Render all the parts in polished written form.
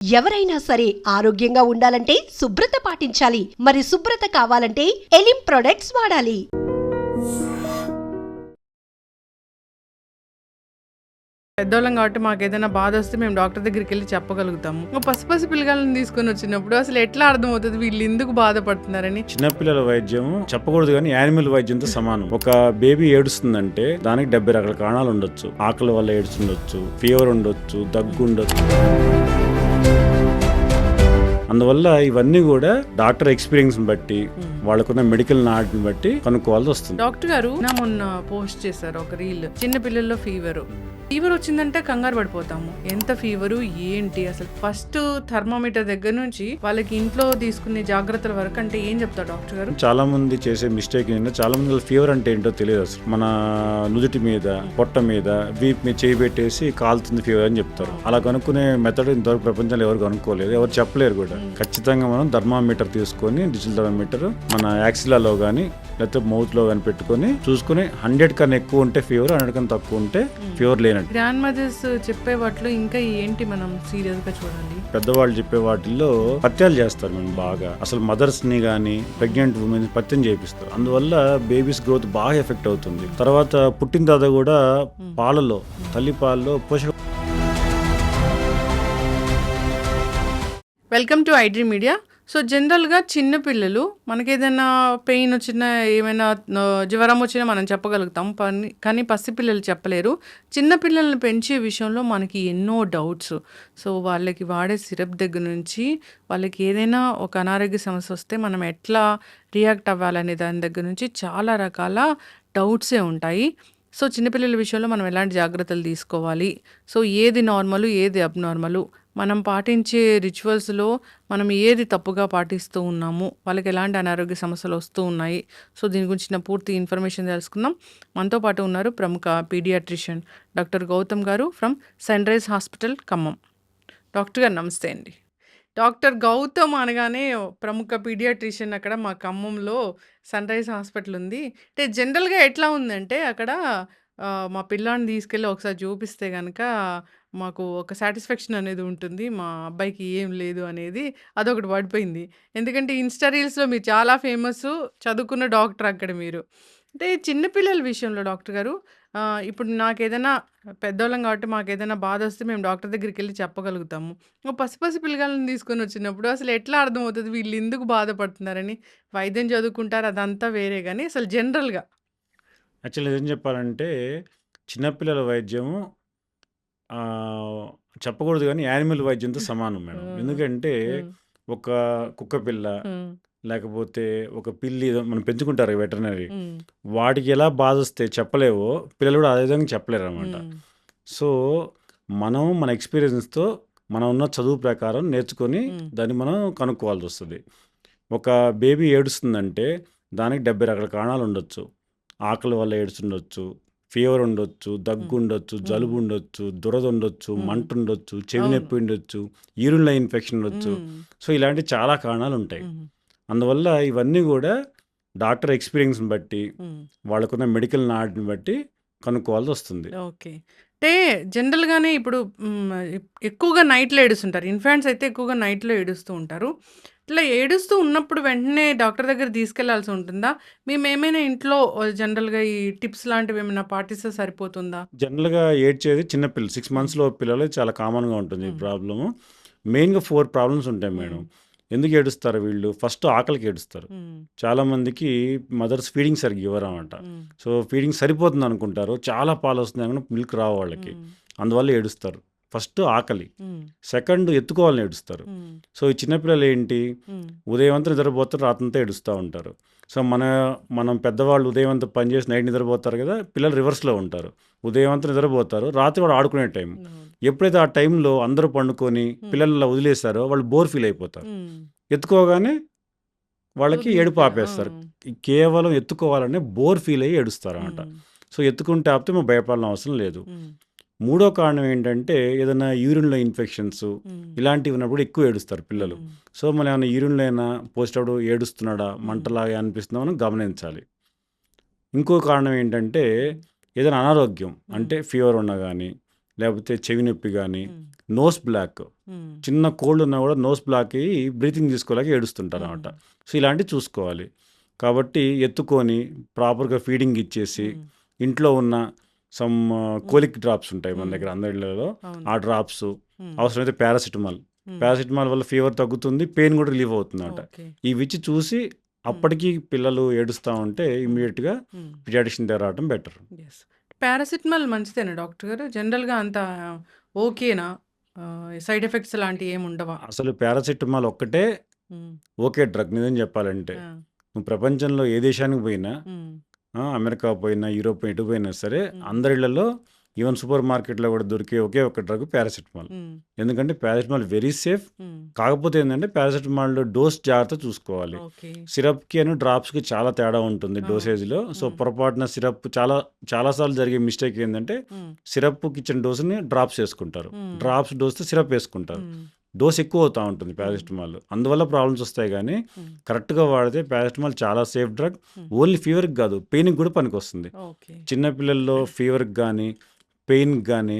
ఎవరైనా సరే ఆరోగ్యంగా ఉండాలంటే శుభ్రత పాటించాలి. మరి శుభ్రత కావాలంటే ఎలిం ప్రొడక్ట్స్ వాడాలి. పెద్దోళ్ళం కాబట్టి మాకు ఏదైనా బాధ వస్తే మేము డాక్టర్ దగ్గరికి వెళ్ళి చెప్పగలుగుతాము. పసి పిల్లగాలను తీసుకొని వచ్చినప్పుడు అసలు ఎట్లా అర్థమవుతుంది వీళ్ళు ఎందుకు బాధపడుతున్నారని? చిన్నపిల్లల వైద్యం చెప్పకూడదు కానీ యానిమల్ వైద్యంతో సమానం. ఒక బేబీ ఏడుస్తుందంటే దానికి 70 రకాల కారణాలు ఉండొచ్చు. ఆకలి వల్ల ఏడుస్తుండొచ్చు, ఫీవర్ ఉండొచ్చు, దగ్గు ఉండొచ్చు. అందువల్ల ఇవన్నీ కూడా డాక్టర్ ఎక్స్పీరియన్స్ బట్టి వాళ్ళకున్న మెడికల్ నాలెడ్జ్ బట్టి కనుక్కోవాల్సి వస్తుంది. డాక్టర్ గారు నా మొన్న పోస్ట్ చేశారు ఒక రీల్. చిన్న పిల్లల్లో ఫీవర్ వచ్చిందంటే కంగారు పడిపోతాము. ఎంత ఫీవరు ఏంటి అసలు? ఫస్ట్ థర్మామీటర్ దగ్గర నుంచి వాళ్ళకి ఇంట్లో తీసుకునే జాగ్రత్తల వరకు అంటే ఏం చెప్తారు డాక్టర్ గారు? చాలా మంది చేసే మిస్టేక్ ఏంటంటే చాలా మంది ఫీవర్ అంటే ఏంటో తెలియదు. అసలు మన నుదుటి మీద, పొట్ట మీద, వీప్ మీద చేయి పెట్టేసి కాలుతుంది ఫీవర్ అని చెప్తారు. అలా కనుక్కునే మెథడ్ ఇంతవరకు ప్రపంచంలో ఎవరు కనుక్కోలేదు, ఎవరు చెప్పలేరు కూడా. ఖచ్చితంగా మనం థర్మామీటర్ తీసుకొని, డిజిటల్ థర్మామీటర్ మన యాక్సిలాలో కానీ లేకపోతే మౌత్ లో కానీ పెట్టుకొని చూసుకుని 100 కన్నా ఎక్కువ ఉంటే ఫీవర్, 100 కన్నా తక్కువ ఉంటే ఫీవర్ లేనట్టు. గ్రాండ్ మదర్స్ చెప్పే వాటిలో ఇంకా ఏంటి మనం సీరియస్ గా చూడాలి? పెద్దవాళ్ళు చెప్పే వాటిల్లో పత్యాలు చేస్తారు. మనం బాగా అసలు మదర్స్ ని గానీ ప్రెగ్నెంట్ ఉమెన్ పత్యం చేపిస్తారు. అందువల్ల బేబీస్ గ్రోత్ బాగా ఎఫెక్ట్ అవుతుంది. తర్వాత పుట్టిన తర్వాత కూడా పాలలో, తల్లి పాలలో పోషక. Welcome to iDream media. So జనరల్గా చిన్నపిల్లలు మనకేదైనా పెయిన్ వచ్చినా, ఏమైనా జ్వరం వచ్చినా మనం చెప్పగలుగుతాం, కానీ పసిపిల్లలు చెప్పలేరు. చిన్నపిల్లల్ని పెంచే విషయంలో మనకి ఎన్నో డౌట్స్. సో వాళ్ళకి వాడే సిరప్ దగ్గర నుంచి వాళ్ళకి ఏదైనా ఒక అనారోగ్య సమస్య వస్తే మనం ఎట్లా రియాక్ట్ అవ్వాలనే దాని దగ్గర నుంచి చాలా రకాల డౌట్సే ఉంటాయి. సో చిన్నపిల్లల విషయంలో మనం ఎలాంటి జాగ్రత్తలు తీసుకోవాలి, సో ఏది నార్మలు ఏది అబ్నార్మలు, మనం పాటించే రిచువల్స్లో మనం ఏది తప్పుగా పాటిస్తూ ఉన్నాము, వాళ్ళకి ఎలాంటి అనారోగ్య సమస్యలు వస్తూ ఉన్నాయి, సో దీని గురించిన పూర్తి ఇన్ఫర్మేషన్ తెలుసుకుందాం. మనతో పాటు ఉన్నారు ప్రముఖ పీడియాట్రిషియన్ డాక్టర్ గౌతమ్ గారు from Sunrise hospital Khammam. Doctor గారు నమస్తే అండి. డాక్టర్ గౌతమ్ అనగానే ప్రముఖ పీడియాట్రిషియన్ అక్కడ మా ఖమ్మంలో సన్ రైజ్ హాస్పిటల్ ఉంది. అంటే జనరల్గా ఎట్లా ఉందంటే అక్కడ మా పిల్లాడిని తీసుకెళ్ళి ఒకసారి చూపిస్తే కనుక మాకు ఒక సాటిస్ఫాక్షన్ అనేది ఉంటుంది. మా అబ్బాయికి ఏం లేదు అనేది అదొకటి పడిపోయింది. ఎందుకంటే ఇన్స్టా రీల్స్లో మీరు చాలా ఫేమస్, చదువుకున్న డాక్టర్ అక్కడ మీరు. అంటే చిన్నపిల్లల విషయంలో డాక్టర్ గారు ఇప్పుడు నాకేదైనా పెద్దోళ్ళం కాబట్టి మాకు ఏదైనా బాధ వస్తే మేము డాక్టర్ దగ్గరికి వెళ్ళి చెప్పగలుగుతాము. పసి పిల్లగాలను తీసుకొని వచ్చినప్పుడు అసలు ఎట్లా అర్థమవుతుంది వీళ్ళు ఎందుకు బాధపడుతున్నారని? వైద్యం చదువుకుంటారు అదంతా వేరే, కానీ అసలు జనరల్గా యాక్చువల్లీ ఏం చెప్పాలంటే చిన్నపిల్లల వైద్యము చెప్పకూడదు కానీ యానిమల్ వైద్యంతో సమానం మేడం. ఎందుకంటే ఒక కుక్క పిల్ల లేకపోతే ఒక పిల్లి ఏదో మనం పెంచుకుంటారు వెటర్నరీ, వాటికి ఎలా బాధ వస్తే చెప్పలేవో పిల్లలు కూడా అదే విధంగా చెప్పలేరు అనమాట. సో మనం మన ఎక్స్పీరియన్స్తో మనం ఉన్న చదువు ప్రకారం నేర్చుకొని దాన్ని మనం కనుక్కోవాల్సి వస్తుంది. ఒక బేబీ ఏడుస్తుందంటే దానికి 70 రకాల కారణాలు ఉండొచ్చు. ఆకలి వల్ల ఏడుస్తుండొచ్చు, ఫీవర్ ఉండొచ్చు, దగ్గు ఉండొచ్చు, జలుబు ఉండొచ్చు, దురద ఉండొచ్చు, మంట ఉండొచ్చు, చెవి నొప్పి ఉండొచ్చు, యూరిన్లో ఇన్ఫెక్షన్ ఉండొచ్చు. సో ఇలాంటి చాలా కారణాలు ఉంటాయి. అందువల్ల ఇవన్నీ కూడా డాక్టర్ ఎక్స్పీరియన్స్ బట్టి వాళ్ళకున్న మెడికల్ నాలెడ్జ్ని బట్టి కనుక్కోవాల్సి వస్తుంది. ఓకే. అంటే జనరల్గానే ఇప్పుడు ఎక్కువగా నైట్లో ఏడుస్తుంటారు. ఇన్ఫాంట్స్ అయితే ఎక్కువగా నైట్లో ఏడుస్తూ ఉంటారు. ఇట్లా ఏడుస్తూ ఉన్నప్పుడు వెంటనే డాక్టర్ దగ్గర తీసుకెళ్లాల్సి ఉంటుందా? మేమేమైనా ఇంట్లో జనరల్గా ఈ టిప్స్ లాంటివి ఏమైనా పాటిస్తే సరిపోతుందా? జనరల్గా ఏడ్చేది చిన్నపిల్లలు 6 మంత్స్లో పిల్లలు చాలా కామన్గా ఉంటుంది ఈ ప్రాబ్లము. మెయిన్గా 4 ప్రాబ్లమ్స్ ఉంటాయి మేడం. ఎందుకు ఏడుస్తారు వీళ్ళు? ఫస్ట్ ఆకలికి ఏడుస్తారు. చాలామందికి మదర్స్ ఫీడింగ్ సరిగ్గా ఇవ్వరన్నమాట. సో ఫీడింగ్ సరిపోతుంది అనుకుంటారు, చాలా పాలు వస్తుంది అనుకుంటే మిల్క్ రావు వాళ్ళకి, అందువల్ల ఏడుస్తారు. ఫస్ట్ ఆకలి. సెకండ్ ఎత్తుకోవాలని ఏడుస్తారు. సో ఈ చిన్నపిల్లలు ఏంటి, ఉదయం అంతా నిద్రపోతారు, రాత్రంతా ఏడుస్తూ ఉంటారు. సో మనం పెద్దవాళ్ళు ఉదయం అంతా పనిచేసి నైట్ నిద్రపోతారు కదా, పిల్లలు రివర్స్లో ఉంటారు. ఉదయం అంతా నిద్రపోతారు, రాత్రి కూడా ఆడుకునే టైం. ఎప్పుడైతే ఆ టైంలో అందరూ పండుకొని పిల్లలు వదిలేస్తారో వాళ్ళు బోర్ ఫీల్ అయిపోతారు. ఎత్తుకోగానే వాళ్ళకి ఏడుపు ఆపేస్తారు. కేవలం ఎత్తుకోవాలనే బోర్ ఫీల్ అయ్యి ఏడుస్తారు అన్నమాట. సో ఎత్తుకుంటే ఆపితే మనం భయపడాల్సిన అవసరం లేదు. మూడో కారణం ఏంటంటే ఏదైనా యూరిన్లో ఇన్ఫెక్షన్స్ ఇలాంటివి ఉన్నప్పుడు ఎక్కువ ఏడుస్తారు పిల్లలు. సో మనం ఏమైనా యూరిన్లో అయినా పోసేటప్పుడు ఏడుస్తున్నాడా, మంటలాగా అనిపిస్తుందా మనం గమనించాలి. ఇంకో కారణం ఏంటంటే ఏదైనా అనారోగ్యం అంటే ఫీవర్ ఉన్నా కానీ, లేకపోతే చెవి నొప్పి కానీ, నోస్ బ్లాక్, హ్మ్. చిన్న కోల్డ్ ఉన్నా కూడా నోస్ బ్లాక్ అయ్యి బ్రీతింగ్ తీసుకోలేక ఏడుస్తుంటారు అనమాట. సో ఇలాంటివి చూసుకోవాలి. కాబట్టి ఎత్తుకొని ప్రాపర్గా ఫీడింగ్ ఇచ్చేసి హ్మ్. ఇంట్లో ఉన్న సమ్ కోలిక్ డ్రాప్స్ ఉంటాయి మన హ్మ్. దగ్గర అందరిలో, అవును. ఆ డ్రాప్స్, హ్మ్. అవసరమైతే పారాసిటమాల్. హ్మ్. పారాసిటమాల్ వల్ల ఫీవర్ తగ్గుతుంది, పెయిన్ కూడా రిలీవ్ అవుతుంది అనమాట. ఓకే. ఇవి ఇచ్చి చూసి అప్పటికి పిల్లలు ఏడుస్తూ ఉంటే ఇమ్మీడియట్గా హ్మ్. పిడియాట్రిషియన్ దగ్గర రావడం బెటర్. యెస్. పారాసిటమాల్ మంచిదేనా డాక్టర్ గారు? జనరల్‌గా అంత ఓకేనా? సైడ్ ఎఫెక్ట్స్ లాంటివి ఏమి ఉండవా? అసలు పారాసిటమాల్ ఒక్కటే హ్మ్. ఓకే డ్రగ్, నిజం చెప్పాలంటే. ఆ! నువ్వు ప్రపంచంలో ఏ దేశానికి పోయినా, హ్మ్. అమెరికా పోయినా, యూరోప్ ఎటు పోయినా సరే హ్మ్. అందరిళ్లలో ఈవెన్ సూపర్ మార్కెట్లో కూడా దొరికే ఒకే ఒక డ్రగ్ పారాసిటమాల్. హ్మ్. ఎందుకంటే పారాసిటమాల్ వెరీ సేఫ్. హ్మ్. కాకపోతే ఏంటంటే పారాసిటమాల్ డోస్ జాగ్రత్త చూసుకోవాలి. ఓకే. సిరప్కి అని డ్రాప్స్కి చాలా తేడా ఉంటుంది ఆ! డోసేజ్లో. సో హ్మ్. పొరపాటున సిరప్ చాలాసార్లు జరిగే మిస్టేక్ ఏంటంటే హ్మ్. సిరప్కి ఇచ్చిన డోసుని డ్రాప్స్ వేసుకుంటారు, హ్మ్. డ్రాప్స్ డోస్తో సిరప్ వేసుకుంటారు. హ్మ్. డోస్ ఎక్కువ అవుతూ ఉంటుంది పారాసిటమాల్, అందువల్ల ప్రాబ్లమ్స్ వస్తాయి. కానీ హ్మ్. కరెక్ట్గా వాడితే పారాసిటమాల్ చాలా సేఫ్ డ్రగ్. హ్మ్. ఓన్లీ ఫీవర్కి కాదు, పెయిన్కి కూడా పనికొస్తుంది. ఓకే. చిన్నపిల్లల్లో ఫీవర్కి కానీ పెయిన్కి కానీ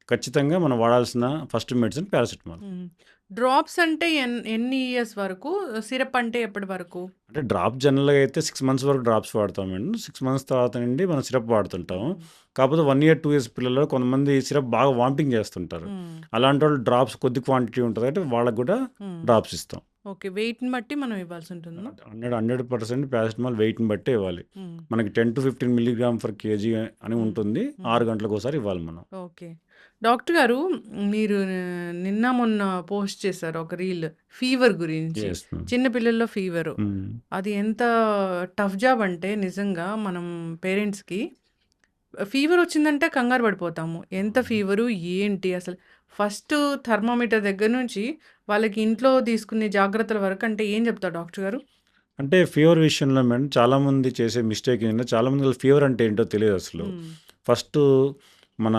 ఖచ్చితంగా మనం వాడాల్సిన ఫస్ట్ మెడిసిన్ పారాసిటమాల్. హ్మ్. డ్రాప్స్ అంటే ఎన్ని ఇయర్స్ వరకు? సిరప్ అంటే ఎప్పటి వరకు? అంటే డ్రాప్ జనరల్గా అయితే 6 మంత్స్ వరకు డ్రాప్స్ వాడతామండి. 6 మంత్స్ తర్వాత నుండి మనం సిరప్ వాడుతుంటాము. హ్మ్. కాకపోతే 1 ఇయర్ 2 ఇయర్స్ పిల్లల్లో కొంతమంది సిరప్ బాగా వామిటింగ్ చేస్తుంటారు. హ్మ్. అలాంటి వాళ్ళు డ్రాప్స్ కొద్ది క్వాంటిటీ ఉంటుంది కాబట్టి వాళ్ళకు కూడా హ్మ్. డ్రాప్స్ ఇస్తాం. ఓకే. వెయిట్‌ని బట్టి మనం ఇవ్వాల్సి ఉంటుందా? 100% పారాసిటమాల్ వెయిట్ని బట్టే ఇవ్వాలి. హ్మ్. మనకి 10-15 మిల్లీగ్రామ్ ఫర్ కేజీ అని హ్మ్. ఉంటుంది. హ్మ్. 6 గంటలకు ఒకసారి ఇవ్వాలి మనం. ఓకే. డాక్టర్ గారు, మీరు నిన్న మొన్న పోస్ట్ చేశారు ఒక రీల్ ఫీవర్ గురించి. ఎస్. చిన్న పిల్లల్లో ఫీవరు. అది ఎంత టఫ్ జాబ్ అంటే నిజంగా మనం పేరెంట్స్‌కి ఫీవర్ వచ్చిందంటే కంగారు పడిపోతాము. ఎంత ఫీవరు? ఏంటి అసలు? ఫస్ట్ థర్మామీటర్ దగ్గర నుంచి వాళ్ళకి ఇంట్లో తీసుకునే జాగ్రత్తల వరకు అంటే ఏం చెప్తారు డాక్టర్ గారు? అంటే ఫీవర్ విషయంలో మేడం చాలామంది చేసే మిస్టేక్ ఏంటంటే చాలామంది ఫీవర్ అంటే ఏంటో తెలియదు అసలు. హ్మ్. ఫస్ట్ మన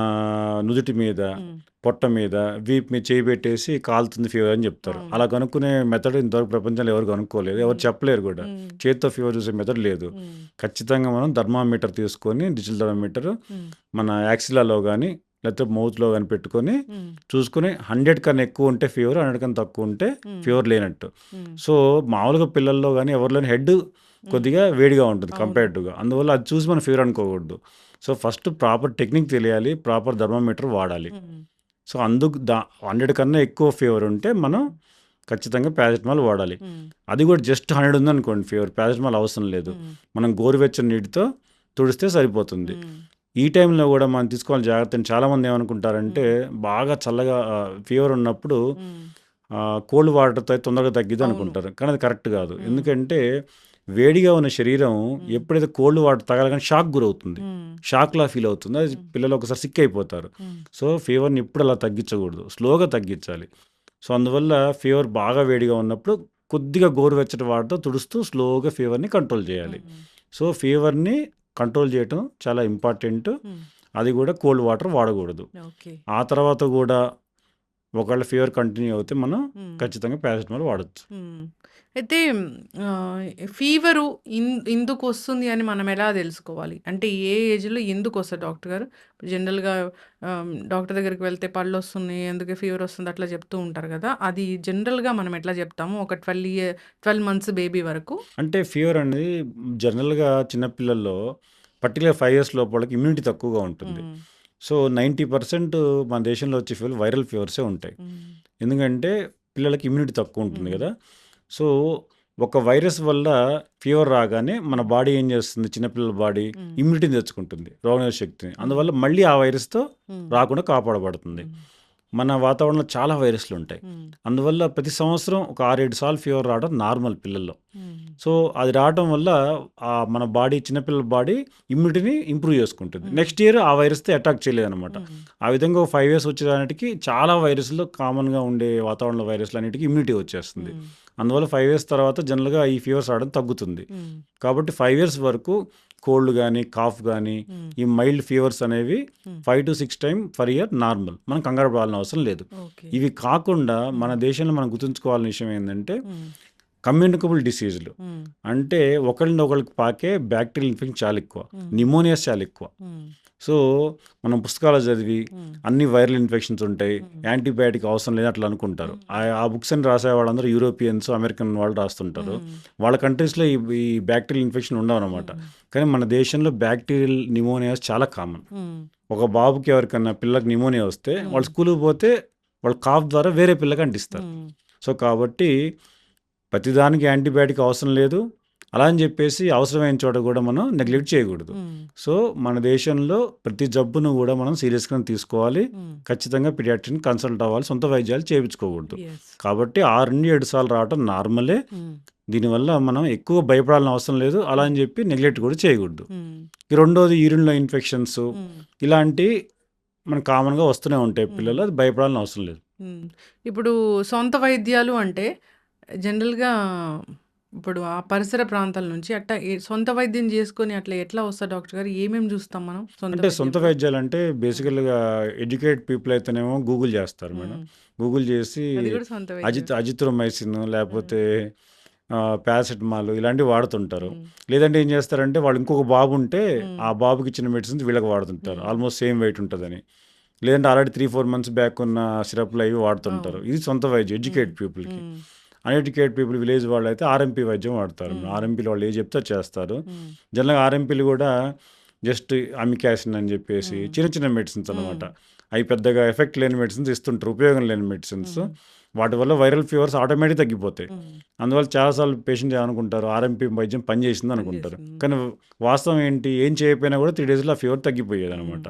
నుదుటి మీద, హ్మ్. పొట్ట మీద, వీపు మీద చేయి పెట్టేసి కాలుతుంది ఫీవర్ అని చెప్తారు. అవును. అలా కనుక్కునే మెథడ్ ఇంతవరకు ప్రపంచంలో ఎవరు కనుక్కోలేదు, ఎవరు చెప్పలేరు కూడా. హ్మ్. చేతితో ఫీవర్ చూసే మెథడ్ లేదు. హ్మ్. ఖచ్చితంగా మనం థర్మామీటర్ తీసుకొని, డిజిటల్ థర్మామీటర్ హ్మ్. మన యాక్సిలాలో కానీ లేకపోతే మౌత్లో కానీ పెట్టుకొని హ్మ్. చూసుకొని 100 కన్నా ఎక్కువ ఉంటే ఫీవర్, 100 కన్నా తక్కువ ఉంటే హ్మ్. ఫీవర్ లేనట్టు. హ్మ్. సో మామూలుగా పిల్లల్లో కానీ ఎవరిలోని హెడ్ కొద్దిగా వేడిగా ఉంటుంది అవును. కంపేర్డ్గా, అందువల్ల అది చూసి మనం ఫీవర్ అనుకోకూడదు. సో ఫస్ట్ ప్రాపర్ టెక్నిక్ తెలియాలి, ప్రాపర్ థర్మామీటర్ వాడాలి. హ్మ్. సో అందుకు 100 కన్నా ఎక్కువ ఫీవర్ ఉంటే మనం ఖచ్చితంగా పారాసిటమాల్ వాడాలి. హ్మ్. అది కూడా జస్ట్ 100 ఉందనుకోండి ఫీవర్, పారాసిటమాల్ అవసరం లేదు. హ్మ్. మనం గోరువెచ్చని నీటితో తుడిస్తే సరిపోతుంది. హ్మ్. ఈ టైంలో కూడా మనం తీసుకోవాలి జాగ్రత్త. చాలామంది ఏమనుకుంటారంటే బాగా చల్లగా ఫీవర్ ఉన్నప్పుడు హ్మ్. కోల్డ్ వాటర్తో అయితే తొందరగా తగ్గిద్ది అవును. అనుకుంటారు, కానీ అది కరెక్ట్ కాదు. హ్మ్. ఎందుకంటే వేడిగా ఉన్న శరీరం ఎప్పుడైతే కోల్డ్ వాటర్ తగలగానే షాక్ గురవుతుంది, హ్మ్. షాక్లా ఫీల్ అవుతుంది. అది పిల్లలు ఒకసారి సిక్ అయిపోతారు. హ్మ్. సో ఫీవర్ని ఇప్పుడు అలా తగ్గించకూడదు, స్లోగా తగ్గించాలి. సో అందువల్ల ఫీవర్ బాగా వేడిగా ఉన్నప్పుడు కొద్దిగా గోరువెచ్చటి వాటర్తో తుడుస్తూ స్లోగా ఫీవర్ని కంట్రోల్ చేయాలి. హ్మ్. సో ఫీవర్ని కంట్రోల్ చేయటం చాలా ఇంపార్టెంట్. హ్మ్. అది కూడా కోల్డ్ వాటర్ వాడకూడదు. ఓకే. ఆ తర్వాత కూడా ఒకవేళ ఫీవర్ కంటిన్యూ అవుతే మనం హ్మ్. ఖచ్చితంగా పారాసిటమాల్ వాడచ్చు. హ్మ్. అయితే ఫీవరు ఎందుకొస్తుంది అని మనం ఎలా తెలుసుకోవాలి? అంటే ఏ ఏజ్‌లో ఎందుకొస్తది డాక్టర్ గారు? జనరల్‌గా డాక్టర్ దగ్గరికి వెళ్తే పళ్ళొస్తున్నాయి, అందుకే ఫీవర్ వస్తుంది అట్లా చెప్తూ ఉంటారు కదా! అది జనరల్‌గా మనం ఎట్లా చెప్తాము? ఒక 12 మంత్స్ బేబీ వరకు? అంటే ఫీవర్ అనేది జనరల్గా చిన్నపిల్లల్లో పర్టికులర్ 5 ఇయర్స్ లోపు వాళ్ళకి ఇమ్యూనిటీ తక్కువగా ఉంటుంది. హ్మ్. సో 90% మన దేశంలో వచ్చే ఫీవర్ వైరల్ ఫీవర్సే ఉంటాయి. హ్మ్. ఎందుకంటే పిల్లలకి ఇమ్యూనిటీ తక్కువ ఉంటుంది హ్మ్. కదా. సో ఒక వైరస్ వల్ల ఫీవర్ రాగానే మన బాడీ ఏం చేస్తుంది, చిన్నపిల్లల బాడీ హ్మ్. ఇమ్యూనిటీని తెచ్చుకుంటుంది, రోగనిరోధక శక్తిని. హ్మ్. అందువల్ల మళ్ళీ ఆ వైరస్తో హ్మ్. రాకుండా కాపాడబడుతుంది. హ్మ్. మన వాతావరణంలో చాలా వైరస్లు ఉంటాయి. హ్మ్. అందువల్ల ప్రతి సంవత్సరం ఒక 6-7 సార్లు ఫీవర్ రావడం నార్మల్ పిల్లల్లో. హ్మ్. సో అది రావటం వల్ల మన బాడీ, చిన్నపిల్లల బాడీ ఇమ్యూనిటీని ఇంప్రూవ్ చేసుకుంటుంది. నెక్స్ట్ ఇయర్ ఆ వైరస్తో అటాక్ చేయలేదన్నమాట. హ్మ్. ఆ విధంగా ఒక 5 ఇయర్స్ వచ్చేదానికి చాలా వైరస్లు, కామన్గా ఉండే వాతావరణంలో వైరస్లు అన్నిటికీ ఇమ్యూనిటీ వచ్చేస్తుంది. హ్మ్. అందువల్ల 5 ఇయర్స్ తర్వాత జనరల్గా ఈ ఫీవర్స్ రావడం తగ్గుతుంది. హ్మ్. కాబట్టి 5 ఇయర్స్ వరకు కోల్డ్ కానీ, కాఫ్ కానీ, హ్మ్. ఈ మైల్డ్ ఫీవర్స్ అనేవి హ్మ్. 5-6 టైమ్ ఫర్ ఇయర్ నార్మల్, మనం కంగారు పడాల్సిన అవసరం లేదు. ఓకే. ఇవి కాకుండా మన దేశంలో మనం గుర్తుంచుకోవాల్సిన విషయం ఏంటంటే హ్మ్. కమ్యూనికబుల్ డిసీజులు. హ్మ్. అంటే ఒకళ్ళని ఒకళ్ళకి పాకే బ్యాక్టీరియల్ ఇన్ఫెక్షన్ చాలా ఎక్కువ, హ్మ్. నిమోనియాస్ చాలా ఎక్కువ. హ్మ్. సో, మనం పుస్తకాలు చదివి హ్మ్. అన్ని వైరల్ ఇన్ఫెక్షన్స్ ఉంటాయి. హ్మ్. యాంటీబయాటిక్ అవసరం లేదు అట్లా అనుకుంటారు. హ్మ్. ఆ బుక్స్ అని రాసే వాళ్ళందరూ యూరోపియన్స్, అమెరికన్ వాళ్ళు రాస్తుంటారు. హ్మ్. వాళ్ళ కంట్రీస్‌లో ఈ బ్యాక్టీరియల్ ఇన్ఫెక్షన్ ఉండవనమాట. హ్మ్. కానీ మన దేశంలో బ్యాక్టీరియల్ నిమోనియాస్ చాలా కామన్. హ్మ్. ఒక బాబుకి ఎవరికన్నా పిల్లకి నిమోనియా వస్తే వాళ్ళు హ్మ్. స్కూలుకి పోతే వాళ్ళు కాఫ్ ద్వారా వేరే పిల్లకి అంటిస్తారు. హ్మ్. సో, కాబట్టి ప్రతిదానికి యాంటీబయాటిక్ అవసరం లేదు. అలా అని చెప్పేసి అవసరమైన చోట కూడా మనం హ్మ్. నెగ్లెక్ట్ చేయకూడదు. హ్మ్. సో, మన దేశంలో ప్రతి జబ్బును కూడా మనం సీరియస్‌గానే తీసుకోవాలి. హ్మ్. ఖచ్చితంగా పీడియాట్రిషియన్ కన్సల్ట్ అవ్వాలి. సొంత వైద్యాలు చేపించుకోకూడదు. యెస్. కాబట్టి 6-7 సార్లు రావటం నార్మలే. హ్మ్. దీనివల్ల మనం ఎక్కువ భయపడాల్సిన అవసరం లేదు. అలా హ్మ్. అని చెప్పి నెగ్లెక్ట్ కూడా చేయకూడదు. హ్మ్. ఈ రెండోది యూరిన్‌లో ఇన్ఫెక్షన్స్ హ్మ్. ఇలాంటివి మనకు కామన్‌గా వస్తూనే ఉంటాయి హ్మ్. పిల్లలు. అది భయపడాల్సిన అవసరం లేదు. హ్మ్. ఇప్పుడు సొంత వైద్యాలు అంటే జనరల్‌గా ఇప్పుడు ఆ పరిసర ప్రాంతాల నుంచి అట్టా సొంత వైద్యం జేసుకొని అట్లా ఎట్లా వస్తారు డాక్టర్ గారు? ఏమేమి జూస్తాం మనం సొంత అంటే సొంత వైద్యంలో? వైద్యాలంటే హ్మ్. బేసికల్‌గా ఎడ్యుకేటెడ్ పీపుల్ అయితేనేమో గూగుల్ చేస్తారు మేడం. హ్మ్. గూగుల్ చేసి అది గూడా సొంత వైద్యం. అజిత్రోమైసిన్ హ్మ్. లేకపోతే పారాసిటమాల్ ఇలాంటివి వాడుతుంటారు. హ్మ్. లేదంటే ఏం చేస్తారంటే వాళ్ళు ఇంకొక బాబు ఉంటే హ్మ్. ఆ బాబుకి ఇచ్చిన మెడిసిన్స్ వీళ్ళకి వాడుతుంటారు. హ్మ్. ఆల్మోస్ట్ సేమ్ వెయిట్ ఉంటదని. లేదంటే ఆల్రెడీ 3-4 మంత్స్ బ్యాక్ ఉన్న సిరప్‌లు అవి వాడుతుంటారు. అవును. ఇది సొంత వైద్యం హ్మ్. ఎడ్యుకేటెడ్ పీపుల్‌కి. హ్మ్. అన్ఎడ్యుకేటెడ్ పీపుల్ విలేజ్ వాళ్ళైతే ఆర్ఎంపీ వైద్యం వాడతారు. హ్మ్. ఆర్ఎంపీలో వాళ్ళు ఏది చెప్తే అది చేస్తారు. హ్మ్. జనరల్‌గా ఆర్ఎంపీలు కూడా జస్ట్ అమిక్ యాసిడ్ అని చెప్పేసి హ్మ్. చిన్న చిన్న మెడిసిన్స్ హ్మ్. అనమాట. అవి పెద్దగా ఎఫెక్ట్ లేని మెడిసిన్స్ ఇస్తుంటారు. ఉపయోగం లేని మెడిసిన్స్. హ్మ్. వాటి వల్ల వైరల్ ఫీవర్స్ ఆటోమేటిక్‌గా తగ్గిపోతాయి. హ్మ్. అందువల్ల చాలాసార్లు పేషెంట్ ఏమనుకుంటారు ఆర్ఎంపీ వైద్యం పనిచేసింది అనుకుంటారు. పనిచేస్తుంది. కానీ వాస్తవం ఏంటి? ఏం చేయకపోయినా కూడా 3 డేస్‌లో ఆ ఫీవర్ హ్మ్. తగ్గిపోయేదనమాట.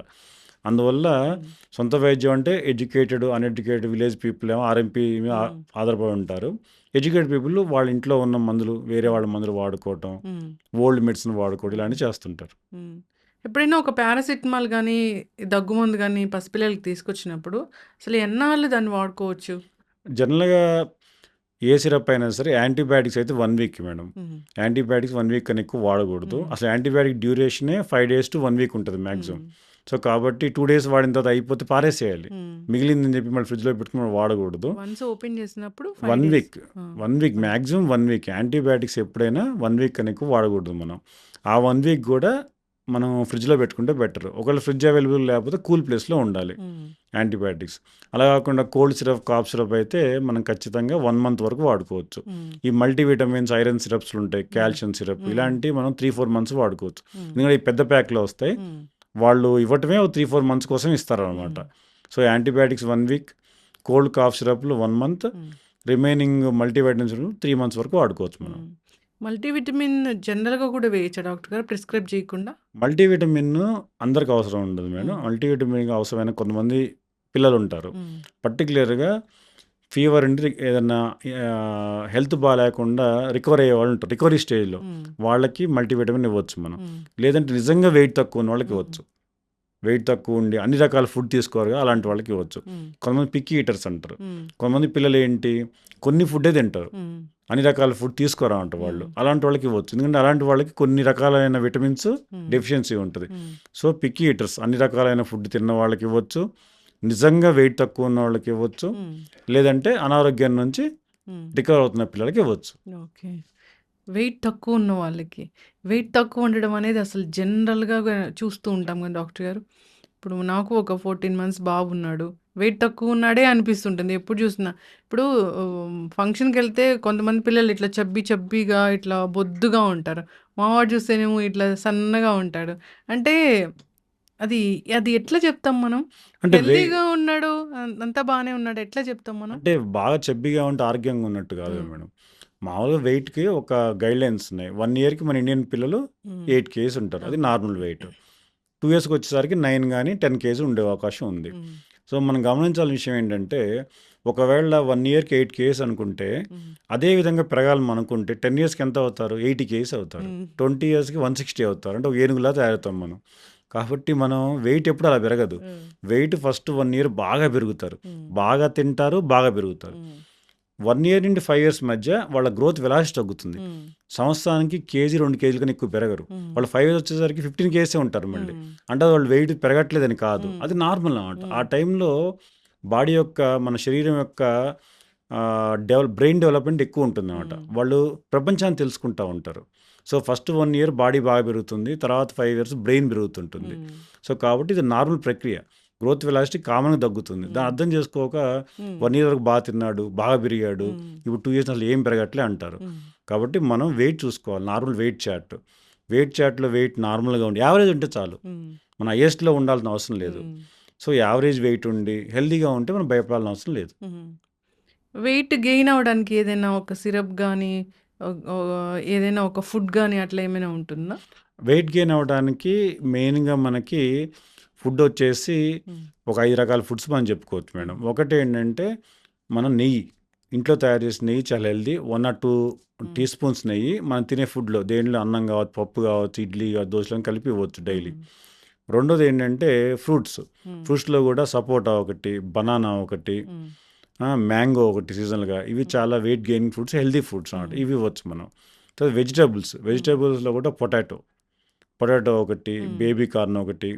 అందువల్ల హ్మ్. సొంత వైద్యం అంటే ఎడ్యుకేటెడ్, అన్ఎడ్యుకేటెడ్ విలేజ్ పీపుల్ ఏమో ఆర్ఎంపీ మీద హ్మ్. ఆధారపడి ఉంటారు. ఎడ్యుకేటెడ్ పీపుల్ వాళ్ళ ఇంట్లో ఉన్న మందులు, వేరే హ్మ్. వాళ్ళ మందులు వాడుకోవటం, హ్మ్. ఓల్డ్ మెడిసిన్ వాడుకోవడం హ్మ్. ఇలాంటివి చేస్తుంటారు. హ్మ్. ఎప్పుడైనా ఒక పారాసిటమాల్ గానీ, దగ్గుమందు గానీ పసిపిల్లలకి తీసుకొచ్చినప్పుడు అసలు ఎన్నాళ్ళు దాన్ని వాడుకోవచ్చు? జనరల్‌గా ఏ సిరప్ అయినా సరే యాంటీబయాటిక్స్ అయితే 1 వీక్ మేడం. హ్మ్. యాంటీబయాటిక్స్ 1 వీక్ కన్నా ఎక్కువ వాడకూడదు. హ్మ్. అసలు యాంటీబయాటిక్ డ్యూరేషనే 5 డేస్ టు 1 వీక్ ఉంటది హ్మ్. మాక్సిమం. సో, కాబట్టి 2 డేస్ వాడిన తర్వాత అయిపోతే పారేసేయాలి. హ్మ్. మిగిలిందని చెప్పి మళ్ళీ ఫ్రిడ్జ్‌లో పెట్టుకొని వాడకూడదు. వన్స్ ఓపెన్ చేసినప్పుడు 5 1 డేస్. వీక్. ఆ! 1 వీక్ 1 మాక్సిమం 1 వీక్. యాంటీబయాటిక్స్ ఎప్పుడైనా 1 వీక్ కన్నా ఎక్కువ వాడకూడదు మనం. ఆ 1 వీక్ గూడా మనం ఫ్రిడ్జ్‌లో పెట్టుకుంటే బెటర్. ఒకవేళ ఫ్రిడ్జ్ అవైలబుల్ లేకపోతే కూల్ ప్లేస్‌లో ఉండాలి హ్మ్. యాంటీబయాటిక్స్. అలా కాకుండా కోల్డ్ సిరప్, కాఫ్ సిరప్ అయితే మనం ఖచ్చితంగా 1 మంత్ వరకు వాడుకోవచ్చు. హ్మ్. ఈ మల్టీవిటమిన్స్, ఐరన్ సిరప్స్‌లు ఉంటాయి. హ్మ్. కాల్షియం సిరప్ హ్మ్. ఇలాంటివి మనం 3-4 మంత్స్ వాడుకోవచ్చు. హ్మ్. ఎందుకంటే ఈ పెద్ద ప్యాక్‌లో వస్తాయి. హ్మ్. వాళ్ళు ఇవ్వటమే ఓ 3-4 మంత్స్ కోసం ఇస్తారనమాట. Hmm. So, antibiotics 1 week, cold cough సిరప్‌లు 1 month, hmm. Remaining multivitamins 3 months వరకు వాడుకోవచ్చు మనం. హ్మ్. మల్టీవిటమిన్ జనరల్‌గా కూడా వేయొచ్చా డాక్టర్ గారు ప్రిస్క్రైబ్ చేయకుండా? మల్టీవిటమిన్ అందరికి అవసరం ఉండదు మేడం. హ్మ్. మల్టీవిటమిన్ అవసరమైన కొంతమంది పిల్లలుంటారు. హ్మ్. పర్టిక్యులర్‌గా ఫీవర్ ఉండి ఏదన్నా హెల్త్ బాలేకుండా రికవర్ అయ్యే వాళ్ళు ఉంటారు. రికవరీ స్టేజ్‌లో హ్మ్. వాళ్ళకి మల్టీవిటమిన్ ఇవ్వచ్చు మనం. హ్మ్. లేదంటే నిజంగా వెయిట్ తక్కువ ఉన్న వాళ్ళకి హ్మ్. ఇవ్వచ్చు. వెయిట్ తక్కువ ఉండి అన్ని రకాల ఫుడ్ తీసుకోరుగా అలాంటి హ్మ్. వాళ్ళకి ఇవ్వచ్చు. హ్మ్. కొంతమంది పిక్కీ ఈటర్స్ అంటారు. హ్మ్. కొంతమంది పిల్లలు ఏంటి కొన్ని ఫుడ్డే తింటారు. హ్మ్. అన్ని రకాల ఫుడ్ తీసుకోరంట వాళ్ళు. హ్మ్. అలాంటి వాళ్ళకి ఇవ్వచ్చు. ఎందుకంటే అలాంటి వాళ్ళకి కొన్ని రకాలైన విటమిన్స్ హ్మ్. డెఫిషియన్సీ ఉంటది. హ్మ్. సో, పిక్కీ ఈటర్స్ అన్ని రకాలైన ఫుడ్ తిన్న వాళ్ళకి ఇవ్వచ్చు. నిజంగా వెయిట్ తక్కువ ఉన్న వాళ్ళకి ఇవ్వచ్చు. హ్మ్. లేదంటే అనారోగ్యం నుంచి హ్మ్. రికవర్ అవుతున్న పిల్లలకి ఇవ్వచ్చు. ఓకే. వెయిట్ తక్కువ ఉన్న వాళ్ళకి. వెయిట్ తక్కువ ఉండడం అనేది అసలు జనరల్‌గా చూస్తూ ఉంటాం కదా డాక్టర్ గారు. ఇప్పుడు నాకు ఒక 14 మంత్స్ బాబున్నాడు. వెయిట్ తక్కువ ఉన్నాడే అనిపిస్తుంటుంది ఎప్పుడు చూసినా. ఇప్పుడు ఫంక్షన్‌కెళ్తే కొంతమంది పిల్లలు ఇట్లా చబ్బీగా ఇట్లా బొద్దుగా ఉంటారు. మా వాడు చూస్తేనేమో ఇట్లా సన్నగా ఉంటాడు. అంటే అది అది ఎట్లా చెప్తాం మనం? అంటే హెల్తీగా ఉన్నాడు. అంతా బానే ఉన్నాడు. ఎట్లా చెప్తాం మనం? అంటే బాగా చెబ్బీగా ఉంటే ఆరోగ్యంగా ఉన్నట్టు కాదు హ్మ్. మేడం. మామూలుగా వెయిట్‌కి ఒక గైడ్‌లైన్స్ ఉన్నాయి. 1 ఇయర్‌కి మన ఇండియన్ పిల్లలు హ్మ్. 8 కేజీస్ ఉంటారు. అది ఓకే. Normal weight. 2 ఇయర్స్‌కి వచ్చేసరికి 9 గాని, 10 కేజీ ఉండే అవకాశం ఉంది. హ్మ్. సో, మనం గమనించాల్సిన విషయం ఏంటంటే, ఒకవేళ 1 ఇయర్‌కి 8 కేజీస్ అనుకుంటే, హ్మ్. అదే విధంగా పెరగాలని అనుకుంటే 10 ఇయర్స్‌కి ఎంత అవుతారు? 80 కేజీస్ అవుతారు. హ్మ్. 20 ఇయర్స్‌కి 160 అవుతారు. అంటే ఒక ఏనుగులా తయారవుతాం మనం. కాబట్టి మనం వెయిట్ ఎప్పుడు అలా పెరగదు. హ్మ్. వెయిట్ ఫస్ట్ 1 ఇయర్ బాగా పెరుగుతారు. హ్మ్. బాగా తింటారు, బాగా పెరుగుతారు. హ్మ్. 1 ఇయర్ నుండి 5 ఇయర్స్ మధ్య వాళ్ళ గ్రోత్ వెలాసిటీ తగ్గుతుంది. హ్మ్. సంవత్సరానికి కేజీ, 2 కేజీల కన్నా ఎక్కువ పెరగరు. హ్మ్. వాళ్ళు 5 ఇయర్స్ వచ్చేసరికి 15 కేజీసే ఉంటారు మళ్ళీ. హ్మ్. అంటే వాళ్ళు వెయిట్ పెరగట్లేదని కాదు. హ్మ్. అది నార్మల్ అన్నమాట. ఆ హ్మ్. టైంలో బాడీ యొక్క మన శరీరం యొక్క బ్రెయిన్ డెవలప్మెంట్ ఎక్కువ ఉంటుందన్నమాట. వాళ్ళు ప్రపంచాన్ని తెలుసుకుంటా ఉంటారు. సో ఫస్ట్ 1 ఇయర్ బాడీ బాగా పెరుగుతుంది. తర్వాత 5 ఇయర్స్ బ్రెయిన్ పెరుగుతుంటుంది. సో కాబట్టి ఇది నార్మల్ ప్రక్రియ. గ్రోత్ వెలాసిటీ కామన్‌గా తగ్గుతుంది. దాన్ని అర్థం చేసుకోక 1 ఇయర్ వరకు బాగా తిన్నాడు, బాగా పెరిగాడు. ఇప్పుడు 2 ఇయర్స్ అసలు ఏం పెరగట్లే అంటారు. కాబట్టి మనం వెయిట్ చూసుకోవాలి. Normal weight chart. వెయిట్ చార్ట్‌లో వెయిట్ నార్మల్‌గా ఉండి యావరేజ్ ఉంటే చాలు. మన హైయెస్ట్‌లో ఉండాల్సిన అవసరం లేదు. సో యావరేజ్ వెయిట్ ఉండి హెల్తీగా ఉంటే మనం భయపడాల్సిన అవసరం లేదు. వెయిట్ గెయిన్ అవ్వడానికి ఏదైనా ఒక సిరప్ గానీ, ఏదైనా ఒక ఫుడ్ గానీ అట్లా ఏమైనా ఉంటుందా? వెయిట్ గెయిన్ అవ్వడానికి మెయిన్‌గా మనకి ఫుడ్ వచ్చేసి ఒక 5 రకాల ఫుడ్స్ మనం చెప్పుకోవచ్చు మేడం. ఒకటేంటంటే మనం నెయ్యి. ఇంట్లో తయారు చేసిన నెయ్యి చాలా హెల్తీ. 1 ఆర్ 2 టీ స్పూన్స్ నెయ్యి మనం తినే ఫుడ్‌లో దేనిలో అన్నం కావచ్చు, పప్పు కావచ్చు, ఇడ్లీ కావచ్చు, దోసలో కలిపి ఇవ్వచ్చు డైలీ. రెండోది ఏంటంటే ఫ్రూట్స్. ఫ్రూట్స్‌లో కూడా సపోటా ఒకటి, బనానా ఒకటి, మ్యాంగో ఒకటి సీజనల్‌గా. ఇవి చాలా weight gaining fruits, healthy fruits అన్నమాట. ఇవి ఇవ్వచ్చు మనం. తర్వాత వెజిటబుల్స్‌లో కూడా పొటాటో ఒకటి, బేబీ కార్న్ ఒకటి,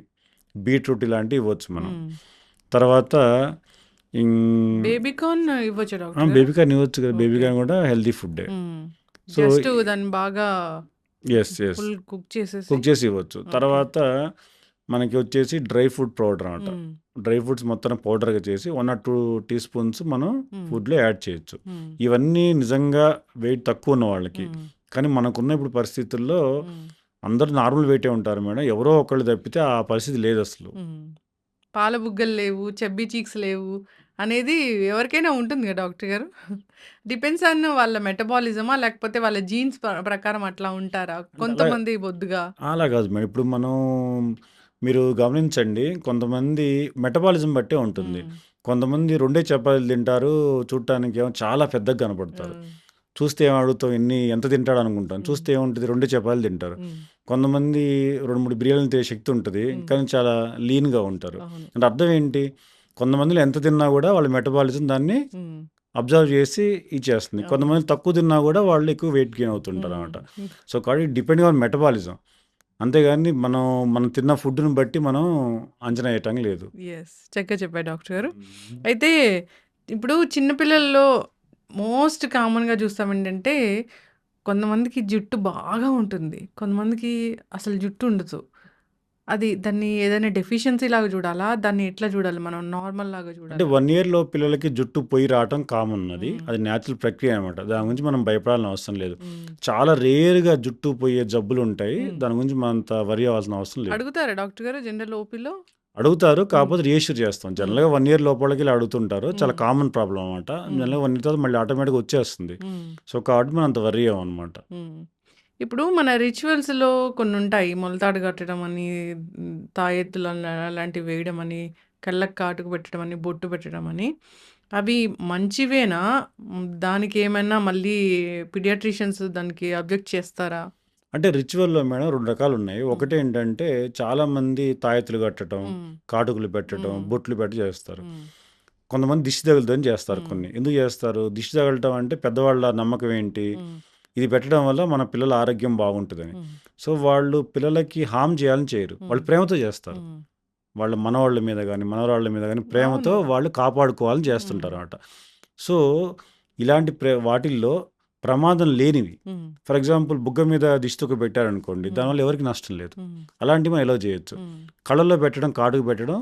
బీట్రూట్ ఇలాంటివి ఇవ్వచ్చు మనం. తర్వాత బేబీ కార్న్ ఇవ్వచ్చా డాక్టర్ గారు? బేబీ కార్న్ ఇవ్వచ్చు కదా. బేబీ కార్న్ కూడా హెల్తీ ఫుడ్డే. సో జస్ట్ దాన్ని బాగా ఎస్ ఫుల్ కుక్ చేసేసి కుక్ చేసి ఇవ్వచ్చు. తర్వాత మనకి వచ్చేసి డ్రై ఫ్రూట్ పౌడర్ అనమాట. డ్రై ఫ్రూట్స్ మొత్తం పౌడర్గా చేసి 1 ఆర్ 2 టీ స్పూన్స్ మనం ఫుడ్లో యాడ్ చేయొచ్చు. ఇవన్నీ నిజంగా వెయిట్ తక్కువ ఉన్న వాళ్ళకి. కానీ మనకున్న ఇప్పుడు పరిస్థితుల్లో అందరూ నార్మల్ వెయిటే ఉంటారు మేడం. ఎవరో ఒకళ్ళు తప్పితే ఆ పరిస్థితి లేదు అసలు. పాల బుగ్గలు లేవు, చెబ్బీ చీక్స్ లేవు అనేది ఎవరికైనా ఉంటుంది కదా డాక్టర్ గారు. డిపెండ్స్ ఆన్ వాళ్ళ మెటబాలిజమా లేకపోతే వాళ్ళ జీన్స్ ప్రకారం అట్లా ఉంటారా? కొంతమంది బొద్దుగా అలా కాదు మేడం. ఇప్పుడు మనం మీరు గమనించండి, కొంతమంది మెటబాలిజం బట్టే ఉంటుంది. కొంతమంది 2 చపాతీలు తింటారు, చూడటానికి ఏమో చాలా పెద్దగా కనపడతారు. చూస్తే ఏం అడుగుతాం, ఎంత తింటాడు అనుకుంటాం. చూస్తే ఏముంటుంది, 2 చపాతీలు తింటారు. కొంతమంది 2, 3 బిర్యానీలు తినే శక్తి ఉంటుంది, కానీ చాలా లీన్‌గా ఉంటారు. అంటే అర్థం ఏంటి, కొంతమందిలో ఎంత తిన్నా కూడా వాళ్ళ మెటబాలిజం దాన్ని అబ్జర్వ్ చేసి ఇచ్చేస్తుంది. కొంతమంది తక్కువ తిన్నా కూడా వాళ్ళు ఎక్కువ వెయిట్ గెయిన్ అవుతుంటారు అనమాట. సో కాబట్టి డిపెండింగ్ ఆన్ మెటబాలిజం. అంతేగాని మనం తిన్న ఫుడ్‌ని బట్టి మనం అంచనా వేయటం లేదు. చక్కగా చెప్పారు డాక్టర్ గారు. అయితే ఇప్పుడు చిన్నపిల్లల్లో మోస్ట్ కామన్‌గా చూస్తాం ఏంటంటే, కొంతమందికి జుట్టు బాగా ఉంటుంది. కొంతమందికి అసలు జుట్టు ఉండదు. దాన్ని ఏదైనా డెఫిషియన్సీ లాగా చూడాలా? దాన్ని ఎట్లా చూడాలి మనం? నార్మల్ లాగా అంటే చూడాలా? 1 ఇయర్‌లో పిల్లలకి జుట్టు పొయ్యి రావటం కామన్ అది. అది న్యాచురల్ ప్రక్రియ అనమాట. దాని గురించి మనం భయపడాల్సిన అవసరం లేదు. చాలా రేర్‌గా జుట్టు పోయే జబ్బులు ఉంటాయి. దాని గురించి మనం అంత వరి అవ్వాల్సిన అవసరం లేదు. అడుగుతారా డాక్టర్ గారు జనరల్ ఓపీలో? అడుగుతారు, కాకపోతే రీఇష్యూర్ చేస్తాం. జనరల్‌గా 1 ఇయర్ లోపలికి ఇలా అడుగుతుంటారు. చాలా కామన్ ప్రాబ్లం అనమాట. జనరల్‌గా 1 ఇయర్ తర్వాత మళ్ళీ ఆటోమేటిక్‌గా వచ్చేస్తుంది. సో కాబట్టి మనం అంత వరి అవ్వమనమాట. ఇప్పుడు మన రిచువల్స్‌లో కొన్ని ఉంటాయి. మొలతాడు కట్టడం అని, తాయెత్తులు అలాంటివి వేయడం అని, కళ్ళకి కాటుక పెట్టడం అని, బొట్టు పెట్టడం అని. అవి మంచివేనా? దానికి ఏమైనా మళ్ళీ పీడియాట్రిషియన్స్ దానికి అబ్జెక్ట్ చేస్తారా? అంటే రిచువల్‌లో మేడం 2 రకాలున్నాయి. ఒకటేంటంటే చాలామంది తాయెత్తులు కట్టడం, కాటుకలు పెట్టడం, బొట్లు పెట్టి చేస్తారు. కొంతమంది దిష్టి తగులుతుందని చేస్తారు కొన్ని. ఎందుకు చేస్తారు? దిష్టి తగలటం అంటే పెద్దవాళ్ళ నమ్మకం ఏంటి? ఇది పెట్టడం వల్ల మన పిల్లల ఆరోగ్యం బాగుంటుందని. సో వాళ్ళు పిల్లలకి హార్మ్ చేయాలని చేయరు. వాళ్ళు ప్రేమతో చేస్తారు. వాళ్ళ మనవాళ్ళ మీద కానీ, మనవరాళ్ళ మీద కానీ ప్రేమతో వాళ్ళు కాపాడుకోవాలని చేస్తుంటారన్నమాట. సో ఇలాంటి వాటిల్లో ప్రమాదం లేనివి, ఫర్ ఎగ్జాంపుల్ బుగ్గ మీద దిష్టి తొక్క పెట్టారనుకోండి, దానివల్ల ఎవరికి నష్టం లేదు. అలాంటివి మనం ఎలా చేయొచ్చు. కళ్ళల్లో పెట్టడం, కాటుకు పెట్టడం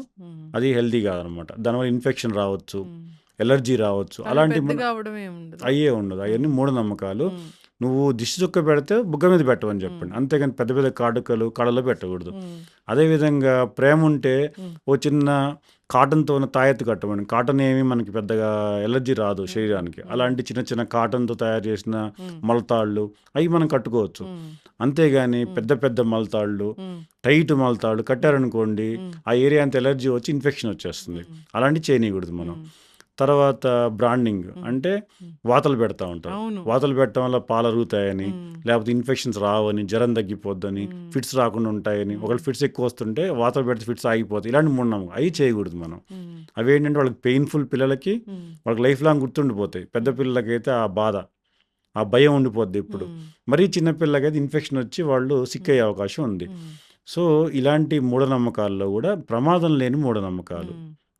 అది హెల్తీ కాదనమాట. దానివల్ల ఇన్ఫెక్షన్ రావచ్చు, ఎలర్జీ రావచ్చు. అలాంటివి అయ్యే ఉండదు. అవన్నీ మూఢనమ్మకాలు. నువ్వు దిష్టి చుక్క పెడితే బుగ్గ మీద పెట్టమని చెప్పండి, అంతేగాని పెద్ద పెద్ద కాటుకలు కళ్ళలో పెట్టకూడదు. అదేవిధంగా ప్రేమ ఉంటే ఓ చిన్న కాటన్తో ఉన్న తాయెత్తు కట్టమని. కాటన్ ఏమి మనకి పెద్దగా ఎలర్జీ రాదు శరీరానికి. అలాంటి చిన్న చిన్న కాటన్తో తయారు చేసిన మొలతాళ్ళు అవి మనం కట్టుకోవచ్చు. అంతేగాని పెద్ద పెద్ద మొలతాళ్ళు, టైట్ మొలతాళ్ళు కట్టారనుకోండి, ఆ ఏరియా అంత ఎలర్జీ వచ్చి ఇన్ఫెక్షన్ వచ్చేస్తుంది. అలాంటివి చేయనీయకూడదు మనం. తర్వాత బ్రాండింగ్ అంటే వాతలు పెడతా ఉంటారు. వాతలు పెట్టడం వల్ల పాలు అరుగుతాయని, లేకపోతే ఇన్ఫెక్షన్స్ రావని, జ్వరం తగ్గిపోద్దని, ఫిట్స్ రాకుండా ఉంటాయని. ఒకళ్ళు ఫిట్స్ ఎక్కువ వస్తుంటే వాతలు పెడితే ఫిట్స్ ఆగిపోతాయి. ఇలాంటి మూఢనమ్మకం అవి చేయకూడదు మనం. అవి ఏంటంటే వాళ్ళకి పెయిన్ఫుల్, పిల్లలకి వాళ్ళకి లైఫ్ లాంగ్ గుర్తుండిపోతాయి. పెద్ద పిల్లలకైతే ఆ బాధ, ఆ భయం ఉండిపోద్ది. ఇప్పుడు మరీ చిన్నపిల్లలకైతే ఇన్ఫెక్షన్ వచ్చి వాళ్ళు సిక్ అయ్యే అవకాశం ఉంది. సో ఇలాంటి మూఢనమ్మకాల్లో కూడా ప్రమాదం లేని మూఢనమ్మకాలు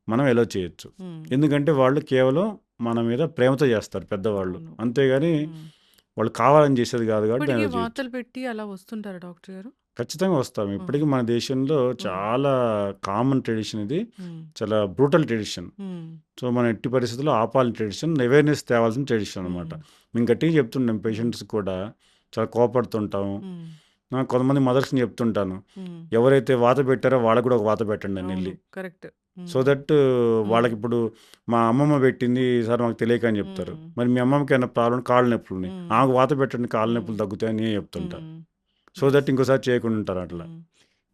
మనం ఎలా చేయొచ్చు. ఎందుకంటే వాళ్ళు కేవలం మన మీద ప్రేమతో చేస్తారు పెద్దవాళ్ళు. అవును. అంతేగాని ఉమ్. వాళ్ళు కావాలని చేసేది కాదు కాబట్టి ఇప్పటికీ డ్యామేజ్ చేయొచ్చు. వాతలు పెట్టి అలా వస్తుంటారా డాక్టర్ గారు? ఖచ్చితంగా వస్తాం. ఉమ్. ఇప్పటికీ మన దేశంలో చాలా కామన్ ట్రెడిషన్ ఇది. ఉమ్. చాలా బ్రూటల్ ట్రెడిషన్. ఉమ్. సో, మనం ఎట్టి పరిస్థితుల్లో ఆపాలని ట్రెడిషన్, అవేర్‌నెస్ తేవాల్సిన ట్రెడిషన్ అనమాట. ఉమ్. మేము గట్టిగా చెప్తుంటాం పేషెంట్స్‌కి కూడా. చాలా కోపడుతుంటాము. ఉమ్. కొంతమంది మదర్స్‌ని చెప్తుంటాను. ఉమ్. ఎవరైతే వాత పెట్టారో వాళ్ళకి కూడా ఒక వాత పెట్టండి అని అవును, ఎళ్లి. కరెక్ట్. సో దట్ వాళ్ళకిప్పుడు మా అమ్మమ్మ పెట్టింది సార్ మాకు తెలియక అని చెప్తారు. మరి మీ అమ్మమ్మకి ఏమైనా ప్రాబ్లమ్ కాళ్ళు నొప్పులున్నాయి. ఆమెకు వాత పెట్టండి కాళ్ళు నొప్పులు తగ్గుతాయని నేను చెప్తుంటా. సో దట్ ఇంకోసారి చేయకుండా ఉంటారు అట్లా.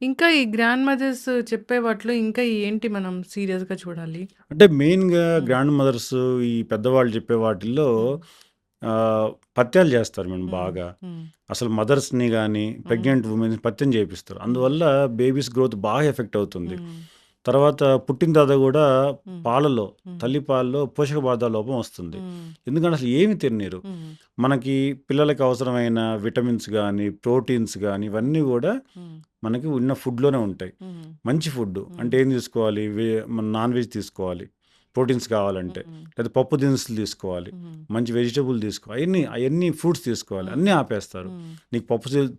ఇంకా ఈ గ్రాండ్ మదర్స్ చెప్పే వాటిలో ఇంకా ఏంటి మనం సీరియస్గా చూడాలి? అంటే మెయిన్‌గా గ్రాండ్ మదర్స్ ఈ పెద్దవాళ్ళు చెప్పే వాటిల్లో పత్యాలు చేస్తారు మేడం బాగా. అసలు మదర్స్‌ని గాని, ప్రెగ్నెంట్ వుమెన్‌ని పత్యం చేపిస్తారు. అందువల్ల బేబీస్ గ్రోత్ బాగా ఎఫెక్ట్ అవుతుంది. తర్వాత పుట్టిన తర్వాత కూడా పాలలో, తల్లి పాలలో పోషక పదార్థాల లోపం వస్తుంది. ఎందుకంటే అసలు ఏమి తిననీరు. మనకి పిల్లలకి అవసరమైన విటమిన్స్ గానీ, ప్రోటీన్స్ గానీ ఇవన్నీ కూడా మనకి ఉన్న ఫుడ్‌లోనే ఉంటాయి. మంచి ఫుడ్ అంటే ఏం తీసుకోవాలి? మన నాన్ వెజ్ తీసుకోవాలి ప్రోటీన్స్ కావాలంటే. లేదా పప్పు దినుసులు తీసుకోవాలి. మంచి వెజిటబుల్ తీసుకోవాలి. అవన్నీ ఫ్రూట్స్ తీసుకోవాలి. అన్నీ ఆపేస్తారు. నీకు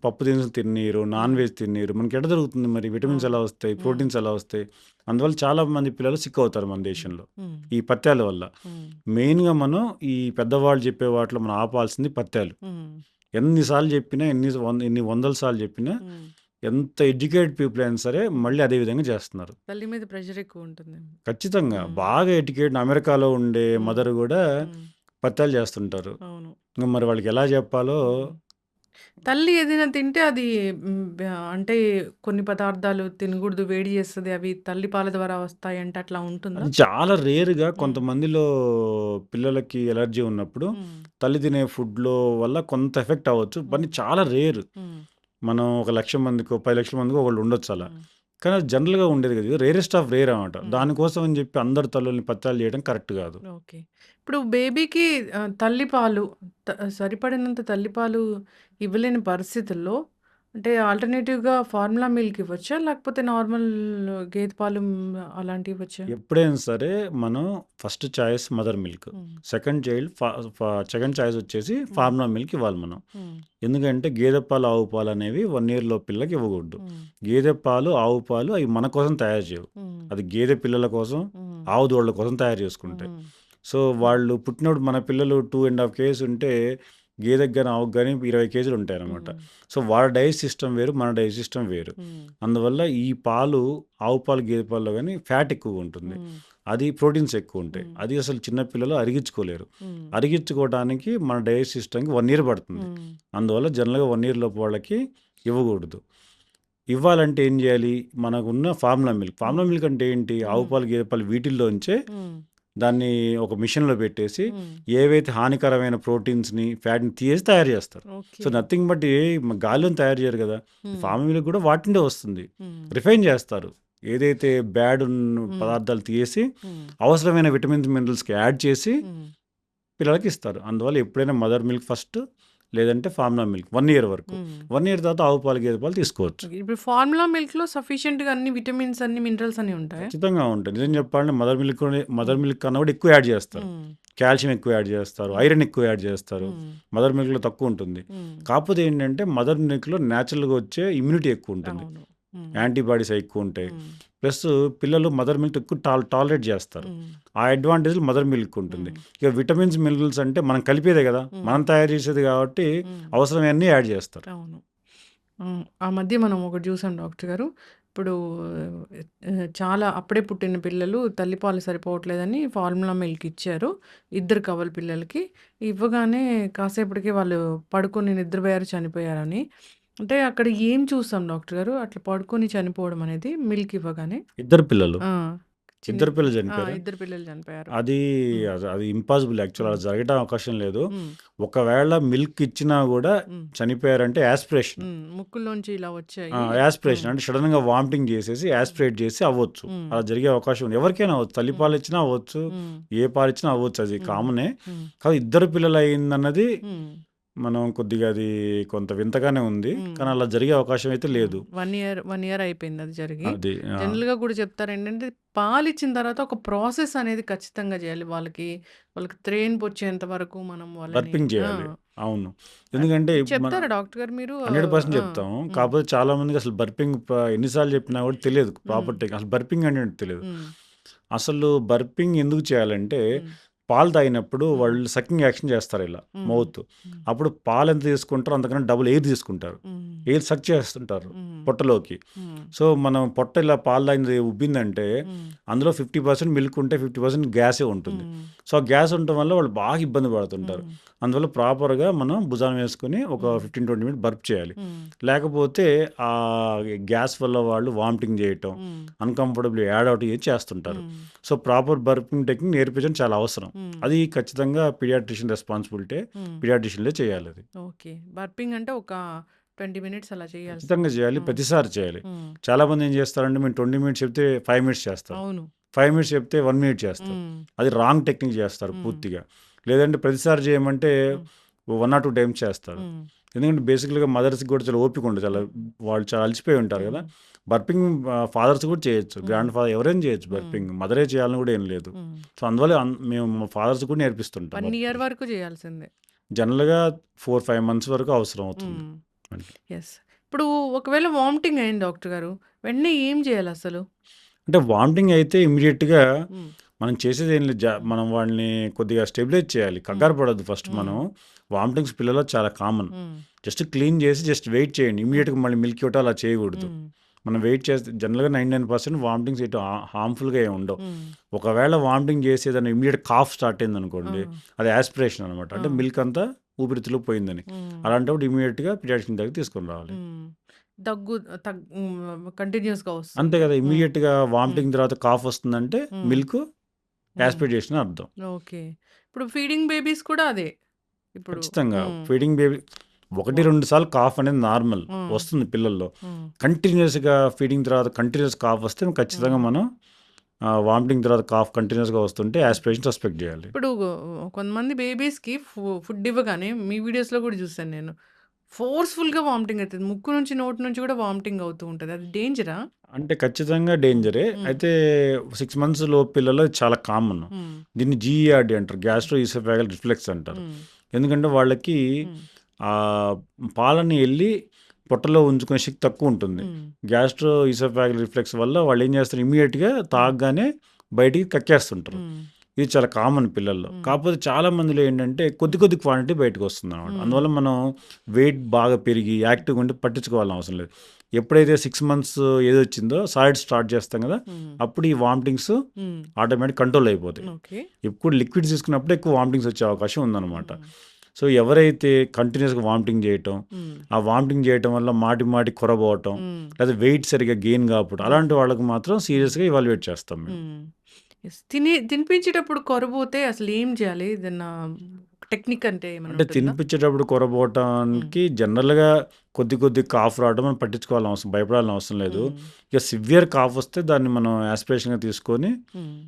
పప్పు దినుసులు తిననీరు, నాన్ వెజ్ తిననీరు. మనకి ఎట్ట దొరుకుతుంది మరి? విటమిన్స్ ఎలా వస్తాయి? ప్రోటీన్స్ ఎలా వస్తాయి? అందువల్ల చాలా మంది పిల్లలు సిక్ అవుతారు మన దేశంలో ఈ పత్యాల వల్ల. మెయిన్‌గా మనం ఈ పెద్దవాళ్ళు చెప్పే వాటిలో మనం ఆపాల్సింది పత్యాలు. ఎన్నిసార్లు చెప్పినా, ఎన్ని వందల సార్లు చెప్పినా, ఎంత ఎడ్యుకేటెడ్ పీపుల్ అయినా సరే మళ్ళీ అదే విధంగా చేస్తున్నారు. తల్లి మీద ప్రెషర్ ఎక్కువ ఉంటుంది. ఖచ్చితంగా బాగా ఎడ్యుకేటెడ్ అమెరికాలో ఉండే మదర్ కూడా పత్యాలు చేస్తుంటారు. అవును. ఇంకా మరి వాళ్ళకి ఎలా చెప్పాలో. తల్లి ఏదైనా తింటే అది అంటే కొన్ని పదార్థాలు తినకూడదు, వేడి చేస్తుంది, అవి తల్లి పాల ద్వారా వస్తాయి అంటే అట్లా ఉంటుందా? అది చాలా రేర్‌గా కొంతమందిలో పిల్లలకి ఎలర్జీ ఉన్నప్పుడు తల్లి తినే ఫుడ్‌లో వల్ల కొంత ఎఫెక్ట్ అవ్వచ్చు. కానీ చాలా రేర్. మనం 1,00,000 మందికో, 10,00,000 మందికో ఒకళ్ళు ఉండొచ్చు అలా. కానీ అది జనరల్‌గా ఉండేది కాదు. ఇది రేరెస్ట్ ఆఫ్ రేర్ అనమాట. దానికోసం అని చెప్పి అందరు తల్లుల్ని పత్యాలు చేయడం కరెక్ట్ కాదు. ఓకే. ఇప్పుడు బేబీకి తల్లిపాలు సరిపడినంత తల్లిపాలు ఇవ్వలేని పరిస్థితుల్లో అంటే ఆల్టర్‌నేటివ్‌గా ఫార్ములా మిల్క్ ఇవ్వచ్చా? లేకపోతే నార్మల్ గేదె పాలు అలాంటివి ఇవ్వచ్చా? ఎప్పుడైనా సరే మనం first choice mother milk. Second second choice వచ్చేసి ఫార్ములా మిల్క్ ఇవ్వాలి మనం. ఎందుకంటే గేదె పాలు, ఆవు పాలు అనేవి 1 ఇయర్ లోపు పిల్లలకి ఇవ్వకూడదు. గేదె పాలు, ఆవు పాలు అవి మన కోసం తయారు చేయవు. అది గేదె పిల్లల కోసం, ఆవు దూడల కోసం తయారు చేసుకుంటాయి. సో వాళ్ళు పుట్టినప్పుడు మన పిల్లలు 2.5 kgs ఉంటే గేదెకి కానీ ఆవుకి కానీ 20 kgs ఉంటాయి అన్నమాట. సో వాళ్ళ డైట్ సిస్టమ్ వేరు, మన డైట్ సిస్టమ్ వేరు. అందువల్ల ఈ పాలు, ఆవు పాలు, గేదె పాలలో కానీ ఫ్యాట్ ఎక్కువ ఉంటుంది. అది ప్రోటీన్స్ ఎక్కువ ఉంటాయి. అది అసలు చిన్నపిల్లలు అరిగించుకోలేరు. అరిగించుకోవడానికి మన డైట్ సిస్టమ్కి 1 year పడుతుంది. అందువల్ల జనరల్గా 1 year లోపు వాళ్ళకి ఇవ్వకూడదు. ఇవ్వాలంటే ఏం చేయాలి? మనకున్న ఫార్ములా మిల్క్ అంటే ఏంటి? ఆవు పాలు, గేదె పాలు వీటిల్లోంచే దాన్ని ఒక మిషన్‌లో పెట్టేసి ఏవైతే హానికరమైన ప్రోటీన్స్‌ని, ఫ్యాట్‌ని తీసేసి తయారు చేస్తారు. సో నథింగ్ బట్ గాలిలోని తయారు చేయరు కదా! ఫార్ములా మిల్క్ కూడా వాటి నుండే వస్తుంది. రిఫైన్ చేస్తారు. ఏదైతే బ్యాడ్ పదార్థాలు తీసేసి అవసరమైన విటమిన్స్, మినరల్స్‌కి యాడ్ చేసి పిల్లలకి ఇస్తారు. అందువల్ల ఎప్పుడైనా మదర్ మిల్క్ ఫస్ట్, లేదంటే ఫార్ములా మిల్క్ 1 year వరకు. 1 year తర్వాత ఆవు పాలు, గేదె పాలు తీసుకోవచ్చు. ఇప్పుడు ఫార్ములా మిల్క్‌లో సఫిషియెంట్‌గా అన్ని విటమిన్స్, అన్ని మినరల్స్ అన్ని ఉంటాయా? ఖచ్చితంగా ఉంటాయి. నిజం చెప్పాలంటే మదర్ మిల్క్ కన్నా కూడా ఎక్కువ యాడ్ చేస్తారు. కాల్షియం ఎక్కువ యాడ్ చేస్తారు, ఐరన్ ఎక్కువ యాడ్ చేస్తారు. మదర్ మిల్క్‌లో తక్కువ ఉంటుంది. కాకపోతే ఏంటంటే మదర్ మిల్క్‌లో న్యాచురల్‌గా వచ్చే ఇమ్యూనిటీ ఎక్కువ ఉంటుంది. యాంటీబాడీస్ ఎక్కువ ఉంటాయి. ప్లస్ పిల్లలు మదర్ మిల్క్ ఎక్కువ టాలరేట్ చేస్తారు. ఆ అడ్వాంటేజ్లు మదర్ మిల్క్ ఉంటుంది. ఇక విటమిన్స్, మినరల్స్ అంటే మనం కలిపేదే కదా, మనం తయారు చేసేది కాబట్టి అవసరమన్నీ యాడ్ చేస్తారు. అవును. ఆ మధ్య మనం ఒకటి చూసాం డాక్టర్ గారు. ఇప్పుడు చాలా అప్పుడే పుట్టిన పిల్లలు తల్లిపాలు సరిపోవట్లేదని ఫార్ములా మిల్క్ ఇచ్చారు 2 కవల పిల్లలకి. ఇవ్వగానే కాసేపటికి వాళ్ళు పడుకొని నిద్రపోయారు, చనిపోయారని. అంటే అక్కడ ఏం చూసాం డాక్టర్ గారు? అట్లా పడుకొని చనిపోవడం అనేది మిల్క్ ఇవ్వగానే. ఇద్దరు పిల్లలు చిన్న చనిపోయారు. 2 పిల్లలు చనిపోయారు. అది ఇంపాసిబుల్. యాక్చువల్ అది జరగడం అవకాశం లేదు. ఒకవేళ మిల్క్ ఇచ్చినా కూడా చనిపోయారంటే యాస్పిరేషన్, ముక్కులోంచి ఇలా వచ్చాయి. యాస్పిరేషన్ అంటే సడన్ గా వామిటింగ్ చేసేసి యాస్పిరేట్ చేసి అవ్వచ్చు. అలా జరిగే అవకాశం ఉంది. ఎవరికైనా అవ్వచ్చు. తల్లిపాలు ఇచ్చినా అవ్వచ్చు, ఏ పాలు ఇచ్చినా అవ్వచ్చు. అది కామనే. కాదు 2 పిల్లలు అయిందన్నది మనం కొద్దిగా అది కొంత వింతగానే ఉంది. కానీ అలా జరిగే అవకాశం అయితే లేదు. 1 ఇయర్ అయిపోయింది అది జరిగి. అది జనరల్‌గా కూడా చెప్తారేంటంటే, పాలిచ్చిన తర్వాత ఒక ప్రాసెస్ అనేది ఖచ్చితంగా చేయాలి. వాళ్ళకి త్రేన్పొచ్చేంత వరకు మనం వాళ్ళని బర్పింగ్ ఆ! చేయాలి. అవును. అది ఎందుకంటే ఇప్పుడు మన చెప్తారా డాక్టర్ గారు మీరు? 100% ఆ! చెప్తాము. హ్మ్. కాకపోతే చాలా మందికి అసలు బర్పింగ్ ఎన్ని సార్లు చెప్పినా కూడా తెలియదు హ్మ్. Proper technique. అసలు బర్పింగ్ అంటే ఏంటో తెలియదు. హ్మ్. అసలు బర్పింగ్ ఎందుకు చేయాలంటే, హ్మ్. పాలు తాగినప్పుడు హ్మ్. వాళ్ళు సకింగ్ యాక్షన్ చేస్తారు ఇలా హ్మ్. మౌత్. హ్మ్. అప్పుడు పాలు ఎంత తీసుకుంటారో అంతకన్నా డబుల్ ఎయిర్ తీసుకుంటారు. హ్మ్. ఎయిర్ సక్ చేస్తుంటారు హ్మ్. పొట్టలోకి. హ్మ్. సో, మనం పొట్ట ఇలా పాలు తాగింది ఉబ్బిందంటే, హ్మ్. అందులో 50% మిల్క్ ఉంటే 50% గ్యాసే ఉంటుంది. హ్మ్. సో, ఆ గ్యాస్ ఉండటం వల్ల వాళ్ళు బాగా ఇబ్బంది పడుతుంటారు. హ్మ్. అందువల్ల ప్రాపర్‌గా మనం భుజాన వేసుకొని ఒక హ్మ్. 15-20 మినిట్స్ బర్ప్ చేయాలి. హ్మ్. లేకపోతే ఆ గ్యాస్ వల్ల వాళ్ళు వామిటింగ్ చేయటం, హ్మ్. అన్‌కంఫర్టబుల్ యాడ్ అవుట్ ఇవి చేస్తుంటారు. హ్మ్. సో, ప్రాపర్ బర్పింగ్ టెక్నిక్ నేర్పించడం చాలా అవసరం. హ్మ్. అది ఖచ్చితంగా పీడియాట్రిషియన్ రెస్పాన్సిబిలిటీ. హ్మ్. పీడియాట్రిషియన్‌లే చేయాలి అది. ఓకే. బర్పింగ్ అంటే ఒక 20 మినిట్స్ అలా చేయాల్సింది. ఖచ్చితంగా చేయాలి. హ్మ్. ప్రతిసారి చేయాలి. హ్మ్. చాలామంది ఏం చేస్తారంటే మేము 20 మినిట్స్ చెప్తే 5 మినిట్స్ చేస్తారు. అవును. 5 మినిట్స్ చెప్తే 1 మినిట్ చేస్తారు. హ్మ్. అది రాంగ్ టెక్నిక్ చేస్తారు హ్మ్. పూర్తిగా. లేదంటే ప్రతిసారి చేయమంటే హ్మ్. 1 ఆర్ 2 టైమ్స్ చేస్తారు. హ్మ్. ఎందుకంటే బేసికల్‌గా మదర్స్‌కి కూడా చాలా ఓపిక ఉండదు. చాలా హ్మ్. వాళ్ళు చాలా అలసిపోయి ఉంటారు కదా! హ్మ్. బర్పింగ్ ఫాదర్స్ కూడా చేయొచ్చు. హ్మ్. గ్రాండ్ ఫాదర్ ఎవరైనా చేయొచ్చు హ్మ్. బర్పింగ్. మదరే చేయాలని కూడా ఏం లేదు. హ్మ్. సో, అందువల్ల మేము ఫాదర్స్ కూడా నేర్పిస్తుంటాం 1 ఇయర్ బర్పింగ్. వరకు చేయాల్సిందే. జనరల్‌గా 4, 5 మంత్స్ వరకు అవసరం అవుతుంది. హ్మ్. అంటే యెస్. ఇప్పుడు ఒకవేళ వామిటింగ్ అయింది డాక్టర్ గారు. వెంటనే ఏం చేయాలసలు? అంటే వామిటింగ్ అయితే ఇమ్మీడియేట్‌గా హ్మ్. మనం చేసేదేం లేదు. హ్మ్. మనం వాళ్ళని కొద్దిగా స్టెబిలైజ్ చేయాలి. హ్మ్. కంగారు పడొద్దు ఫస్ట్ హ్మ్. మనం. వామిటింగ్స్ పిల్లల్లో చాలా కామన్. హ్మ్. జస్ట్ క్లీన్ చేసి జస్ట్ వెయిట్ చేయండి. హ్మ్. ఇమ్మీడియేట్‌గా మళ్ళీ మిల్క్ ఇవ్వటం అలా చేయకూడదు. హ్మ్. మనం వెయిట్ చేస్తే జనరల్‌గా 99% వామిటింగ్స్ ఎటు హార్మ్‌ఫుల్‌గా ఏమి ఉండవు. హ్మ్. ఒకవేళ వామిటింగ్ చేసి ఏదైనా ఇమ్మీడియేట్ కాఫ్ స్టార్ట్ ఆ! అయిందనుకోండి, అది యాస్పిరేషన్ అనమాట. ఆ! అంటే మిల్క్ అంతా ఊపిరితిత్తులకు పోయిందని. హ్మ్. అలాంటప్పుడు ఇమ్మీడియేట్‌గా పీడియాట్రిషియన్ దగ్గరికి తీసుకొని రావాలి. హ్మ్. దగ్గు కంటిన్యూయస్‌గా అంతే వస్తుంది. కదా! హ్మ్. ఇమ్మీడియేట్‌గా హ్మ్. వామిటింగ్ తర్వాత కాఫ్ వస్తుందంటే హ్మ్. మిల్క్ హ్మ్. యాస్పిరేట్ చేసిన అర్థం. ఓకే. ఇప్పుడు ఫీడింగ్ బేబీస్ కూడా అదే. ఇప్పుడు ఖచ్చితంగా. హ్మ్. ఫీడింగ్ బేబీ 1, వా 2 సార్లు కాఫ్ అనేది నార్మల్. హ్మ్. వస్తుంది పిల్లల్లో. హ్మ్. కంటిన్యూయస్‌గా ఫీడింగ్ తర్వాత కంటిన్యూయస్ కాఫ్ వస్తే ఖచ్చితంగా హ్మ్. మనం వామిటింగ్ తర్వాత కాఫ్ కంటిన్యూయస్‌గా వస్తుంటే హ్మ్. యాస్పిరేషన్ సస్పెక్ట్ చేయాలి. ఇప్పుడు కొంతమంది బేబీస్‌కి ఫుడ్ ఇవ్వగానే మీ వీడియోస్‌లో కూడా చూసాను నేను. ఫోర్స్‌ఫుల్‌గా వామిటింగ్ అయితది. ముక్కు నుంచి, నోటి నుంచి కూడా వామిటింగ్ అవుతూ ఉంటది. అది డేంజరా? అంటే ఖచ్చితంగా హ్మ్. డేంజరే. హ్మ్. అయితే 6 మంత్స్ లోపు పిల్లల్లో ఇది చాలా కామన్. హ్మ్. దీన్ని జీఈఆర్‌డీ అంటారు. గ్యాస్ట్రో ఈసోఫాగల్ రిఫ్లెక్స్ అంటారు. హ్మ్. ఎందుకంటే వాళ్ళకి హ్మ్. పాలని ఎళ్లి పొట్టలో ఉంచుకునే శక్తి తక్కువుంటుంది. హ్మ్. గ్యాస్ట్రో ఈసోఫాగల్ రిఫ్లెక్స్ వల్ల వాళ్ళేం చేస్తారు ఇమ్మీడియేట్‌గా హ్మ్. తాగగానే బయటికి కక్కేస్తుంటారు. హ్మ్. ఇది చాలా కామన్ పిల్లల్లో. హ్మ్. కాకపోతే చాలా మందిలో ఏంటంటే కొద్ది హ్మ్. కొద్ది క్వాంటిటీ బయటకొస్తుందనమాట. హ్మ్. అందువల్ల మనం వెయిట్ బాగా పెరిగి యాక్టివ్‌గా ఉంటే పట్టించుకోవాల్సిన అవసరం లేదు. ఎప్పుడైతే 6 మంత్స్ ఏజొచ్చిందో సాలిడ్స్ స్టార్ట్ చేస్తాం కదా! హ్మ్. అప్పుడు ఈ వామిటింగ్స్ హ్మ్. ఆటోమేటిక్ కంట్రోల్ అయిపోతాయి. ఓకే. ఎక్కువ లిక్విడ్స్ తీసుకున్నప్పుడే ఎక్కువ వామిటింగ్స్ వచ్చే అవకాశం ఉందనమాట. హ్మ్. సో, ఎవరైతే కంటిన్యూయస్‌గా వామిటింగ్ చేయటం, హ్మ్. ఆ వామిటింగ్ చేయటం వల్ల మాటి మాటికి కొరబోవటం, హ్మ్. లేదా వెయిట్ సరిగ్గా గెయిన్ కాకపోవడం, హ్మ్. అలాంటి వాళ్ళకి మాత్రం హ్మ్. సీరియస్‌గా ఎవాల్యుయేట్ చేస్తాం మేము. హ్మ్. యెస్. తినిపించేటప్పుడు కొరబోతే అసలేం చేయాలి? ఏదన్నా టెక్నిక్ అంటే ఏమన్నా అంటే ఉంటుందా? తినిపించేటప్పుడు హ్మ్. కొరబోవటానికి జనరల్‌గా కొద్ది కొద్ది కాఫ్ రావడం మనం పట్టించుకోవాల్సిన అవసరం భయపడాల్సిన అవసరం లేదు. హ్మ్. ఇక సివియర్ కాఫ్ వస్తే దాన్ని మనం యాస్పిరేషన్‌గా తీసుకొని హ్మ్.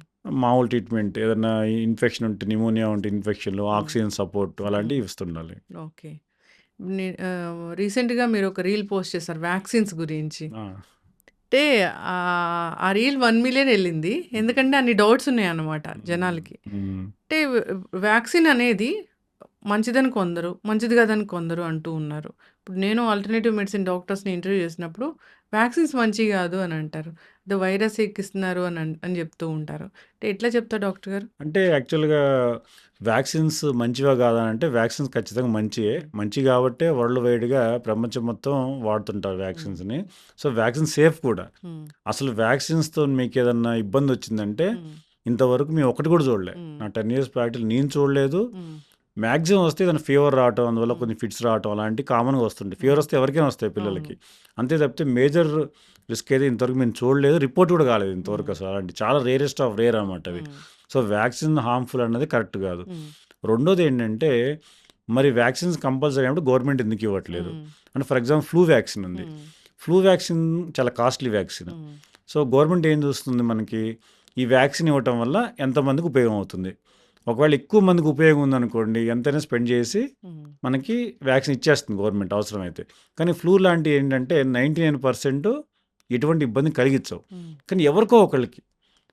మామూలు ట్రీట్మెంట్ ఏదన్నా ఇన్ఫెక్షన్ ఉంటే న్యూమోనియా ఉంటే ఇన్ఫెక్షన్‌లు, హ్మ్. ఆక్సిజన్ సపోర్ట్ హ్మ్. అలాంటివి ఇస్తుండాలి. ఓకే. రీసెంట్‌గా మీరొక రీల్ పోస్ట్ చేశారు వ్యాక్సిన్స్ గురించి. ఆ! అంటే ఆ రీల్ 1,000,000 ఎళ్ళింది. ఎందుకంటే అన్ని డౌట్స్ ఉన్నాయన్నమాట హ్మ్. జనాలకి. హ్మ్. అంటే వ్యాక్సిన్ అనేది మంచిదని కొందరు, మంచిది కాదని కొందరు అంటూ ఉన్నారు. ఇప్పుడు నేను ఆల్టర్‌నేటివ్ మెడిసిన్ డాక్టర్స్‌ని ఇంటర్వ్యూ చేసినప్పుడు వ్యాక్సిన్స్ మంచియి కాదు అని అంటారు. ఏదో వైరస్ ఎక్కిస్తున్నారు అని చెప్తూ ఉంటారు. అంటే ఎట్లా చెప్తారు డాక్టర్ గారు? అంటే యాక్చువల్‌గా వ్యాక్సిన్స్ మంచివా కాదా అంటే వ్యాక్సిన్స్ ఖచ్చితంగా మంచియే. హ్మ్. మంచియి కాబట్టే వరల్డ్ వైడ్‌గా ప్రపంచం మొత్తం వాడుతుంటారు హ్మ్. వ్యాక్సిన్స్‌ని. సో, వ్యాక్సిన్ సేఫ్ కూడా. హ్మ్. అసలు వ్యాక్సిన్స్‌తోని మీకేదన్నా ఇబ్బందొచ్చిందంటే హ్మ్. ఇంతవరకు మేము ఒకటి కూడా చూడలే. హ్మ్. నా 10 ఇయర్స్ ప్రాక్టీస్‌లో నేను చూడలేదు. హ్మ్. మాక్సిమం వస్తే ఏదైనా ఫీవర్ రావటం, అందువల్ల హ్మ్. కొన్ని ఫిట్స్ రావటం అలాంటివి కామన్‌గా వస్తుంటాయి. ఫీవర్ హ్మ్. వస్తే ఎవరికైనా వస్తాయి అవును. పిల్లలకి. అంతే తప్పితే మేజర్ రిస్క్ అయితే ఇంతవరకు మేము చూడలేదు. రిపోర్ట్ కూడా కాలేదు ఇంతవరకు హ్మ్. అసలు అలాంటివి. చాలా రేరెస్ట్ ఆఫ్ రేర్ అనమాట అవి. హ్మ్. సో, వ్యాక్సిన్ హార్మ్‌ఫుల్ అన్నది కరెక్ట్ కాదు. హ్మ్. రెండోదేంటంటే మరి వ్యాక్సిన్స్ కంపల్సరీ అంటే గవర్నమెంట్ ఎందుకు ఇవ్వట్లేదు? హ్మ్. అంటే ఫర్ ఎగ్జాంపుల్ ఫ్లూ వ్యాక్సిన్ ఉంది. హ్మ్. ఫ్లూ వ్యాక్సిన్ చాలా కాస్ట్‌లీ వ్యాక్సిన్. హ్మ్. సో, గవర్నమెంట్ ఏం చూస్తుంది మనకి? ఈ వ్యాక్సిన్ ఇవ్వటం వల్ల ఎంతమందికి ఉపయోగం అవుతుంది? ఒకవేళ ఎక్కువ మందికి ఉపయోగం ఉందనుకోండి, ఎంతైనా స్పెండ్ చేసి మనకి వ్యాక్సిన్ ఇచ్చేస్తుంది గవర్నమెంట్ అవసరమైతే. కానీ ఫ్లూ లాంటివి ఏంటంటే 99% ఎటువంటి ఇబ్బంది కలిగించవు. కానీ ఎవరికో ఒకళ్ళకి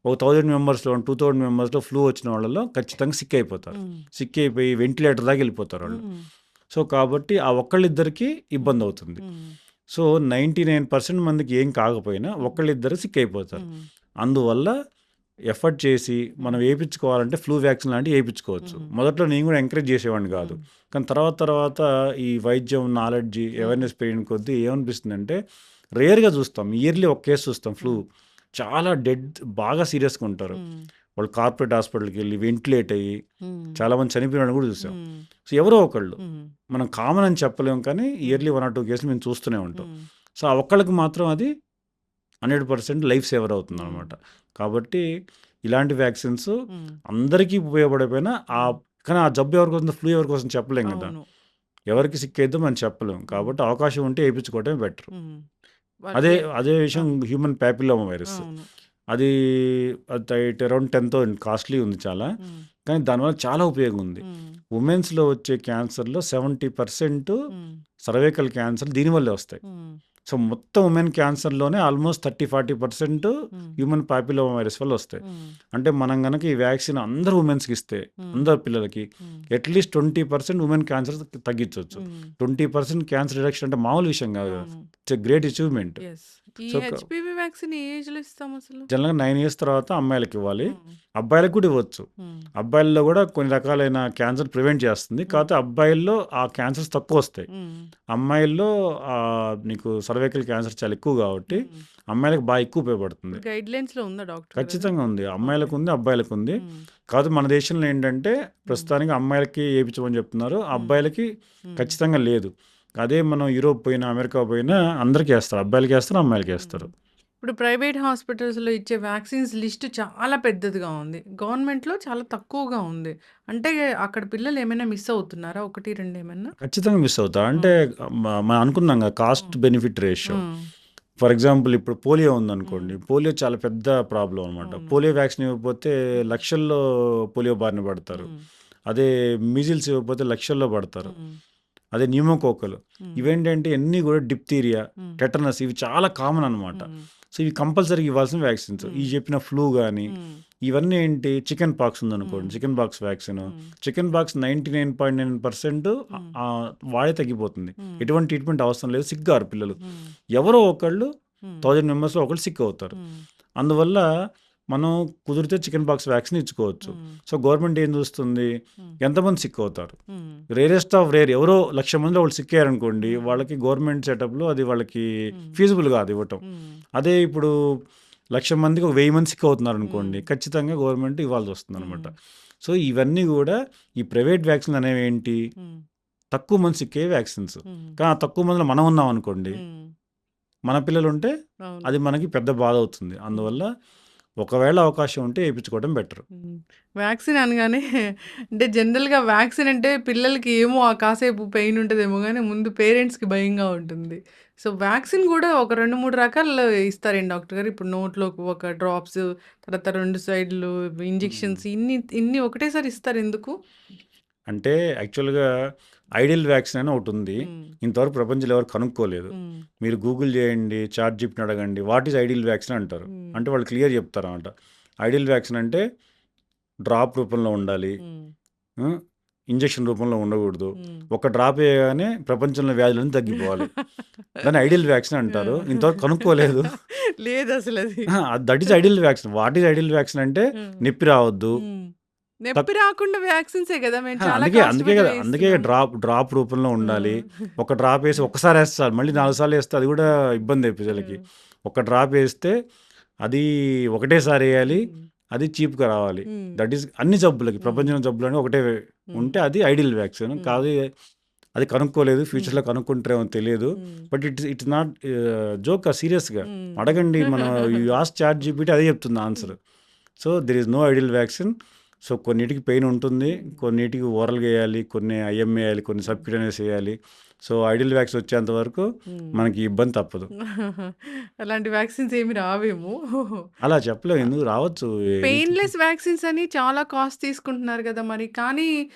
ఒక 1000 మెంబర్స్‌లో, 2000 మెంబర్స్‌లో ఫ్లూ వచ్చిన వాళ్ళలో ఖచ్చితంగా సిక్ అయిపోతారు. సిక్ అయిపోయి వెంటిలేటర్ దాకా వెళ్ళిపోతారు వాళ్ళు. సో, కాబట్టి ఆ ఒక్కళ్ళిద్దరికి ఇబ్బంది అవుతుంది. సో, 99% మందికి ఏం కాకపోయినా ఒకళ్ళిద్దరు సిక్ అయిపోతారు. అందువల్ల ఎఫర్ట్ చేసి మనం ఏపించుకోవాలంటే ఫ్లూ వ్యాక్సిన్ లాంటివి ఏపించుకోవచ్చు. మొదట్లో నేను కూడా ఎంకరేజ్ చేసేవాడిని కాదు. కానీ తర్వాత ఈ వైద్యం నాలెడ్జ్ అవేర్నెస్ పెరిగిన కొద్దీ ఏమనిపిస్తుందంటే రేర్గా చూస్తాం, ఇయర్లీ ఒక కేసు చూస్తాం ఫ్లూ. చాలా బాగా సీరియస్గా ఉంటారు. వాళ్ళు కార్పొరేట్ హాస్పిటల్కి వెళ్ళి వెంటిలేట్ అయ్యి చాలామంది చనిపోయిన కూడా చూసాం. సో, ఎవరో ఒకళ్ళు మనం కామన్ అని చెప్పలేము, కానీ ఇయర్లీ 1 or 2 కేసులు మేము చూస్తూనే ఉంటాం. సో, ఆ ఒక్కళ్ళకి మాత్రం అది 100% లైఫ్ సేవర్ అవుతుంది అనమాట. కాబట్టి ఇలాంటి వ్యాక్సిన్స్ అందరికీ ఉపయోగపడిపోయినా కానీ ఆ జబ్బు ఎవరికి వస్తుందో, ఫ్లూ ఎవరికి వస్తుందో చెప్పలేం కదా. ఎవరికి సిక్ అయిద్దో మనం చెప్పలేం. కాబట్టి అవకాశం ఉంటే వేయించుకోవటమే బెటర్. అదే విషయం హ్యూమన్ ప్యాపిలోమా వైరస్. అది అరౌండ్ 10,000 కాస్ట్లీ ఉంది చాలా. కానీ దానివల్ల చాలా ఉపయోగం ఉంది. ఉమెన్స్లో వచ్చే క్యాన్సర్లో 70% సర్వైకల్ క్యాన్సర్ దీనివల్లే వస్తాయి. సో, మొత్తం ఉమెన్ క్యాన్సర్లోనే ఆల్మోస్ట్ 30-40% హ్యూమన్ పాపిలోమా వైరస్ వల్ల వస్తాయి. అంటే మనం కనుక ఈ వ్యాక్సిన్ అందరు ఉమెన్స్కి ఇస్తే, అందరు పిల్లలకి అట్లీస్ట్ 20% ఉమెన్ క్యాన్సర్ తగ్గించవచ్చు. 20% క్యాన్సర్ రిడక్షన్ అంటే మామూలు విషయం కాదు. It's a great achievement. జనరల్గా 9 years తర్వాత అమ్మాయిలకి ఇవ్వాలి, అబ్బాయిలకు కూడా ఇవ్వచ్చు. అబ్బాయిల్లో కూడా కొన్ని రకాలైన క్యాన్సర్ ప్రివెంట్ చేస్తుంది. కాకపోతే అబ్బాయిల్లో ఆ క్యాన్సర్స్ తక్కువ వస్తాయి. అమ్మాయిల్లో నీకు సర్వైకల్ క్యాన్సర్ చాలా ఎక్కువ కాబట్టి అమ్మాయిలకు బాగా ఎక్కువ ఉపయోగపడుతుంది. ఖచ్చితంగా ఉంది. అమ్మాయిలకు ఉంది, అబ్బాయిలకు ఉంది. కాదు మన దేశంలో ఏంటంటే ప్రస్తుతానికి అమ్మాయిలకి వేయించమని చెప్తున్నారు, అబ్బాయిలకి ఖచ్చితంగా లేదు. అదే మనం యూరోప్ పోయినా, అమెరికా పోయినా అందరికీ వేస్తారు. అబ్బాయిలకి వేస్తారు, అమ్మాయిలకి వేస్తారు. ఇప్పుడు ప్రైవేట్ హాస్పిటల్స్లో ఇచ్చే వ్యాక్సిన్స్ లిస్ట్ చాలా పెద్దదిగా ఉంది, గవర్నమెంట్లో చాలా తక్కువగా ఉంది. అంటే అక్కడ పిల్లలు ఏమైనా మిస్ అవుతున్నారా? 1-2 ఏమైనా? ఖచ్చితంగా మిస్ అవుతారు. అంటే మనం అనుకున్నాం కదా cost benefit ratio. For example ఇప్పుడు పోలియో ఉందనుకోండి, పోలియో చాలా పెద్ద ప్రాబ్లం అనమాట. పోలియో వ్యాక్సిన్ ఇవ్వకపోతే లక్షల్లో పోలియో బారిన పడతారు. అదే మీజిల్స్ ఇవ్వకపోతే లక్షల్లో పడతారు. అదే న్యూమోకోకలు ఇవేంటంటే అన్నీ కూడా డిప్తీరియా, టెటనస్ ఇవి చాలా కామన్ అనమాట. సో, ఇవి కంపల్సరీగా ఇవ్వాల్సిన వ్యాక్సిన్స్. ఈ చెప్పిన ఫ్లూ కానీ ఇవన్నీ ఏంటి, చికెన్ పాక్స్ ఉందనుకోండి, chicken pox vaccine. Chicken pox 99.9% వాడే తగ్గిపోతుంది. ఎటువంటి ట్రీట్మెంట్ అవసరం లేదు. సిగ్గారు పిల్లలు, ఎవరో ఒకళ్ళు 1000 మెంబర్స్లో ఒకళ్ళు సిక్ అవుతారు. అందువల్ల మనం కుదిరితే చికెన్ పాక్స్ వ్యాక్సిన్ ఇచ్చుకోవచ్చు. సో, గవర్నమెంట్ ఏం చూస్తుంది, ఎంతమంది సిక్ అవుతారు, రేరెస్ట్ ఆఫ్ రేర్ ఎవరో 1,00,000 మందిలో వాళ్ళు సిక్ అయ్యారనుకోండి, వాళ్ళకి గవర్నమెంట్ సెటప్లో అది వాళ్ళకి ఫీజిబుల్ కాదు ఇవ్వటం. అదే ఇప్పుడు 1,00,000 మందికి 1,000 మంది సిక్ అవుతున్నారు అనుకోండి, ఖచ్చితంగా గవర్నమెంట్ ఇవ్వాల్సి వస్తుంది అనమాట. సో, ఇవన్నీ కూడా ఈ ప్రైవేట్ వ్యాక్సిన్ అనేవి ఏంటి, తక్కువ మంది సిక్ అయ్యే వ్యాక్సిన్స్. కానీ ఆ తక్కువ మందిలో మనం ఉన్నాం అనుకోండి, మన పిల్లలు ఉంటే అది మనకి పెద్ద బాధ అవుతుంది. అందువల్ల ఒకవేళ అవకాశం ఉంటే వేయించుకోవడం బెటర్. వ్యాక్సిన్ అనగానే అంటే జనరల్గా వ్యాక్సిన్ అంటే పిల్లలకి ఏమో ఆ కాసేపు పెయిన్ ఉంటుందేమో, కానీ ముందు పేరెంట్స్కి భయంగా ఉంటుంది. సో, వ్యాక్సిన్ కూడా ఒక 2-3 రకాలు ఇస్తారండి డాక్టర్ గారు. ఇప్పుడు నోట్లోకి ఒక డ్రాప్స్, తర్వాత 2 సైడ్లు ఇంజెక్షన్స్, ఇన్ని ఒకటేసారి ఇస్తారు ఎందుకు? అంటే యాక్చువల్గా ఐడియల్ వ్యాక్సిన్ అని ఒకటి ఉంది. ఇంతవరకు ప్రపంచంలో ఎవరు కనుక్కోలేదు. మీరు గూగుల్ చేయండి, చాట్ జిపిటిని అడగండి, వాట్ ఈజ్ ఐడియల్ వ్యాక్సిన్ అంటారు. అంటే వాళ్ళు క్లియర్ చెప్తారు అన్నమాట. ఐడియల్ వ్యాక్సిన్ అంటే డ్రాప్ రూపంలో ఉండాలి, ఇంజెక్షన్ రూపంలో ఉండకూడదు. ఒక డ్రాప్ వేయగానే ప్రపంచంలో వ్యాధులన్నీ తగ్గిపోవాలి. దాన్ని ఐడియల్ వ్యాక్సిన్ అంటారు. ఇంతవరకు కనుక్కోలేదు. లేదు అసలు అది. That is ideal vaccine. What is ideal vaccine అంటే నొప్పి రావద్దు, నొప్పి రాకుండా వ్యాక్సిన్సే కదా మేము చాలా అందుకే కదా, అందుకే డ్రాప్ రూపంలో ఉండాలి. ఒక డ్రాప్ వేసి ఒక్కసారి వేస్తారు, మళ్ళీ 4 సార్లు వేస్తే అది కూడా ఇబ్బంది పిల్లలకి. ఒక డ్రాప్ వేస్తే అది ఒకటేసారి వేయాలి, అది చీప్గా రావాలి. దట్ ఈస్ అన్ని జబ్బులకి, ప్రపంచం జబ్బులని ఒకటే ఉంటే అది ఐడియల్ వ్యాక్సిన్ కాదు. అది కనుక్కోలేదు, ఫ్యూచర్లో కనుక్కుంటారేమో తెలియదు. బట్ ఇట్స్ నాట్ జోక్, సీరియస్గా అడగండి. మన ఆస్క్ చాట్ జీపీటీ అదే చెప్తుంది answer. So there is no ideal vaccine. So కొన్నిటికి పెయిన్ ఉంటుంది, కొన్నిటికి ఓరల్గా వేయాలి, కొన్ని ఐఎం వేయాలి, కొన్ని సబ్క్యూటేనియస్ వేయాలి. సో ఐడియల్ వ్యాక్సిన్ వచ్చేంత వరకు మనకి ఇబ్బంది తప్పదు. అలాంటి వ్యాక్సిన్స్ ఏమి రావేమో. అలా చెప్పలేము, ఎందుకు రావచ్చు. పెయిన్‌లెస్ వ్యాక్సిన్స్ అని చాలా కాస్ట్ తీసుకుంటున్నారు గదా! మరి. కానీ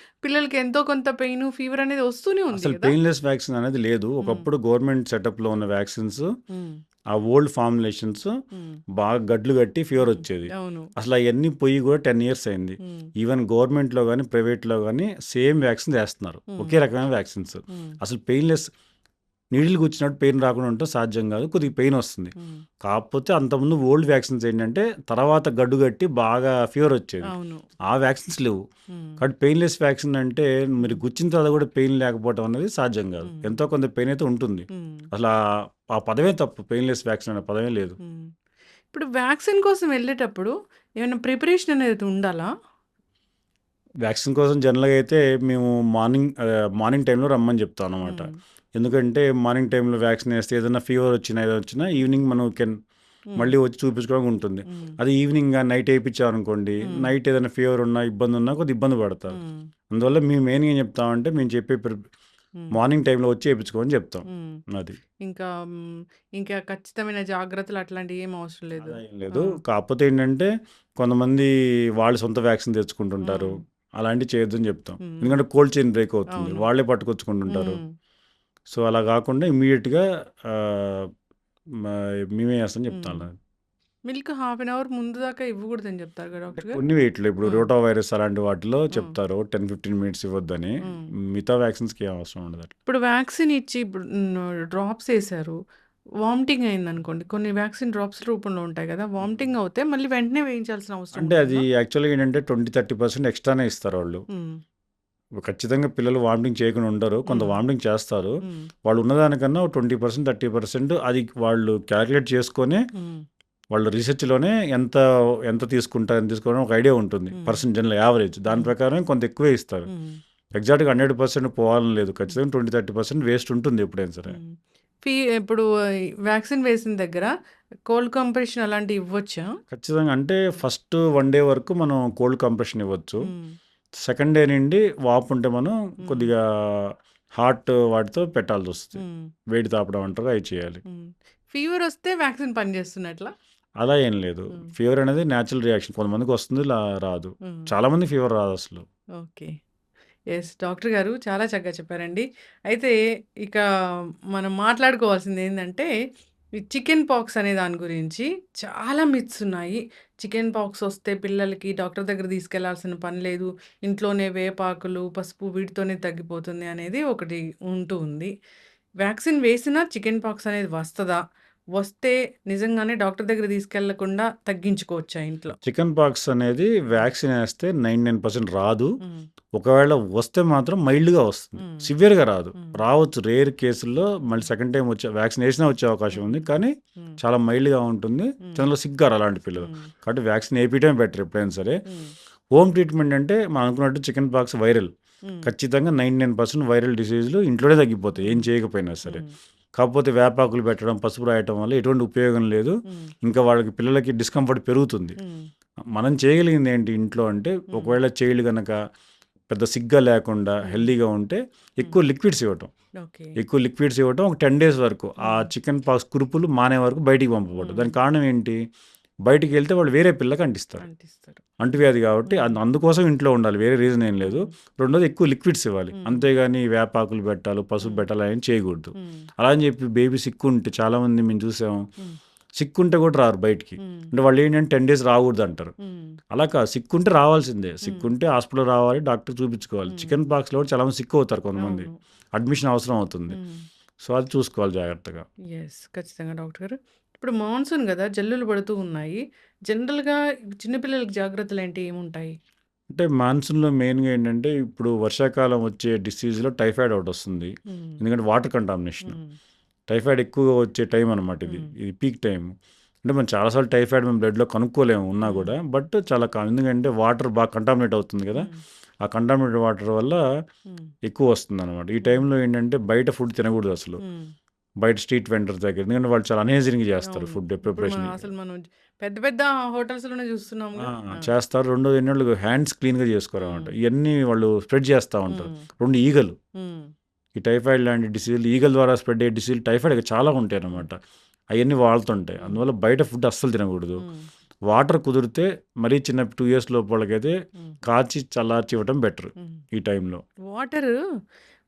పిల్లలకి ఎంతో కొంత పెయిను, ఫీవర్ అనేది వస్తూనే ఉంది అసలు గదా! పెయిన్లెస్ వ్యాక్సిన్ అనేది లేదు. ఒకప్పుడు గవర్నమెంట్ సెటప్లో ఉన్న వ్యాక్సిన్స్, హ్మ్. ఆ ఓల్డ్ ఫార్ములేషన్స్ హ్మ్. బాగా గడ్లు కట్టి ఫీవర్ వచ్చేది. అవును. అసలు అవన్నీ పోయి కూడా 10 ఇయర్స్ అయింది. హ్మ్. ఈవెన్ గవర్నమెంట్లో కానీ ప్రైవేట్లో కానీ సేమ్ వ్యాక్సిన్ వేస్తున్నారు, ఒకే రకమైన వ్యాక్సిన్స్. అసలు పెయిన్లెస్ నీడిల్ కూర్చున్నట్టు పెయిన్ రాకుండా ఉంటే సాధ్యం కాదు, కొద్దిగా పెయిన్ వస్తుంది. కాకపోతే అంతకుముందు ఓల్డ్ వ్యాక్సిన్స్ ఏంటంటే తర్వాత గడ్డు కట్టి బాగా ఫీవర్ వచ్చేది, అవును. ఆ వ్యాక్సిన్స్ లేవు. కాబట్టి పెయిన్లెస్ వ్యాక్సిన్ అంటే మీరు గుచ్చిన తర్వాత కూడా పెయిన్ లేకపోవడం అనేది సాధ్యం కాదు. ఎంతో కొంత పెయిన్ అయితే ఉంటుంది. అసలు ఆ పదమే తప్పు, పెయిన్లెస్ వ్యాక్సిన్ అనే పదమే లేదు. ఇప్పుడు వ్యాక్సిన్ కోసం వెళ్ళేటప్పుడు ఏమైనా ప్రిపరేషన్ అనేది ఉండాలా? వ్యాక్సిన్ కోసం జనరల్గా అయితే మేము మార్నింగ్ టైంలో రమ్మని చెప్తాం అనమాట. ఎందుకంటే మార్నింగ్ టైంలో వ్యాక్సిన్ వేస్తే ఏదైనా ఫీవర్ వచ్చినా ఈవినింగ్ మనం మళ్ళీ వచ్చి చూపించుకోవడం ఉంటుంది. అది ఈవినింగ్ నైట్ వేయించామనుకోండి, నైట్ ఏదైనా ఫీవర్ ఉన్నా ఇబ్బంది ఉన్నా కొద్దిగా ఇబ్బంది పడతారు. అందువల్ల మేము మెయిన్గా ఏం చెప్తామంటే మేము చెప్పే మార్నింగ్ టైంలో వచ్చి వేయించుకోమని చెప్తాం. అది ఇంకా ఇంకా ఖచ్చితమైన జాగ్రత్తలు అట్లాంటివి ఏం అవసరం లేదు. ఏం లేదు. కాకపోతే ఏంటంటే కొంతమంది వాళ్ళు సొంత వ్యాక్సిన్ తెచ్చుకుంటుంటారు, అలాంటివి చేయొద్దని చెప్తాం. ఎందుకంటే కోల్డ్ చైన్ బ్రేక్ అవుతుంది, అవును. వాళ్ళే పట్టుకొచ్చుకుంటుంటారు. సో అలా కాకుండా ఇమ్మీడియట్గా మేమే వేస్తామని చెప్తాం. మిల్క్ హాఫ్ అన్ అవర్ ముందు దాకా ఇవ్వకూడదని చెప్తారు కదా డాక్టర్ గారు? కొన్ని వెయిట్లు ఇప్పుడు రోటా వైరస్ అలాంటి వాటిలో చెప్తారు 10-15 మినిట్స్ ఇవ్వద్దని. మిగతా వ్యాక్సిన్స్కి ఏం అవసరం ఉండదు. ఇప్పుడు వ్యాక్సిన్ ఇచ్చి ఇప్పుడు డ్రాప్స్ వేశారు, వామిటింగ్ అయిందనుకోండి, కొన్ని వ్యాక్సిన్ డ్రాప్స్ రూపంలో ఉంటాయి కదా, వామిటింగ్ అవుతే మళ్ళీ వెంటనే వేయించాల్సిన అవసరం అంటే అది ఉంటుందా? యాక్చువల్గా ఏంటంటే 20-30% ఎక్స్ట్రానే ఇస్తారు వాళ్ళు. ఖచ్చితంగా పిల్లలు వామిటింగ్ చేయకుండా ఉండరు, కొంత వామిటింగ్ చేస్తారు. వాళ్ళు ఉన్నదానికన్నా 20%, 30% అది వాళ్ళు క్యాలిక్యులేట్ చేసుకొని వాళ్ళు రీసెర్చ్లోనే ఎంత ఎంత తీసుకోవడం ఒక ఐడియా ఉంటుంది, పర్సెంట్ జనరల్ యావరేజ్. దాని ప్రకారం కొంత ఎక్కువే ఇస్తారు. ఎగ్జాక్ట్గా 100% పోవాలని లేదు, ఖచ్చితంగా 20-30% వేస్ట్ ఉంటుంది ఎప్పుడైనా సరే. ఇప్పుడు వ్యాక్సిన్ వేసిన దగ్గర కోల్డ్ కంప్రెషన్ అలాంటివి ఇవ్వచ్చా? ఖచ్చితంగా. అంటే ఫస్ట్ 1 డే వరకు మనం కోల్డ్ కంప్రెషన్ ఇవ్వచ్చు. సెకండ్ డే నుండి వాపు ఉంటే మనం కొద్దిగా హాట్ వాటితో పెట్టాల్సి వస్తుంది, వేడి తాపడం అంటారు, అవి చేయాలి. ఫీవర్ వస్తే వ్యాక్సిన్ పనిచేస్తున్నట్లా? అలా ఏం లేదు. ఫీవర్ అనేది న్యాచురల్ రియాక్షన్, కొంతమందికి వస్తుంది, రాదు. చాలామంది ఫీవర్ రాదు అసలు. ఓకే. ఎస్ డాక్టర్ గారు చాలా చక్కగా చెప్పారండి. అయితే ఇక మనం మాట్లాడుకోవాల్సింది ఏంటంటే ఈ చికెన్ పాక్స్ అనే దాని గురించి చాలా మిత్స్ ఉన్నాయి. చికెన్ పాక్స్ వస్తే పిల్లలకి డాక్టర్ దగ్గర తీసుకెళ్లాల్సిన పని లేదు, ఇంట్లోనే వేపాకులు, పసుపు వీటితోనే తగ్గిపోతుంది అనేది ఒకటి ఉంటూ ఉంది. వ్యాక్సిన్ వేసినా చికెన్ పాక్స్ అనేది వస్తుందా? వస్తే నిజంగానే డాక్టర్ దగ్గర తీసుకెళ్లకుండా తగ్గించుకోవచ్చా ఇంట్లో? చికెన్ పాక్స్ అనేది వ్యాక్సిన్ వేస్తే 99% రాదు. ఒకవేళ వస్తే మాత్రం మైల్డ్గా వస్తుంది, సివియర్గా రాదు. రావచ్చు రేర్ కేసుల్లో, మళ్ళీ సెకండ్ టైం వ్యాక్సిన్ వేసినా వచ్చే అవకాశం ఉంది, కానీ చాలా మైల్డ్గా ఉంటుంది. చంద్రలో సిగ్గారు అలాంటి పిల్లలు. కాబట్టి వ్యాక్సిన్ వేయటమే బెటర్ ఎప్పుడైనా సరే. హోమ్ ట్రీట్మెంట్ అంటే మనం అనుకున్నట్టు చికెన్ పాక్స్ వైరల్, ఖచ్చితంగా 99% వైరల్ డిసీజులు ఇంట్లోనే తగ్గిపోతాయి ఏం చేయకపోయినా సరే. కాకపోతే వేపాకులు పెట్టడం, పసుపు రాయటం వల్ల ఎటువంటి ఉపయోగం లేదు, ఇంకా వాళ్ళకి పిల్లలకి డిస్కంఫర్ట్ పెరుగుతుంది. మనం చేయగలిగింది ఏంటి ఇంట్లో అంటే, ఒకవేళ చైల్డ్ కనుక పెద్ద సిగ్గా లేకుండా హెల్దీగా ఉంటే ఎక్కువ లిక్విడ్స్ ఇవ్వటం. ఒక 10 days వరకు ఆ చికెన్ పాక్స్ కురుపులు మానే వరకు బయటికి పంపబడదు. దానికి కారణం ఏంటి, బయటికి వెళ్తే వాళ్ళు వేరే పిల్లకి అంటిస్తారు, అంటువ్యాధి. కాబట్టి అందుకోసం ఇంట్లో ఉండాలి, వేరే రీజన్ ఏం లేదు. రెండోది ఎక్కువ లిక్విడ్స్ ఇవ్వాలి, అంతేగాని వేపాకులు పెట్టాలి, పసుపు పెట్టాలి అని చేయకూడదు. అలా అని చెప్పి బేబీ సిక్కుంటే చాలామంది మేము చూసాము, సిక్కుంటే కూడా రారు బయటికి. అంటే వాళ్ళు ఏంటంటే 10 days రాకూడదు అంటారు. అలా కాదు, సిక్కుంటే రావాల్సిందే. సిక్కుంటే హాస్పిటల్ రావాలి, డాక్టర్ చూపించుకోవాలి. చికెన్ పాక్స్లో కూడా చాలామంది సిక్ అవుతారు, కొంతమంది అడ్మిషన్ అవసరం అవుతుంది. సో అది చూసుకోవాలి జాగ్రత్తగా. ఎస్ ఖచ్చితంగా డాక్టర్ గారు. ఇప్పుడు మాన్సూన్ కదా, జల్లులు పడుతూ ఉన్నాయి. జనరల్గా చిన్నపిల్లలకి జాగ్రత్తలు ఏంటి ఏముంటాయి? అంటే మాన్సూన్లో మెయిన్గా ఏంటంటే ఇప్పుడు వర్షాకాలం వచ్చే డిసీజ్లో టైఫాయిడ్ ఒకటి వస్తుంది. ఎందుకంటే వాటర్ కంటామినేషన్, టైఫాయిడ్ ఎక్కువగా వచ్చే టైం అనమాట. ఇది పీక్ టైం. అంటే మనం చాలాసార్లు టైఫాయిడ్ మేము బ్లడ్లో కనుక్కోలేము ఉన్నా కూడా, బట్ చాలా ఎందుకంటే వాటర్ బాగా కంటామినేట్ అవుతుంది కదా, ఆ కంటామినేటెడ్ వాటర్ వల్ల ఎక్కువ వస్తుంది అనమాట. ఈ టైంలో ఏంటంటే బయట ఫుడ్ తినకూడదు అసలు. బయట స్ట్రీట్ వెండర్ దగ్గర. ఎందుకంటే వాళ్ళు చాలా అన్‌హైజీనిక్‌గా చేస్తారు అవును. ఫుడ్ ఇప్పుడు ప్రిపరేషన్. మనం పెద్ద పెద్ద హోటల్స్‌లోనే చూస్తున్నాంగా. చేస్తారు. రెండోది ఏంటంటే హ్యాండ్స్ క్లీన్‌గా చేసుకోరనమాట. హ్మ్. ఇయన్నీ వాళ్ళు స్ప్రెడ్ చేస్తా ఉంటారు. హ్మ్. 2 ఈగలు. హ్మ్. ఈ టైఫాయిడ్ లాంటి డిసీజులు ఈగల ద్వారా స్ప్రెడ్ అయ్యే డిసీజులు టైఫాయిడ్ చాలా ఉంటాయన్నమాట. అయన్నీ వాళ్తుంటాయి. హ్మ్. అందువల్ల బయట ఫుడ్ అస్సలు తినకూడదు. హ్మ్. వాటర్ కుదిరితే మరీ చిన్న 2 ఇయర్స్ లోపు వాళ్ళకైతే హ్మ్. కాచి చల్లార్చి ఇవ్వటం బెటర్ హ్మ్. ఈ టైంలో.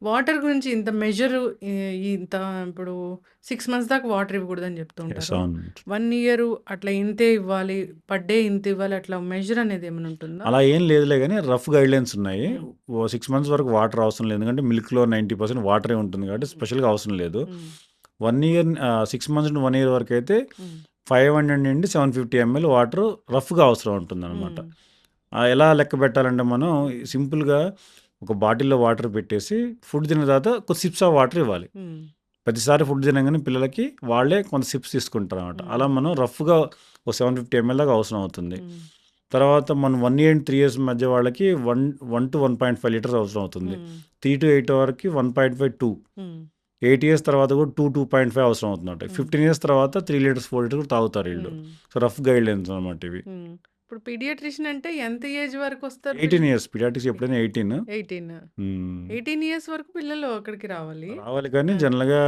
వాటర్ గురించి ఇంత మెజర్ ఇంత ఇప్పుడు 6 మంత్స్ దాకా వాటర్ ఇవ్వకూడదని చెప్తూ యెస్. ఉంటారు. అవును. 1 ఇయర్ అట్లా ఇంతే ఇవ్వాలి, పర్ డే ఇంత ఇవ్వాలి, అట్లా మెజర్ అనేది ఏమైనా ఉంటుందా? అలా ఏం లేదులే గానీ రఫ్ గైడ్‌లైన్స్ ఉన్నాయి. హ్మ్. ఓ 6 మంత్స్ వరకు వాటర్ అవసరం లేదు. ఎందుకంటే మిల్క్‌లో 90% వాటరే ఉంటుంది కాబట్టి హ్మ్. స్పెషల్‌గా అవసరం లేదు. హ్మ్. 6 మంత్స్ నుండి 1 ఇయర్ వరకైతే హ్మ్. 500 నుండి 750 ఎంఎల్ వాటర్ రఫ్‌గా అవసరం ఉంటుందన్నమాట. హ్మ్. ఎలా లెక్క పెట్టాలంటే మనం సింపుల్‌గా ఒక బాటిల్‌లో వాటర్ పెట్టేసి ఫుడ్ తిన్న తర్వాత కొద్ది సిప్స్ ఆఫ్ వాటర్ ఇవ్వాలి. హ్మ్. ప్రతిసారి ఫుడ్ తినంగానే పిల్లలకి వాళ్ళే కొంత సిప్స్ తీసుకుంటారనమాట. అలా మనం రఫ్‌గా ఒక 750 ఎంఎల్ దాకా అవసరం అవుతుంది. హ్మ్. తర్వాత మనం 1 ఇయర్ అండ్ 3 ఇయర్స్ మధ్య వాళ్ళకి 1-1.5 లీటర్స్ అవసరం అవుతుంది. హ్మ్. 3-8 వరకు 1.5-2. హ్మ్. 8 ఇయర్స్ తర్వాత కూడా 2-2.5 అవసరం అవుతుందన్నమాట. హ్మ్. 15 ఇయర్స్ తర్వాత 3 లీటర్స్ 4 లీటర్స్ తాగుతారు వీళ్ళు. హ్మ్. సో రఫ్ గైడ్‌లైన్స్ అనమాట ఇవి. హ్మ్. ఇప్పుడు పీడియాట్రిషియన్ అంటే ఎంత ఏజ్ వరకు వస్తారు 18 ఇయర్స్ పీడియాట్రిక్స్ ఎప్పుడైనా 18. 18. హ్మ్. 18 ఇయర్స్ వరకు పిల్లలు అక్కడికి రావాలి. రావాలి కానీ ఆ! జనరల్‌గా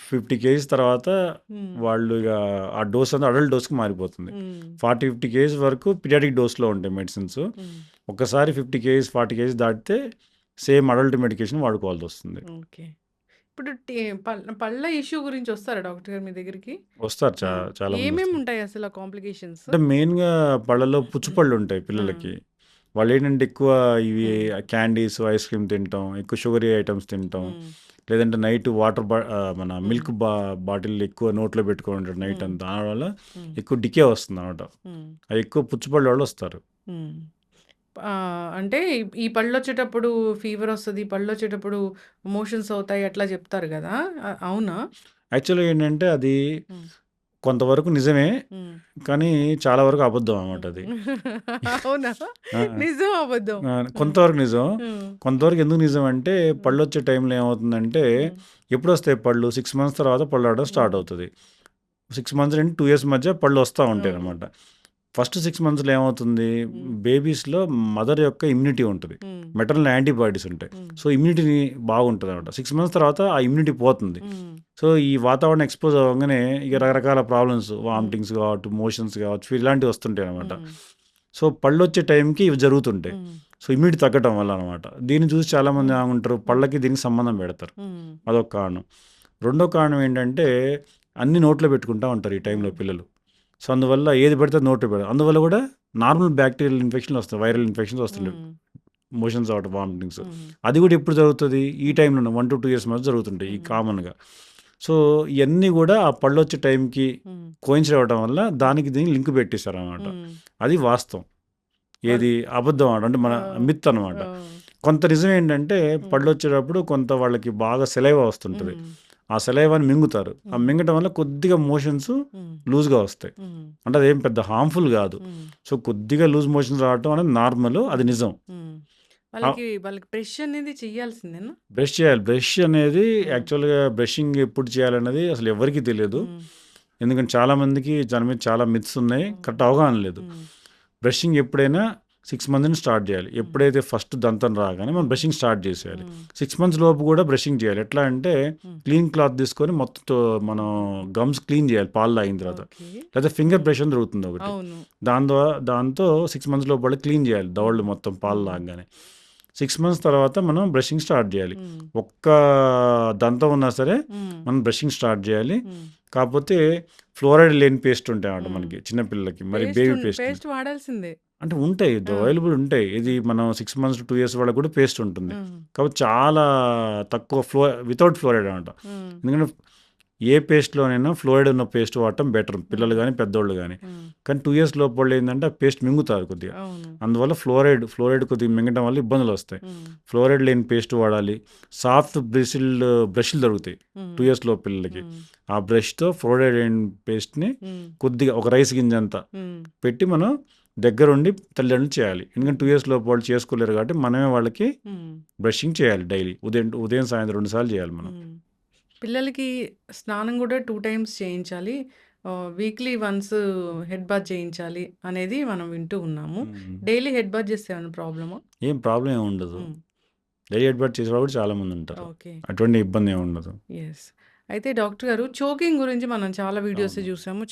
50 కేజీస్ తర్వాత హ్మ్. వాళ్ళు ఇక ఆ డోస్ అనేది అడల్ట్ డోస్‌కి మారిపోతుంది. హ్మ్. 40-50 కేజీస్ వరకు పీడియాట్రిక్ డోస్‌లో ఉంటాయి మెడిసిన్స్. హ్మ్. ఒక్కసారి 50 కేజీస్, 40 కేజీస్ దాటితే సేమ్ అడల్ట్ మెడికేషన్ వాడుకోవాల్సొస్తుంది. ఓకే. ఇప్పుడు పళ్ళ ఇష్యూ గురించి వస్తారా డాక్టర్ గారు మీ దగ్గరికి? వస్తారు ఆ! చాలా మంది ఏమేమి వస్తారు. ఉంటాయి అసలు ఆ కాంప్లికేషన్స్? అంటే మెయిన్‌గా పళ్ళలో హ్మ్. పుచ్చుపళ్ళు ఉంటాయి ఆ! పిల్లలకి. వాళ్ళేంటంటే ఎక్కువ ఇవి హ్మ్. క్యాండీస్, ఐస్ క్రీమ్ తినటం, ఎక్కువ షుగరీ ఐటెమ్స్ తినటం, హ్మ్. లేదంటే నైట్ మన హ్మ్. మిల్క్ బాటిల్ ఎక్కువ నోట్లో పెట్టుకొని ఉంటారు నైట్ హ్మ్. అంతా. దానివల్ల హ్మ్. ఎక్కువ డికే వస్తుందన్నమాట. హ్మ్. అవి ఎక్కువ పుచ్చుపళ్ళు వాళ్ళు వస్తారు. హ్మ్. అంటే ఈ పళ్ళొచ్చేటప్పుడు ఫీవరొస్తది, పళ్ళొచ్చేటప్పుడు మోషన్స్ అవుతాయి అట్లా చెప్తారు గదా! అవునా? యాక్చువల్‌గా ఏంటంటే అది హ్మ్. కొంతవరకు నిజమే. హ్మ్. కానీ చాలా వరకు అబద్ధం అన్నమాట హ్మ్. అది. అవునా? ఆ! నిజం, అబద్ధం. హ్మ్. కొంతవరకు నిజం. హ్మ్. కొంతవరకు ఎందుకు నిజం అంటే హ్మ్. పళ్ళొచ్చే టైంలో ఏమవుతుందంటే హ్మ్. ఎప్పుడొస్తాయి పళ్ళు 6 మంత్స్ తర్వాత పళ్ళు రావడం స్టార్ట్ హ్మ్. అవుతది. 6 మంత్స్ నుండి 2 ఇయర్స్ మధ్య పళ్ళు వస్తా అవును. ఉంటాయన్నమాట. ఫస్ట్ 6 మంత్స్‌లో ఏమవుతుంది హ్మ్. బేబీస్‌లో మదర్ యొక్క ఇమ్యూనిటీ ఉంటది. హ్మ్. మెటర్నల్ యాంటీబాడీస్ ఉంటాయి. హ్మ్. So, immunity బాగుంటదన్నమాట. 6 మంత్స్ తర్వాత ఆ ఇమ్యూనిటీ పోతుంది. హ్మ్. సో, ఈ వాతావరణం ఎక్స్‌పోజ్ అవ్వంగానే ఇక హ్మ్. రకరకాల ప్రాబ్లమ్స్ హ్మ్. వామిటింగ్స్ కావచ్చు, మోషన్స్ కావచ్చు ఇలాంటివి వస్తుంటాయన్నమాట. హ్మ్. సో, పళ్ళొచ్చే టైంకి ఇవి జరుగుతుంటాయి. హ్మ్. సో, ఇమ్యూనిటీ తగ్గటం వల్ల అనమాట. దీన్ని చూసి చాలామంది హ్మ్. ఏమనుకుంటారు హ్మ్. పళ్ళకి దీనికి సంబంధం పెడతారు. హ్మ్. అదొక కారణం. రెండో కారణం ఏంటంటే అన్నీ నోట్లో పెట్టుకుంటా ఉంటారు ఈ టైంలో హ్మ్. పిల్లలు. సో, అందువల్ల ఏది పడితే అది నోట్లో పెడతారు. అందువల్ల కూడా నార్మల్ బ్యాక్టీరియల్ ఇన్ఫెక్షన్‌లు వస్తాయి. వైరల్ ఇన్ఫెక్షన్స్ వస్తుంటాయి. హ్మ్. మోషన్స్ అవ్వటం, వామిటింగ్స్. హ్మ్. అది కూడా ఎప్పుడు జరుగుతది? ఈ టైంలోనే 1-2 ఇయర్స్ మధ్య జరుగుతుంటాయి ఈ హ్మ్. కామన్‌గా. సో, ఇయన్నీ కూడా ఆ పళ్ళొచ్చే టైంకి హ్మ్. కోయిన్సైడ్ అవ్వటం వల్ల దానికి దీనికి లింక్ పెట్టేశారనమాట. హ్మ్. అది వాస్తవం. వాళ్ళు ఏది అబద్ధం అంటే మన ఆ! మిత్ అనమాట. ఆ! కొంత నిజం ఏంటంటే హ్మ్. పళ్ళొచ్చేటప్పుడు కొంత వాళ్ళకి బాగా సెలైవా వస్తుంటది. హ్మ్. ఆ సెలైవాని మింగుతారు. ఆ హ్మ్. మింగటం వల్ల కొద్దిగా మోషన్స్ హ్మ్. లూజ్‌గా వస్తాయి. హ్మ్. అంటే అదేం పెద్ద హార్మ్‌ఫుల్ గాదు. హ్మ్. సో, కొద్దిగా లూజ్ మోషన్స్ రావటం అనేది నార్మల్. అది హ్మ్. నిజం. హ్మ్. ఆహ్, వాళ్ళకి బ్రష్ అనేది చెయ్యాల్సిందేనా? బ్రష్ చేయాలి. బ్రష్ అనేది హ్మ్. యాక్చువల్‌గా బ్రషింగ్ ఎప్పుడు చేయాలన్నది అసలు ఎవ్వరికీ తెలీదు. హ్మ్. ఎందుకంటే చాలామందికి దాని మీద చాలా మిత్స్ ఉన్నాయి. హ్మ్. కరెక్ట్ అవగాహన లేదు. హ్మ్. బ్రషింగ్ ఎప్పుడైనా 6 మంత్స్ నుంచి స్టార్ట్ చేయాలి. హ్మ్. ఎప్పుడైతే ఫస్ట్ దంతం రాగానే మనం హ్మ్. బ్రషింగ్ స్టార్ట్ చేసేయాలి. హ్మ్. 6 మంత్స్ లోపు కూడా బ్రషింగ్ చేయాలి. ఎట్లా అంటే హ్మ్. క్లీన్ క్లాత్ తీసుకొని మొత్తం మనం గమ్స్ క్లీన్ చేయాలి పాలు తాగిన తర్వాత. ఓకే. లేదా ఫింగర్ హ్మ్. బ్రష్ అని దొరుకుతుంది ఒకటి. అవును. దాంతో 6 మంత్స్ లోపల క్లీన్ చేయాలి హ్మ్. దవడలు మొత్తం పాలు హ్మ్. తాగగానే. 6 మంత్స్ తర్వాత మనం బ్రషింగ్ స్టార్ట్ చేయాలి. హ్మ్. ఒక్క దంతం ఉన్నా సరే హ్మ్. మనం బ్రషింగ్ స్టార్ట్ చేయాలి. హ్మ్. కాకపోతే ఫ్లోరైడ్ లేని పేస్ట్ ఉంటాయన్నమాట హ్మ్. మనకి చిన్న పిల్లలకి. మరి బేబీ పేస్ట్ పేస్ట్ వాడాల్సిందే. అంటే ఉంటాయి. ఆ! అవైలబుల్ ఉంటాయి. ఇది హ్మ్. మనం 6 మంత్స్ టు 2 ఇయర్స్ వాళ్ళకి కూడా పేస్ట్ ఉంటుంది. హ్మ్. కాకపోతే చాలా తక్కువ వితౌట్ ఫ్లోరైడ్ అనమాట. హ్మ్. ఎందుకంటే ఏ పేస్ట్‌లోనైనా ఫ్లోరైడ్ ఉన్న పేస్ట్ వాడటం బెటర్. హ్మ్. పిల్లలు గాని, పెద్దోళ్ళు గాని. హ్మ్. కానీ 2 ఇయర్స్ లోపోళ్ళు ఏందంటే ఆ పేస్ట్ మింగుతారు కొద్దిగా. అవును. అందువల్ల ఫ్లోరైడ్ కొద్దిగా మింగటం వల్ల ఇబ్బందులొస్తాయి. హ్మ్. ఫ్లోరైడ్ లేని పేస్ట్ వాడాలి. సాఫ్ట్ బ్రష్‌లు దొరుకుతాయి. హ్మ్. 2 ఇయర్స్ లోపు పిల్లలకి. హ్మ్. ఆ బ్రష్‌తో ఫ్లోరైడ్ లేని పేస్ట్‌ని హ్మ్. కొద్దిగా ఒక రైస్ గింజంత హ్మ్. పెట్టి మనం దగ్గరుండి తల్లిదండ్రులు చేయాలి. ఎందుకంటే 2 హ్మ్. ఇయర్స్ లోపు వాళ్ళు చేసుకోలేరు కాబట్టి మనమే వాళ్ళకి హ్మ్. బ్రషింగ్ చేయాలి డైలీ. ఉదయం ఉదయం, సాయంత్రం 2 సార్లు చేయాలి మనం. హ్మ్. పిల్లలకి స్నానం గూడా 2 టైమ్స్ చేయించాలి. వీక్లీ వన్స్ హెడ్ బాత్ చేయించాలి అనేది మనం వింటూ ఉన్నాము. హ్మ్. డైలీ హెడ్ బాత్ చేస్తే ఏమైనా ప్రాబ్లమా? ఏం ప్రాబ్లమ్ ఏమి ఉండదు. హ్మ్. డైలీ హెడ్ బాత్ చేసేవాళ్ళు కూడా చాలామంది ఉంటారు. ఓకే. అటువంటి ఇబ్బంది ఏమి ఉండదు. యెస్. అయితే డాక్టర్ గారు చోకింగ్ గురించి మనం చాలా వీడియోస్ అవును. చూసాము.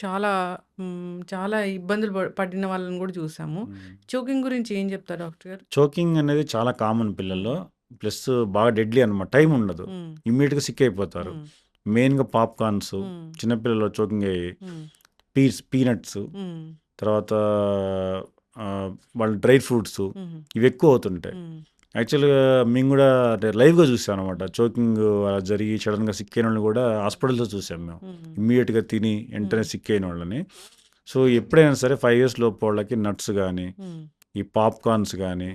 చాలా ఇబ్బందులు పడిన వాళ్ళని గూడా చూసాము. హ్మ్. చోకింగ్ గురించి ఏం చెప్తారు డాక్టర్ గారు? చోకింగ్ అనేది చాలా కామన్ పిల్లల్లో. ప్లస్ బాగా డెడ్లీ అనమాట. టైం ఉండదు. హ్మ్. ఇమ్మీడియట్‌గా సిక్ అయిపోతారు. హ్మ్. మెయిన్‌గా పాప్‌కార్న్స్, హ్మ్. చిన్నపిల్లలు చోకింగ్ అయ్యి, హ్మ్. పీనట్స్, హ్మ్. తర్వాత వాళ్ళ డ్రై ఫ్రూట్స్ హ్మ్. ఇవి ఎక్కువ అవుతుంటాయి. హ్మ్. యాక్చువల్‌గా మేము కూడా అంటే లైవ్‌గా చూసామనమాట. చోకింగ్ అలా జరిగి సడెన్‌గా సిక్ అయినోళ్ళని కూడా హాస్పిటల్స్‌లో చూసాం మేము. హ్మ్. ఇమ్మీడియేట్‌గా తిని వెంటనే సిక్ అయినోళ్ళని. సో, ఎప్పుడైనా సరే 5 ఇయర్స్ లోపు వాళ్ళకి నట్స్ గానీ, హ్మ్. ఈ పాప్‌కార్న్స్ గానీ,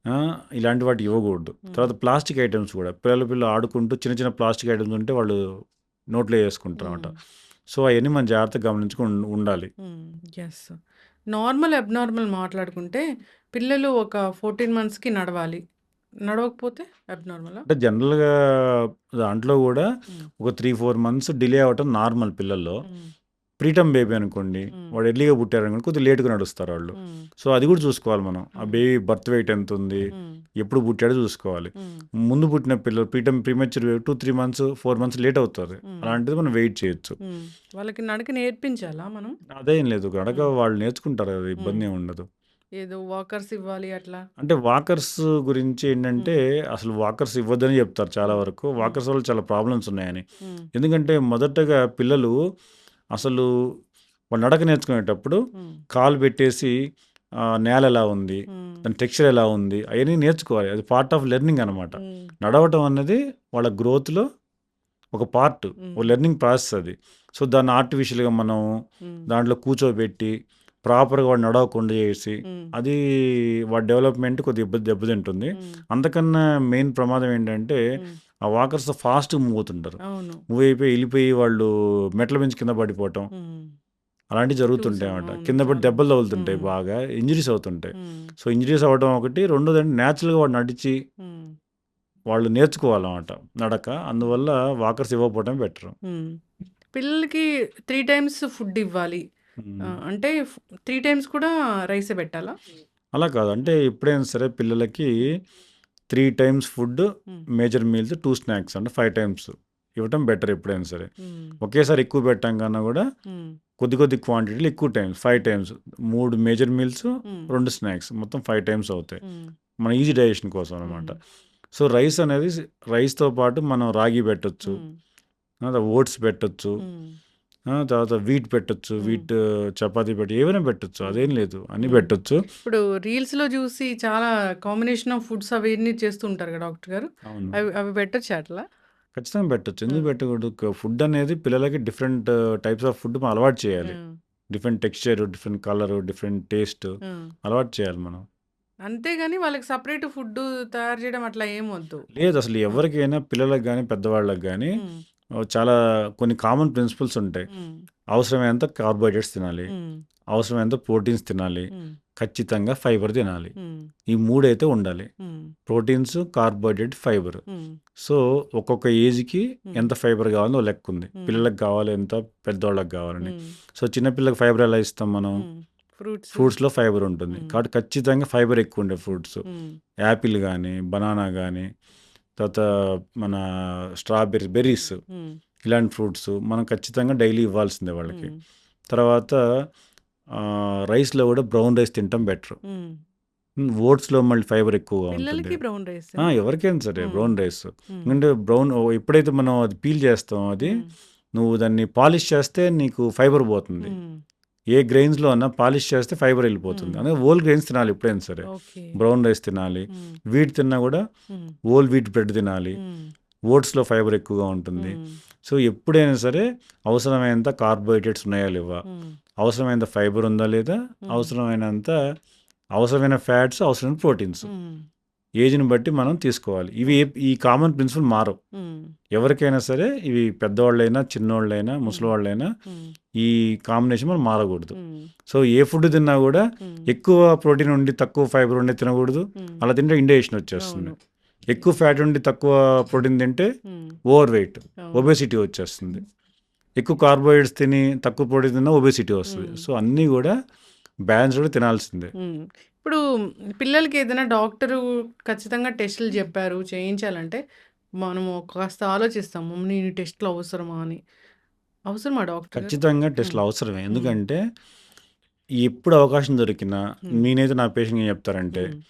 హ్మ్. ఇలాంటి వాటి ఇవ్వకూడదు. హ్మ్. తర్వాత ప్లాస్టిక్ ఐటెమ్స్ కూడా పిల్లలు ఆడుకుంటూ చిన్న చిన్న ప్లాస్టిక్ ఐటెమ్స్ ఉంటే వాళ్ళు నోట్లో యేసుకుంటారనమాట. హ్మ్. సో, అయన్నీ మనం జాగ్రత్తగా గమనించుకొని ఉండాలి. యెస్. నార్మల్, అబ్నార్మల్ మాట్లాడుకుంటే పిల్లలు ఒక 14 మంత్స్‌కి నడవాలి. నడవకపోతే అబ్నార్మలా? అంటే జనరల్‌గా దాంట్లో గూడా హ్మ్. ఒక 3, 4 మంత్స్ డిలే అవ్వటం నార్మల్ పిల్లల్లో. హ్మ్. ప్రీటర్మ్ బేబీ అనుకోండి, హ్మ్. వాడు ఎర్లీగా పుట్టారనుకోండి కొద్దిగా లేట్‌గా నడుస్తారాళ్ళు. హ్మ్. సో, అది గూడా చూసుకోవాలి మనం. ఆ హ్మ్. బేబీ బర్త్ వెయిట్ ఎంతుంది, హ్మ్. ఎప్పుడు పుట్టాడో చూసుకోవాలి. హ్మ్. ముందు పుట్టిన పిల్లలు ప్రీమెచ్యూర్ 2, 3 మంత్స్, 4 మంత్స్ లేట్ అవుతారు. హ్మ్. అలాంటిది మనం వెయిట్ చేయొచ్చు. హ్మ్. వాళ్ళకి నడక నేర్పించాలా మనం? అదేం లేదు. గనక హ్మ్. వాళ్ళు నేర్చుకుంటారు కదా! హ్మ్. ఇబ్బందేం ఉండదు. ఏదో వాకర్స్ ఇవ్వాలి అట్లా? అంటే వాకర్స్ గురించి ఏంటంటే, హ్మ్. అసలు వాకర్స్ ఇవ్వద్దని చెప్తారు చాలా హ్మ్. వరకు. హ్మ్. వాకర్స్ వల్ల చాలా ప్రాబ్లమ్స్ ఉన్నాయని. హ్మ్. ఎందుకంటే మొదటగా పిల్లలు అసలు వాళ్ళు నడక నేర్చుకునేటప్పుడు హ్మ్. కాలు పెట్టేసి నేల ఎలా ఉంది, హ్మ్. దాని టెక్స్చర్ ఎలా ఉంది అయన్నీ నేర్చుకోవాలి. అది పార్ట్ ఆఫ్ లెర్నింగ్ అనమాట. హ్మ్. నడవటం అన్నది వాళ్ళ గ్రోత్‌లో ఒక పార్ట్. ఓ హ్మ్. లెర్నింగ్ ప్రాసెస్ అది. సో, దాన్ని ఆర్టిఫిషియల్‌గా మనం హ్మ్. దాంట్లో కూర్చోబెట్టి, ప్రాపర్‌గా వాడు నడవకుండా చేసి, హ్మ్. అది వాడి డెవలప్‌మెంట్ కొద్దిగా దెబ్బతింటుంది. హ్మ్. అంతకన్నా మెయిన్ ప్రమాదం ఏంటంటే, హ్మ్. ఆ వాకర్స్ ఫాస్ట్‌గా మూవ్ అవుతుంటారు. అవును. మూవ్ అయిపోయి, ఎళ్ళిపోయి వాళ్ళు మెట్ల మించి కింద పడిపోవటం, హ్మ్. అలాంటివి చూసాము. జరుగుతుంటాయన్నమాట. అవును. కింద పడి చాలా. దెబ్బలు తగులుతుంటాయి హ్మ్. బాగా. ఇంజ్యూరీస్ అవుతుంటాయి. హ్మ్. సో, ఇంజ్యూరీస్ అవ్వడం ఒకటి. రెండోదేంటి నేచురల్‌గా వాడు నడిచి, హ్మ్. వాళ్ళు నేర్చుకోవాలన్నమాట నడక. హ్మ్. అందువల్ల వాకర్స్ ఇవ్వకపోవటమే బెటరు. హ్మ్. పిల్లలకి 3 టైమ్స్ ఫుడ్ ఇవ్వాలి. హ్మ్. అంటే 3 టైమ్స్ కూడా రైసే పెట్టాలా? అలా కాదు. అంటే హ్మ్. ఎప్పుడైనా సరే పిల్లలకి 3 టైమ్స్ ఫుడ్, హ్మ్. మేజర్ మీల్స్, 2 స్నాక్స్ అంటే 5 టైమ్స్ ఇవ్వటం బెటర్ ఎప్పుడైనా సరే. హ్మ్. ఒకేసారి ఎక్కువ పెట్టం కన్నా గూడా హ్మ్. కొద్ది కొద్ది క్వాంటిటీలో ఎక్కువ టైమ్స్ 5 టైమ్స్ 3 మేజర్ మీల్స్, హ్మ్. 2 స్నాక్స్ మొత్తం 5 టైమ్స్ అవుతాయి. హ్మ్. మన ఈజీ డైజెషన్ కోసం అనమాట. హ్మ్. సో, రైస్‌తో పాటు మనం రాగి పెట్టొచ్చు. హ్మ్. ఓట్స్ పెట్టొచ్చు. హ్మ్. తర్వాత వీట్ పెట్టొచ్చు. హ్మ్. చపాతీ ఏవైనా పెట్టొచ్చు. హ్మ్. అదేం లేదు. అన్నీ హ్మ్. పెట్టొచ్చు. ఇప్పుడు రీల్స్‌లో చూసి చాలా కాంబినేషన్ ఆఫ్ ఫుడ్స్ అవన్నీ చేస్తూ ఉంటారు కదా డాక్టర్ గారు. అవును. అవి అవి పెట్టొచ్చా అట్లా? ఖచ్చితంగా పెట్టొచ్చు. ఎందుకు హ్మ్. పెట్టకూడదు? ఫుడ్ అనేది పిల్లలకి డిఫరెంట్ టైప్స్ ఆఫ్ ఫుడ్ మనం అలవాటు చేయాలి. హ్మ్. Different texture, different colour, different taste హ్మ్. అలవాటు చేయాలి మనం. అంతేగాని వాళ్ళకి సెపరేట్ ఫుడ్డు తయారు చేయడం అట్లా ఏమొద్దు. లేదు అసలు హ్మ్. ఎవరికైనా పిల్లలకి గానీ, పెద్దవాళ్ళకి గానీ హ్మ్. చాలా కొన్ని కామన్ ప్రిన్సిపల్స్ ఉంటాయి. హ్మ్. అవసరమైనంత కార్బోహైడ్రేట్స్ తినాలి. హ్మ్. అవసరమైనంత ప్రోటీన్స్ తినాలి. హ్మ్. ఖచ్చితంగా ఫైబర్ తినాలి. హ్మ్. ఈ 3 అయితే ఉండాలి. హ్మ్. Proteins, carbohydrate, fibre. హ్మ్. సో, ఒక్కొక్క ఏజ్‌కి హ్మ్. ఎంత ఫైబర్ కావాలో ఓ లెక్కుంది. హ్మ్. పిల్లలకి కావాలి ఎంత, పెద్దోళ్ళకి కావాలని. హ్మ్. సో, చిన్న పిల్లలకి ఫైబర్ ఎలా ఇస్తాం మనం? హ్మ్. ఫ్రూట్స్. ఫ్రూట్స్‌లో ఫైబర్ ఉంటుంది. హ్మ్. కాబట్టి ఖచ్చితంగా ఫైబర్ ఎక్కువుండే ఫ్రూట్స్. హ్మ్. యాపిల్ గానీ, బనానా గానీ, తర్వాత మన బెర్రీస్ హ్మ్. ఇలాంటి ఫ్రూట్స్ మనం ఖచ్చితంగా డైలీ ఇవ్వాల్సిందే వాళ్ళకి. హ్మ్. తర్వాత రైస్‌లో కూడా బ్రౌన్ రైస్ తినటం బెటర్. హ్మ్. ఓట్స్‌లో మళ్ళీ ఫైబర్ ఎక్కువగా ఉంటుంది. పిల్లలకి బ్రౌన్ రైసా? ఎవరికైనా సరే హ్మ్. Brown rice. హ్మ్. ఎందుకంటే ఎప్పుడైతే మనం అది పీల్ చేస్తామో హ్మ్. నువ్వు దాన్ని పాలిష్ చేస్తే నీకు ఫైబర్ పోతుంది. హ్మ్. ఏ గ్రెయిన్స్‌లో అన్నా పాలిష్ చేస్తే ఫైబర్ ఎళ్ళిపోతుంది. హ్మ్. అందుకే హోల్ గ్రెయిన్స్ తినాలి ఎప్పుడైనా సరే. ఓకే. బ్రౌన్ రైస్ తినాలి. హ్మ్. వీట్ తిన్నా కూడా హ్మ్. హోల్ వీట్ బ్రెడ్ తినాలి. హ్మ్. ఓట్స్‌లో ఫైబర్ ఎక్కువగా ఉంటుంది. హ్మ్. సో, ఎప్పుడైనా సరే అవసరమైనంత కార్బోహైడ్రేట్స్ ఉన్నాయా లేవా? హ్మ్. అవసరమైనంత ఫైబర్ ఉందా లేదా? హ్మ్. అవసరమైనంత అవసరమైన ఫ్యాట్స్, అవసరమైన ప్రోటీన్స్. హ్మ్. ఏజ్‌ని బట్టి మనం తీసుకోవాలి. ఈ కామన్ ప్రిన్సిపల్ మారవు. హ్మ్. ఎవరికైనా సరే ఇవి పెద్దవాళ్ళైనా, చిన్నోళ్ళైనా, హ్మ్. ముసలివాళ్ళైనా హ్మ్. ఈ కాంబినేషన్ మనం మారకూడదు. హ్మ్. సో, ఏ ఫుడ్ తిన్నా గూడా హ్మ్. ఎక్కువ ప్రోటీన్ ఉండి, తక్కువ ఫైబర్ ఉండి తినకూడదు. హ్మ్. అలా తింటే ఇండైజెషన్ వచ్చేస్తుంది. అవును. ఎక్కువ ఫ్యాట్ ఉండి, తక్కువ ప్రోటీన్ తింటే హ్మ్. ఓవర్ వెయిట్, అవును. ఒబేసిటీ వచ్చేస్తుంది. ఎక్కువ కార్బోహైడ్రేట్స్ తిని తక్కువ ప్రోటీన్ తిన్నా ఒబేసిటీ వస్తుంది. సో అన్నీ కూడా బ్యాలెన్స్డ్గా తినాల్సిందే. ఇప్పుడు పిల్లలకి ఏదైనా డాక్టరు ఖచ్చితంగా టెస్టులు చెప్పారు చేయించాలంటే మనము కాస్త ఆలోచిస్తాము నేను ఈ టెస్టులు అవసరమా అని. అవసరమా డాక్టర్ గారు? ఖచ్చితంగా టెస్ట్లు అవసరమే. ఎందుకంటే ఎప్పుడు అవకాశం దొరికినా నేనైతే నా పేషెంట్కి ఏం చెప్తారంటే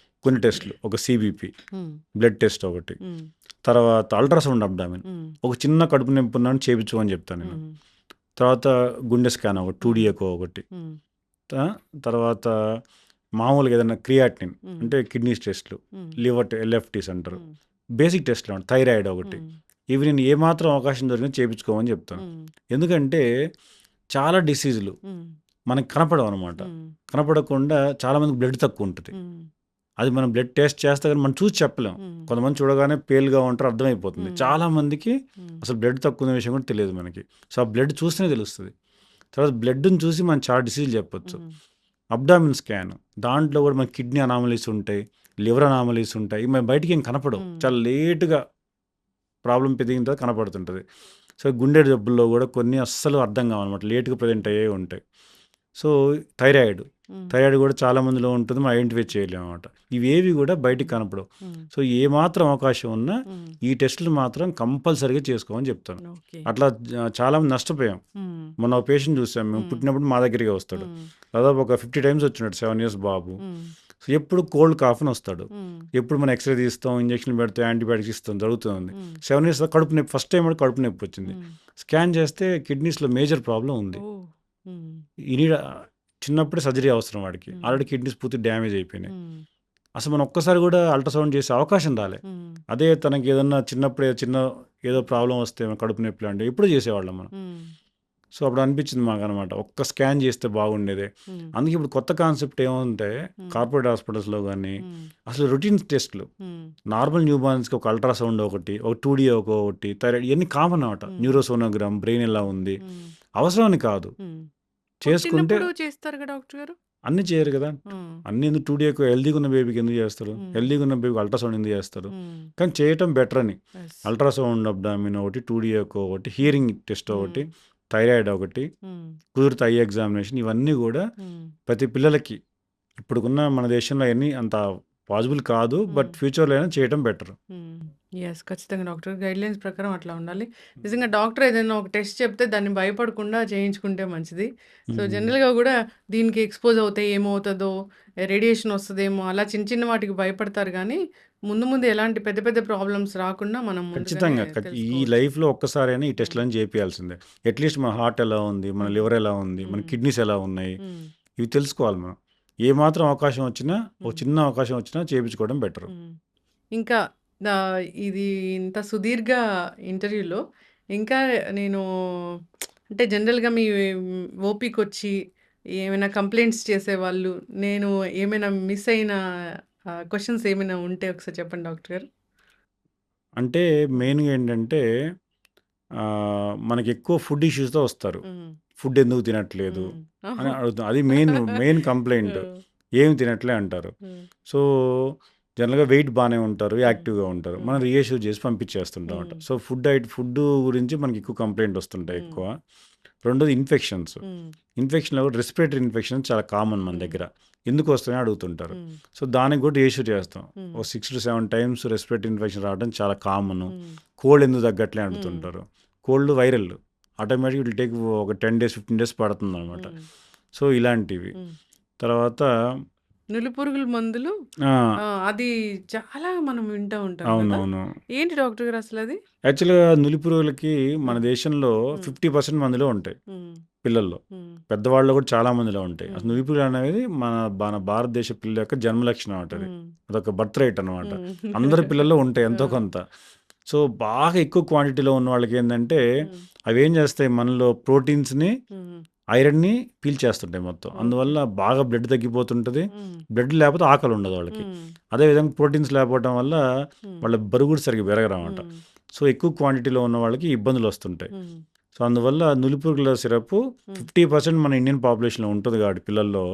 కొన్ని టెస్టులు, ఒక సిబిపి బ్లడ్ టెస్ట్ ఒకటి, తర్వాత అల్ట్రాసౌండ్ అబ్డామిన్, ఒక చిన్న కడుపు నొప్పి ఉన్నాను చేయించుకోమని చెప్తాను నేను. తర్వాత గుండె స్కాన్ ఒకటి, 2D ఎకో ఒకటి, తర్వాత మామూలుగా ఏదైనా క్రియాటినిన్ అంటే కిడ్నీస్ టెస్ట్లు, లివర్ ఎల్ఎఫ్టీస్ అంటారు, బేసిక్ టెస్ట్లు ఉంటాయి, థైరాయిడ్ ఒకటి. ఇవి నేను ఏమాత్రం అవకాశం దొరికినా చేయించుకోమని చెప్తాను. ఎందుకంటే చాలా డిసీజులు మనకి కనపడవు అనమాట. కనపడకుండా చాలామందికి బ్లడ్ తక్కువ ఉంటుంది. అది మనం బ్లడ్ టెస్ట్ చేస్తే కానీ మనం చూసి చెప్పలేం. కొంతమంది చూడగానే పేలుగా ఉంటారు, అర్థమైపోతుంది. చాలామందికి అసలు బ్లడ్ తక్కువ ఉన్న విషయం కూడా తెలియదు మనకి. సో ఆ బ్లడ్ చూస్తేనే తెలుస్తుంది. తర్వాత బ్లడ్ని చూసి మనం చాలా డిసీజులు చెప్పొచ్చు. అబ్డామిన్ స్కాన్, దాంట్లో కూడా మనకి కిడ్నీ అనామలీస్ ఉంటాయి, లివర్ అనామలీస్ ఉంటాయి. ఇవి బయటికి ఏం కనపడవు, చాలా లేటుగా ప్రాబ్లం పెరిగిన తర్వాత కనపడుతుంటుంది. సో గుండె జబ్బుల్లో కూడా కొన్ని అస్సలు అర్థం కావన్నమాట, లేటుగా ప్రజెంట్ అయ్యే ఉంటాయి. సో థైరాయిడ్ కూడా చాలా మందిలో ఉంటుంది, మనం ఐడెంటిఫై చేయలేము అనమాట. ఇవేవి కూడా బయటికి కనపడవు. సో ఏ మాత్రం అవకాశం ఉన్నా ఈ టెస్టులు మాత్రం కంపల్సరీగా చేసుకోమని చెప్తాను. అట్లా చాలా మంది నష్టపోయాం. మొన్న ఒక పేషెంట్ చూసాం మేము, పుట్టినప్పుడు మా దగ్గరికి వస్తాడు, దాదాపు ఒక 50 times వచ్చినాడు, 7 years బాబు. సో ఎప్పుడు కోల్డ్ కాఫ్ అని వస్తాడు, ఎప్పుడు మనం ఎక్స్రే తీస్తాం, ఇంజక్షన్లు పెడతాం, యాంటీబయాటిక్స్ ఇస్తాం, జరుగుతుంది. 7 years కడుపు నొప్పి, ఫస్ట్ టైం కడుపు నొప్పి వచ్చింది. స్కాన్ చేస్తే కిడ్నీస్లో మేజర్ ప్రాబ్లం ఉంది. ఈ నీడ చిన్నప్పుడే సర్జరీ అవసరం వాడికి, ఆల్రెడీ కిడ్నీస్ పూర్తి డ్యామేజ్ అయిపోయినాయి. అసలు మనం ఒక్కసారి కూడా అల్ట్రాసౌండ్ చేసే అవకాశం రాలే. అదే తనకి ఏదన్నా చిన్నప్పుడే ఏదో ప్రాబ్లం వస్తే కడుపు నొప్పి అంటే ఎప్పుడు చేసేవాళ్ళం మనం. సో అప్పుడు అనిపించింది మాకు అనమాట, ఒక్క స్కాన్ చేస్తే బాగుండేదే. అందుకే ఇప్పుడు కొత్త కాన్సెప్ట్ ఏమంటే కార్పొరేట్ హాస్పిటల్స్లో కానీ అసలు రొటీన్ టెస్ట్లు, నార్మల్ న్యూ బార్న్స్కి ఒక అల్ట్రాసౌండ్ ఒకటి, ఒక 2D ఒకటి, థైరాయిడ్, ఇవన్నీ కామన్ అనమాట. న్యూరోసోనోగ్రామ్, బ్రెయిన్ ఎలా ఉంది, అవసరం అని కాదు, చేసుకుంటే చేస్తారు కదా డాక్టర్ గారు. అన్నీ చేయరు కదా. అన్ని ఎందుకు 2D ఎక్కువ హెల్దీగా ఉన్న బేబీకి ఎందుకు చేస్తారు, హెల్దీగా ఉన్న బేబీకి అల్ట్రాసౌండ్ ఎందుకు చేస్తారు, కానీ చేయటం బెటర్ అని. అల్ట్రాసౌండ్ అబ్డామిన్ ఒకటి, 2D ఎక్కువ ఒకటి, హియరింగ్ టెస్ట్ ఒకటి, థైరాయిడ్ ఒకటి, కుదిరితే ఐ ఎగ్జామినేషన్, ఇవన్నీ కూడా ప్రతి పిల్లలకి ఇప్పుడున్న మన దేశంలో అన్నీ అంత పాసిబుల్ కాదు, బట్ ఫ్యూచర్లో అయినా చేయటం బెటర్. ఎస్, ఖచ్చితంగా డాక్టర్ గైడ్లైన్స్ ప్రకారం అట్లా ఉండాలి. నిజంగా డాక్టర్ ఏదైనా ఒక టెస్ట్ చెప్తే దాన్ని భయపడకుండా చేయించుకుంటే మంచిది. సో జనరల్గా కూడా దీనికి ఎక్స్పోజ్ అవుతే ఏమవుతుందో, రేడియేషన్ వస్తుందేమో, అలా చిన్న చిన్న వాటికి భయపడతారు. కానీ ముందు ముందు ఎలాంటి పెద్ద పెద్ద ప్రాబ్లమ్స్ రాకుండా మనం ఖచ్చితంగా ఈ లైఫ్లో ఒక్కసారైనా ఈ టెస్ట్లను చేయించాల్సిందే. అట్లీస్ట్ మన హార్ట్ ఎలా ఉంది, మన లివర్ ఎలా ఉంది, మన కిడ్నీస్ ఎలా ఉన్నాయి, ఇవి తెలుసుకోవాలి మనం. ఏ మాత్రం అవకాశం వచ్చినా, ఒక చిన్న అవకాశం వచ్చినా చేయించుకోవడం బెటర్. ఇంకా ఇది ఇంత సుదీర్ఘ ఇంటర్వ్యూలో ఇంకా నేను అంటే జనరల్గా మీ ఓపీకి వచ్చి ఏమైనా కంప్లైంట్స్ చేసేవాళ్ళు, నేను ఏమైనా మిస్ అయిన క్వశ్చన్స్ ఏమైనా ఉంటే ఒకసారి చెప్పండి డాక్టర్ గారు. అంటే మెయిన్గా ఏంటంటే మనకి ఎక్కువ ఫుడ్ ఇష్యూస్తో వస్తారు. ఫుడ్ ఎందుకు తినట్లేదు అని అడుగుతాం. అది మెయిన్ కంప్లైంట్, ఏమి తినట్లే అంటారు. సో జనరల్గా వెయిట్ బాగానే ఉంటారు, యాక్టివ్గా ఉంటారు, మనం రీఎష్యూర్ చేసి పంపించేస్తుంటాం అనమాట. సో ఫుడ్ గురించి మనకి ఎక్కువ కంప్లైంట్ వస్తుంటాయి ఎక్కువ. రెండోది ఇన్ఫెక్షన్లో రెస్పిరేటరీ ఇన్ఫెక్షన్ చాలా కామన్ మన దగ్గర, ఎందుకు వస్తాయని అడుగుతుంటారు. సో దానికి కూడా రీఎష్యూర్ చేస్తాం. ఒక 6 to 7 times రెస్పిరేటరీ ఇన్ఫెక్షన్ రావడం చాలా కామన్. కోల్డ్ ఎందుకు తగ్గట్లే అడుగుతుంటారు. Cold viral, automatic will take ఒక 10 days 15 days పడుతుంది అనమాట. సో ఇలాంటివి. తర్వాత నులిపురుగుల మందులు, అది చాలా మనం వింటూ ఉంటాం. అవునవును. ఏంటి డాక్టర్ గారు అసలు అది? యాక్చువల్గా నులిపురుగులకి మన దేశంలో 50% మందిలో ఉంటాయి పిల్లల్లో, పెద్దవాళ్ళు కూడా చాలా మందిలో ఉంటాయి. అసలు నులిపురుగులు అనేది మన భారతదేశ పిల్లల యొక్క జన్మ లక్షణం అంటది, అదొక బర్త్ రైట్ అనమాట. అందరి పిల్లల్లో ఉంటాయి ఎంతో కొంత. సో బాగా ఎక్కువ క్వాంటిటీలో ఉన్న వాళ్ళకి ఏంటంటే అవి ఏం చేస్తాయి, మనలో ప్రోటీన్స్ని, ఐరన్ని పీల్చేస్తుంటాయి మొత్తం. అందువల్ల బాగా బ్లడ్ తగ్గిపోతుంటుంది. బ్లడ్ లేకపోతే ఆకలి ఉండదు వాళ్ళకి. అదేవిధంగా ప్రోటీన్స్ లేకపోవడం వల్ల వాళ్ళ బరువు కూడా సరిగ్గా పెరగరన్నమాట. సో ఎక్కువ క్వాంటిటీలో ఉన్న వాళ్ళకి ఇబ్బందులు వస్తుంటాయి. సో అందువల్ల నులిపురుగుల సిరప్ 50% మన ఇండియన్ పాపులేషన్లో ఉంటుంది కాబట్టి పిల్లల్లో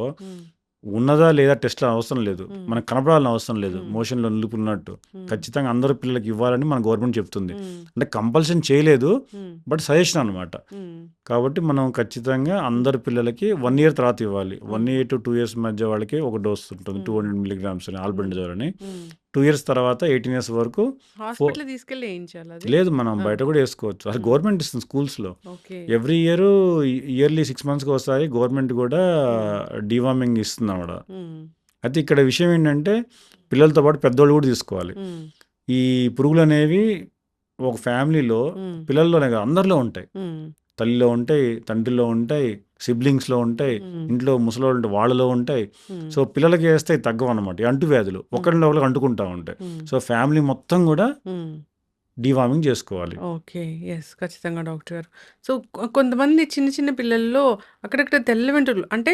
ఉన్నదా లేదా టెస్ట్‌లు అవసరం లేదు. హ్మ్. మనకు కనపడాల్సిన అవసరం లేదు. హ్మ్. మోషన్‌లో నిలుపున్నట్టు. హ్మ్. ఖచ్చితంగా అందరు పిల్లలకి ఇవ్వాలని మన గవర్నమెంట్ చెప్తుంది. హ్మ్. అంటే కంపల్షన్ చేయలేదు. హ్మ్. బట్ సజెషన్ అనమాట. హ్మ్. కాబట్టి మనం ఖచ్చితంగా అందరి పిల్లలకి 1 ఇయర్ తర్వాత ఇవ్వాలి. 1 హ్మ్. ఇయర్ టు 2 ఇయర్స్ మధ్య వాళ్ళకి ఒక డోస్ ఉంటుంది. హ్మ్. 200 మిల్లీగ్రామ్స్ అని హ్మ్. ఆల్బెండజోల్ అని. హ్మ్. 2 ఇయర్స్ తర్వాత 18 ఇయర్స్ వరకు ఫో హాస్పిటల్‌కి తీసుకెళ్ళి ఏయించాలా అది? లేదు మనం ఆ! బయట కూడా ఏసుకోవచ్చు. అది హ్మ్. గవర్నమెంట్ ఇస్తుంది స్కూల్స్‌లో. ఓకే. ఎవ్రీ ఇయరు ఇయర్లీ 6 మంత్స్‌కి ఒకసారి గవర్నమెంట్ కూడా హ్మ్. డీవార్మింగ్ ఇస్తుందన్నమాట. హ్మ్. అయితే ఇక్కడ విషయం ఏంటంటే పిల్లలతో పాటు పెద్దోళ్ళు కూడా తీసుకోవాలి. హ్మ్. ఈ పురుగులనేవి ఒక ఫ్యామిలీలో హ్మ్. పిల్లల్లోనే కాదు అందరిలో ఉంటాయి. హ్మ్. తల్లిలో ఉంటాయి, తండ్రిలో ఉంటాయి, సిబ్లింగ్స్‌లో ఉంటాయి, హ్మ్. ఇంట్లో ముసలోళ్ళు ఉంటే వాళ్ళలో ఉంటాయి. హ్మ్. సో పిల్లలకి వేస్తే తగ్గవన్నమాట. ఈ అంటువ్యాధులు హ్మ్. ఒకరిలో ఒకరికి అంటుకుంటా ఉంటాయి. హ్మ్. సో ఫ్యామిలీ మొత్తం కూడా హ్మ్. డీవార్మింగ్ చేసుకోవాలి. ఓకే. యెస్. ఖచ్చితంగా డాక్టర్ గారు. సో, కొంతమంది చిన్న చిన్న పిల్లల్లో అక్కడక్కడ తెల్ల వెంట్రుకలు అంటే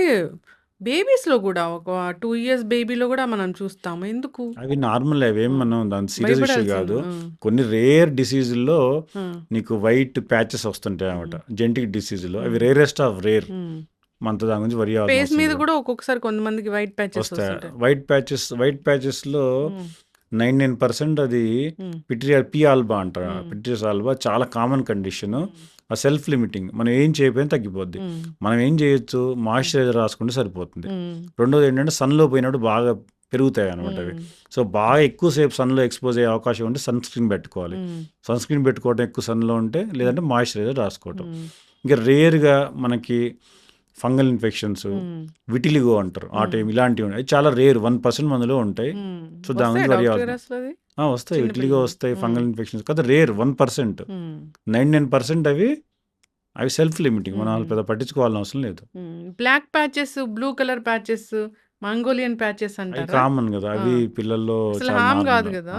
బేబీస్‌లో గూడా ఒక 2 ఇయర్స్ బేబీలో గూడా మనం చూస్తాము. ఎందుకు? అవి నార్మల్ అవేం ఆ! మనం దాని సీరియస్ ఇష్యూ భయపడాల్సిన కాదు. ఆ! కొన్ని రేర్ డిసీజుల్లో ఆ! నీకు వైట్ ప్యాచెస్ వస్తుంటాయి అన్నమాట. హ్మ్. జెనెటిక్ డిసీజులు. అవి హ్మ్. Rarest of rare. హ్మ్. మనతో దాని గురించి వరీ అవ్వాల్సిన ఫేస్ అవసరం మీద లేదు. గూడా ఒక్కొక్కసారి కొంతమందికి వైట్ ప్యాచెస్ వస్తాయి. వస్తుంటాయి. వైట్ ప్యాచెస్‌లో హ్మ్. 99% అది హ్మ్. పి ఆల్బా అంటారు. హ్మ్. పిట్రియస్ ఆల్బా చాలా కామన్ కండిషను. హ్మ్. ఆ సెల్ఫ్ లిమిటింగ్. మనం ఏం చేయకపోయినా తగ్గిపోద్ది. హ్మ్. మనం ఏం చేయొచ్చు? హ్మ్. మాయిశ్చరైజర్ రాసుకుంటే సరిపోతుంది. హ్మ్. రెండోది ఏంటంటే సన్‌లో పోయినప్పుడు బాగా పెరుగుతాయన్నమాట అవి. హ్మ్. సో, బాగా ఎక్కువ సేపు సన్‌లో ఎక్స్‌పోజ్ అయ్యే అవకాశం ఉంటే సన్ స్క్రీన్ పెట్టుకోవాలి. హ్మ్. సన్ స్క్రీన్ పెట్టుకోవడం ఎక్కువ సన్‌లో ఉంటే హ్మ్. లేదంటే మాయిశ్చరైజర్ రాసుకోవటం. హ్మ్. ఇంకా రేర్‌గా మనకి ఫంగల్ ఇన్ఫెక్షన్స్, హ్మ్. విటిలిగో అంటారు. ఆ హ్మ్. టైం ఇలాంటివి ఉన్నాయి. అవి చాలా రేర్ 1% మందిలో ఉంటాయి. హ్మ్. సో, దాని వస్తాయా గురించి వరీ డాక్టర్ గారు అవ్వద్దు. అసలది? వస్తాయి. చిన్న విటిలిగో పిల్లలు. వస్తాయి. హ్మ్. ఫంగల్ ఇన్ఫెక్షన్స్ కాదు రేర్ 1%. హ్మ్. 99% అవి సెల్ఫ్ లిమిటింగ్. మనం హ్మ్. పెద్ద పట్టించుకోవాల్సిన అవసరం లేదు. హ్మ్. Black patches, blue colour patches, Mongolian patches అవి అంటారా? కామన్ గదా! ఆ! అవి పిల్లల్లో అసలు చాలా హార్మ్ గాదు నార్మల్. గదా!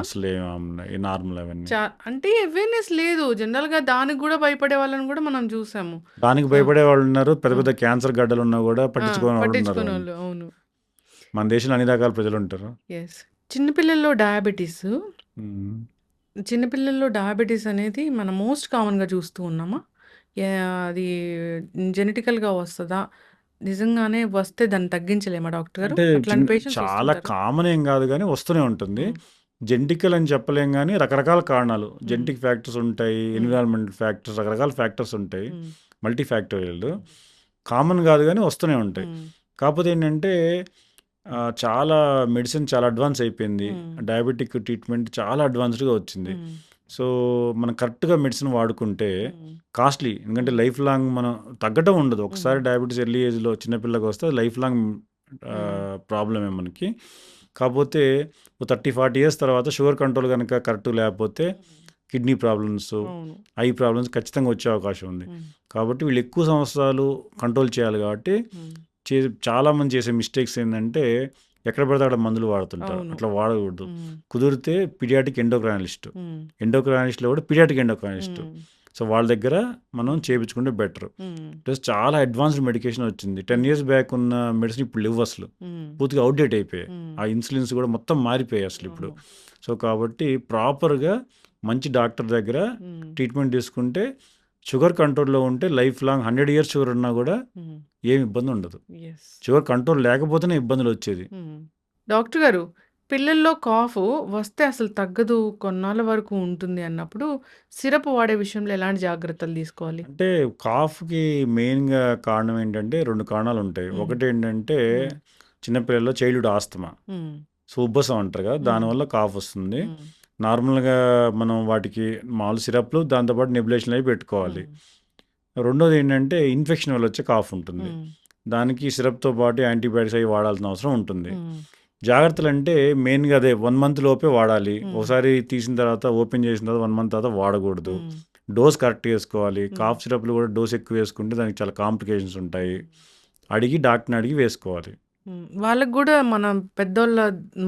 నార్మల్ అవన్నీ. అంటే అవేర్‌నెస్ లేదు. జనరల్‌గా దానికి గూడా భయపడే వాళ్ళని గూడా మనం చూసాము. దానికి ఆ! భయపడే వాళ్ళున్నారు. పెద్ద ఆ! పెద్ద క్యాన్సర్ గడ్డలున్నా గూడా ఆ! పట్టించుకోని వాళ్ళున్నారు అవన్నీ. పట్టించుకోనోళ్ళు. అవును. మన దేశంలో అన్ని రకాల ప్రజలుంటారు. యెస్. చిన్న పిల్లల్లో డయాబెటిస్ హ్మ్. చిన్న పిల్లల్లో డయాబెటిస్ అనేది మనం మోస్ట్ కామన్‌గా చూస్తూ ఉన్నామా? అది జెనెటికల్‌గా వస్తదా? నిజంగానే వస్తే దాన్ని తగ్గించలేమా డాక్టర్ గారు? అంటే అట్లాంటి పేషెంట్స్ చాలా వస్తుంటారా? కామన్ ఏం గాదు గానీ వస్తూనే ఉంటుంది. హ్మ్. జెనెటికల్ అని చెప్పలేం గానీ రకరకాల కారణాలు. హ్మ్. జెనెటిక్ ఫ్యాక్టర్స్ ఉంటాయి. హ్మ్. ఎన్విరాన్మెంటల్ ఫ్యాక్టర్స్ రకరకాల ఫ్యాక్టర్స్ ఉంటాయి. హ్మ్. Multi factorial. హ్మ్. కామన్ గాదు గానీ వస్తూనే ఉంటాయి. హ్మ్. కాపోతే ఏంటంటే చాలా మెడిసిన్ చాలా అడ్వాన్స్ అయిపోయింది. హ్మ్. డయాబెటిక్ ట్రీట్మెంట్ చాలా అడ్వాన్స్డ్‌గా వచ్చింది. హ్మ్. సో, మనం కరెక్ట్‌గా మెడిసిన్ వాడుకుంటే హ్మ్. కాస్ట్‌లీ. ఎందుకంటే హ్మ్. లైఫ్ లాంగ్ మనం తగ్గటం ఉండదు. హ్మ్. ఒకసారి డయాబెటిస్ ఎర్లీ ఏజ్‌లో చిన్న పిల్లకి వస్తే అది లైఫ్ లాంగ్ హ్మ్. ప్రాబ్లమే మనకి. కాపోతే ఓ 30, 40 ఇయర్స్ తర్వాత షుగర్ కంట్రోల్ గనక కరెక్ట్‌గా లేకపోతే హ్మ్. కిడ్నీ ప్రాబ్లమ్స్, అవును. ఐ ప్రాబ్లమ్స్ ఖచ్చితంగా వచ్చే అవకాశం ఉంది. హ్మ్. కాబట్టి వీళ్ళు ఎక్కువ సంవత్సరాలు కంట్రోల్ చేయాలి కాబట్టి హ్మ్. చే చాలామంది చేసే మిస్టేక్స్ ఏందంటే ఎక్కడ పడితే అక్కడ మందులు వాడుతుంటారు. అవును. అట్లా వాడకూడదు. హ్మ్. కుదిరితే పీడియాట్రిక్ ఎండోక్రైనాలజిస్ట్. హ్మ్. ఎండోక్రైనాలజిస్ట్‌లో కూడా పీడియాట్రిక్ ఎండోక్రైనాలజిస్ట్. హ్మ్. సో, వాళ్ళ దగ్గర మనం హ్మ్. చేపించుకుంటే బెటర్. హ్మ్. ప్లస్ చాలా అడ్వాన్స్డ్ మెడికేషన్ వచ్చింది. 10 హ్మ్. ఇయర్స్ బ్యాక్ ఉన్న మెడిసిన్ ఇప్పుడు లేవు అసలు. హ్మ్. పూర్తిగా ఔట్‌డేట్ అయిపోయాయి. హ్మ్. ఆ ఇన్సులిన్స్ కూడా మొత్తం మారిపోయాయి అసలు ఇప్పుడు. అవును. సో, కాబట్టి ప్రాపర్‌గా మంచి డాక్టర్ దగ్గర హ్మ్. ట్రీట్మెంట్ తీసుకుంటే షుగర్ కంట్రోల్‌లో ఉంటే లైఫ్ లాంగ్ 100 ఇయర్స్ షుగర్ ఉన్నా కూడా హ్మ్. ఏమి ఇబ్బంది ఉండదు. యెస్. షుగర్ కంట్రోల్ లేకపోతేనే ఇబ్బందులొచ్చేది. హ్మ్. డాక్టర్ గారు, పిల్లల్లో కాఫు వస్తే అసలు తగ్గదు, కొన్నాళ్ళ వరకు ఉంటుంది అన్నప్పుడు సిరప్ వాడే విషయంలో ఎలాంటి జాగ్రత్తలు తీసుకోవాలి? అంటే కాఫ్‌కి మెయిన్‌గా కారణం ఏంటంటే 2 కారణాలుంటాయి. హ్మ్. ఒకటేంటంటే హ్మ్. చిన్న పిల్లల్లో చైల్డ్‌హుడ్ ఆస్తమా. హ్మ్. సో, ఉబ్బసం అంటారు కదా! హ్మ్. దానివల్ల కాఫ్ వస్తుంది. హ్మ్. నార్మల్‌గా మనం వాటికి మామూలు సిరప్‌లు దాంతో పాటు నెబులైజేషన్ అవి పెట్టుకోవాలి. హ్మ్. రెండోదేంటంటే ఇన్ఫెక్షన్ వల్ల వచ్చే కాఫ్ ఉంటుంది. హ్మ్. దానికి సిరప్‌తో పాటు యాంటీబయాటిక్స్ అవి వాడాల్సిన అవసరం ఉంటుంది. హ్మ్. జాగ్రత్తలంటే మెయిన్‌గా అదే 1 మంత్ లోపే వాడాలి. హ్మ్. ఒకసారి తీసిన తర్వాత ఓపెన్ చేసిన తర్వాత 1 మంత్ తర్వాత వాడకూడదు. హ్మ్. డోస్ కరెక్ట్‌గా ఏసుకోవాలి. హ్మ్. కాఫ్ సిరప్‌లు కూడా డోస్ ఎక్కువ వేసుకుంటే దానికి చాలా కాంప్లికేషన్స్ ఉంటాయి. హ్మ్. డాక్టర్‌ని అడిగి వేసుకోవాలి. హ్మ్. వాళ్ళకి గూడా మన పెద్దోళ్ళ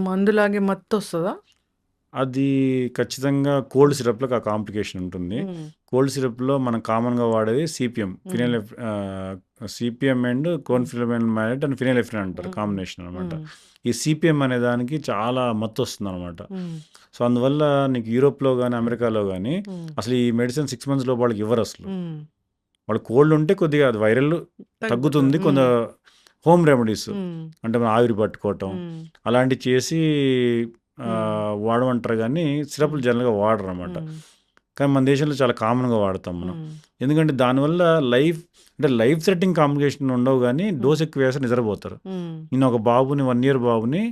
మందులాగే మత్తొస్తదా? అది ఖచ్చితంగా కోల్డ్ హ్మ్. సిరప్‌లకి ఆ కాంప్లికేషన్ ఉంటుంది. హ్మ్. కోల్డ్ సిరప్‌లో మనం కామన్‌గా వాడేది సీపీఎం. హ్మ్. సీపీఎం అండ్ హ్మ్. కోన్ఫినల్ మ్యాలెట్ అండ్ ఫినైలెఫ్రిన్ అంటారు. హ్మ్. కాంబినేషన్ అనమాట. హ్మ్. ఈ సీపీఎం అనే దానికి చాలా మత్తొస్తుందనమాట. హ్మ్. సో, అందువల్ల నీకు యూరోప్‌లో గాని, అమెరికాలో గాని హ్మ్. అసలు ఈ మెడిసిన్ 6 మంత్స్ లోపు వాళ్ళకి ఇవ్వరసలు. హ్మ్. వాళ్ళు కోల్డ్ ఉంటే కొద్దిగా అది వైరల్ తగ్గిపోతది. తగ్గుతుంది. హ్మ్. హోమ్ రెమెడీస్ అంటే మనం ఆవిరి పట్టుకోవటం అలాంటివి చేసి వాడమంటారు, కానీ సిరప్లు జనరల్గా వాడరు అన్నమాట. కానీ మన దేశంలో చాలా కామన్గా వాడతాం మనం. ఎందుకంటే దానివల్ల లైఫ్ థ్రెటనింగ్ కాంప్లికేషన్ ఉండవు, కానీ డోస్ ఎక్కువ వేస్తే నిద్రపోతారు. నేను ఒక బాబుని 1 year బాబుని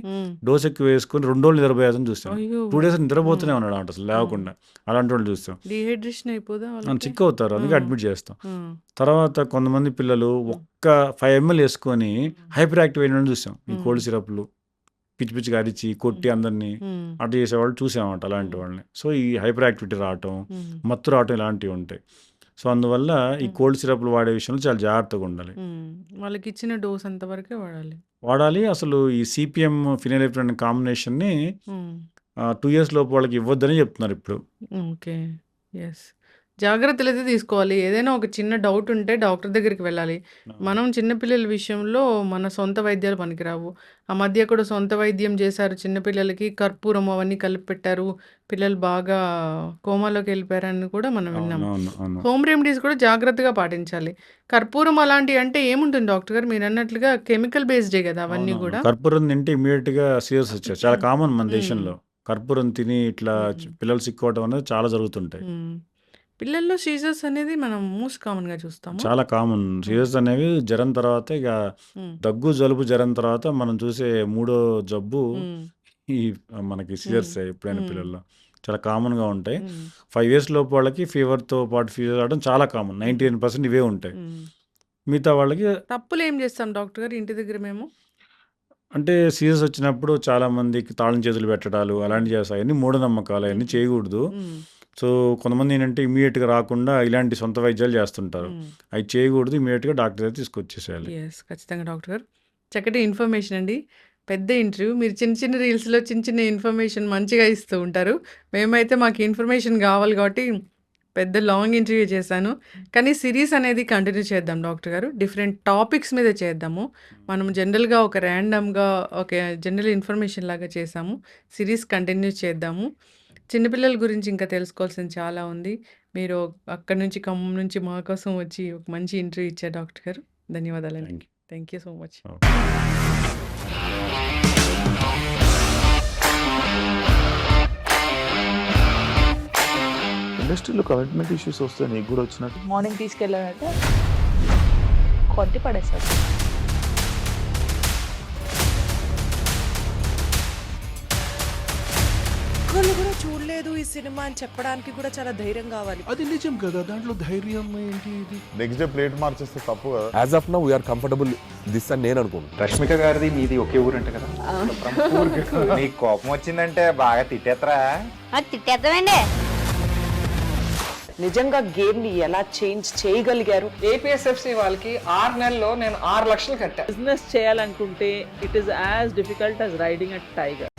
డోస్ ఎక్కువ వేసుకొని 2 రోజులు నిద్రపోయేదని చూస్తాం. 2 days నిద్రపోతూనే ఉన్నాడు అంట అసలు లేకుండా. అలాంటి వాళ్ళు చూస్తాం. డిహైడ్రేషన్ అయిపోదా చిక్ అవుతారు, అందుకే అడ్మిట్ చేస్తాం. తర్వాత కొంతమంది పిల్లలు ఒక్క 5 ml వేసుకొని హైపర్ యాక్టివ్ అయిన చూస్తాం. ఈ కోల్డ్ సిరప్లు పిచ్చి పిచ్చిగా అరిచి కొట్టి అందరినీ అటు చేసేవాళ్ళు చూసామంట అలాంటి వాళ్ళని. సో ఈ హైపర్ యాక్టివిటీ రావటం, మత్తు రావటం ఇలాంటివి ఉంటాయి. సో అందువల్ల ఈ కోల్డ్ సిరప్లు వాడే విషయంలో చాలా జాగ్రత్తగా ఉండాలి. వాళ్ళకి ఇచ్చిన డోస్ అంతవరకే వాడాలి. అసలు ఈ సిపిఎం ఫినైలెఫ్రిన్ కాంబినేషన్ని 2 years లోపు వాళ్ళకి ఇవ్వద్దని చెప్తున్నారు ఇప్పుడు. Okay, yes. జాగ్రత్తలు అయితే తీసుకోవాలి. ఏదైనా ఒక చిన్న డౌట్ ఉంటే డాక్టర్ దగ్గరికి వెళ్ళాలి. మనం చిన్నపిల్లల విషయంలో మన సొంత వైద్యాలు పనికిరావు. ఆ మధ్య కూడా సొంత వైద్యం చేశారు చిన్నపిల్లలకి, కర్పూరం అవన్నీ కలిపి పెట్టారు, పిల్లలు బాగా కోమాలోకి వెళ్ళిపోయారని కూడా మనం విన్నాము. హోమ్ రెమెడీస్ కూడా జాగ్రత్తగా పాటించాలి. కర్పూరం అలాంటివి అంటే ఏముంటుంది డాక్టర్ గారు, మీరు అన్నట్లుగా కెమికల్ బేస్డే కదా అవన్నీ కూడా. కర్పూరం తింటే ఇమీడియట్ గా సీరియస్ వచ్చారు, చాలా కామన్ మన దేశంలో. కర్పూరం తిని ఇట్లా పిల్లలు సిక్కుకోవడం అనేది చాలా జరుగుతుంటాయి. పిల్లల్లో సీజర్స్ అనేది మనం మోస్ట్ కామన్ గా చూస్తాము. చాలా కామన్ సీజర్స్ అనేవి జ్వరం తర్వాత, ఇక దగ్గు జలుబు జ్వరం తర్వాత మనం చూసే 3వ జబ్బు ఈ మనకి సీజర్స్. ఎప్పుడైనా పిల్లల్లో చాలా కామన్ గా ఉంటాయి. 5 years లోపు వాళ్ళకి ఫీవర్తో పాటు ఫీవర్ రావడం చాలా కామన్. 99% ఇవే ఉంటాయి. మిగతా వాళ్ళకి తప్పులు ఏం చేస్తాం డాక్టర్ గారు ఇంటి దగ్గర మేము? అంటే సీజర్స్ వచ్చినప్పుడు చాలా మందికి తాళం చేతులు పెట్టడాలు అలాంటివి చేస్తాయి. అవన్నీ మూఢనమ్మకాలు, అవన్నీ చేయకూడదు. సో కొంతమంది ఏంటంటే ఇమీడియట్గా రాకుండా ఇలాంటి సొంత వైద్యాలు చేస్తుంటారు. అవి చేయకూడదు, ఇమీడియట్గా డాక్టర్ దగ్గర తీసుకొచ్చేసేయాలి. ఎస్, ఖచ్చితంగా డాక్టర్ గారు. చక్కటి ఇన్ఫర్మేషన్ అండి. పెద్ద ఇంటర్వ్యూ, మీరు చిన్న చిన్న రీల్స్లో చిన్న చిన్న ఇన్ఫర్మేషన్ మంచిగా ఇస్తూ ఉంటారు. మేమైతే మాకు ఇన్ఫర్మేషన్ కావాలి కాబట్టి పెద్ద లాంగ్ ఇంటర్వ్యూ చేశాను. కానీ సిరీస్ అనేది కంటిన్యూ చేద్దాం డాక్టర్ గారు. డిఫరెంట్ టాపిక్స్ మీద చేద్దాము. మనం జనరల్గా ఒక ర్యాండమ్గా ఒక జనరల్ ఇన్ఫర్మేషన్ లాగా చేసాము. సిరీస్ కంటిన్యూ చేద్దాము. చిన్నపిల్లల గురించి ఇంకా తెలుసుకోవాల్సింది చాలా ఉంది. మీరు అక్కడి నుంచి ఖమ్మం నుంచి మా కోసం వచ్చి ఒక మంచి ఇంటర్వ్యూ ఇచ్చారు డాక్టర్ గారు. ధన్యవాదాలండి. Thank you so much. ఇండస్ట్రీలో కమిట్మెంట్ ఇష్యూస్ వస్తే నీకు కూడా వచ్చినట్టు? మార్నింగ్ తీసుకెళ్ళాడంటే కొట్టి పడేసాడు. ఒక్కళ్ళు కూడా చూడలేదు ఈ సినిమా అని చెప్పడానికి కూడా చాలా ధైర్యం కావాలి. అది నిజం కదా, దాంట్లో ధైర్యం ఏంటి? ఇది నెక్స్ట్ డే ప్లేట్ మార్చేస్తే తప్పు కదా. As of now we are comfortable this అని నేను అనుకుంటున్నాను. రష్మిక గారిది మీది ఒకే ఊరంట కదా? నీకు కోపం వచ్చిందంటే బాగా తిట్టేత్తరా? తిట్టేద్దామండి. నిజంగా గేమ్ ని ఎలా చేంజ్ చేయగలిగారు? ఏపీఎస్ఎఫ్సి వాళ్ళకి 6 నెలల్లో నేను 6 లక్షలు కట్టా. బిజినెస్ చేయాలనుకుంటే it is as difficult as riding a tiger.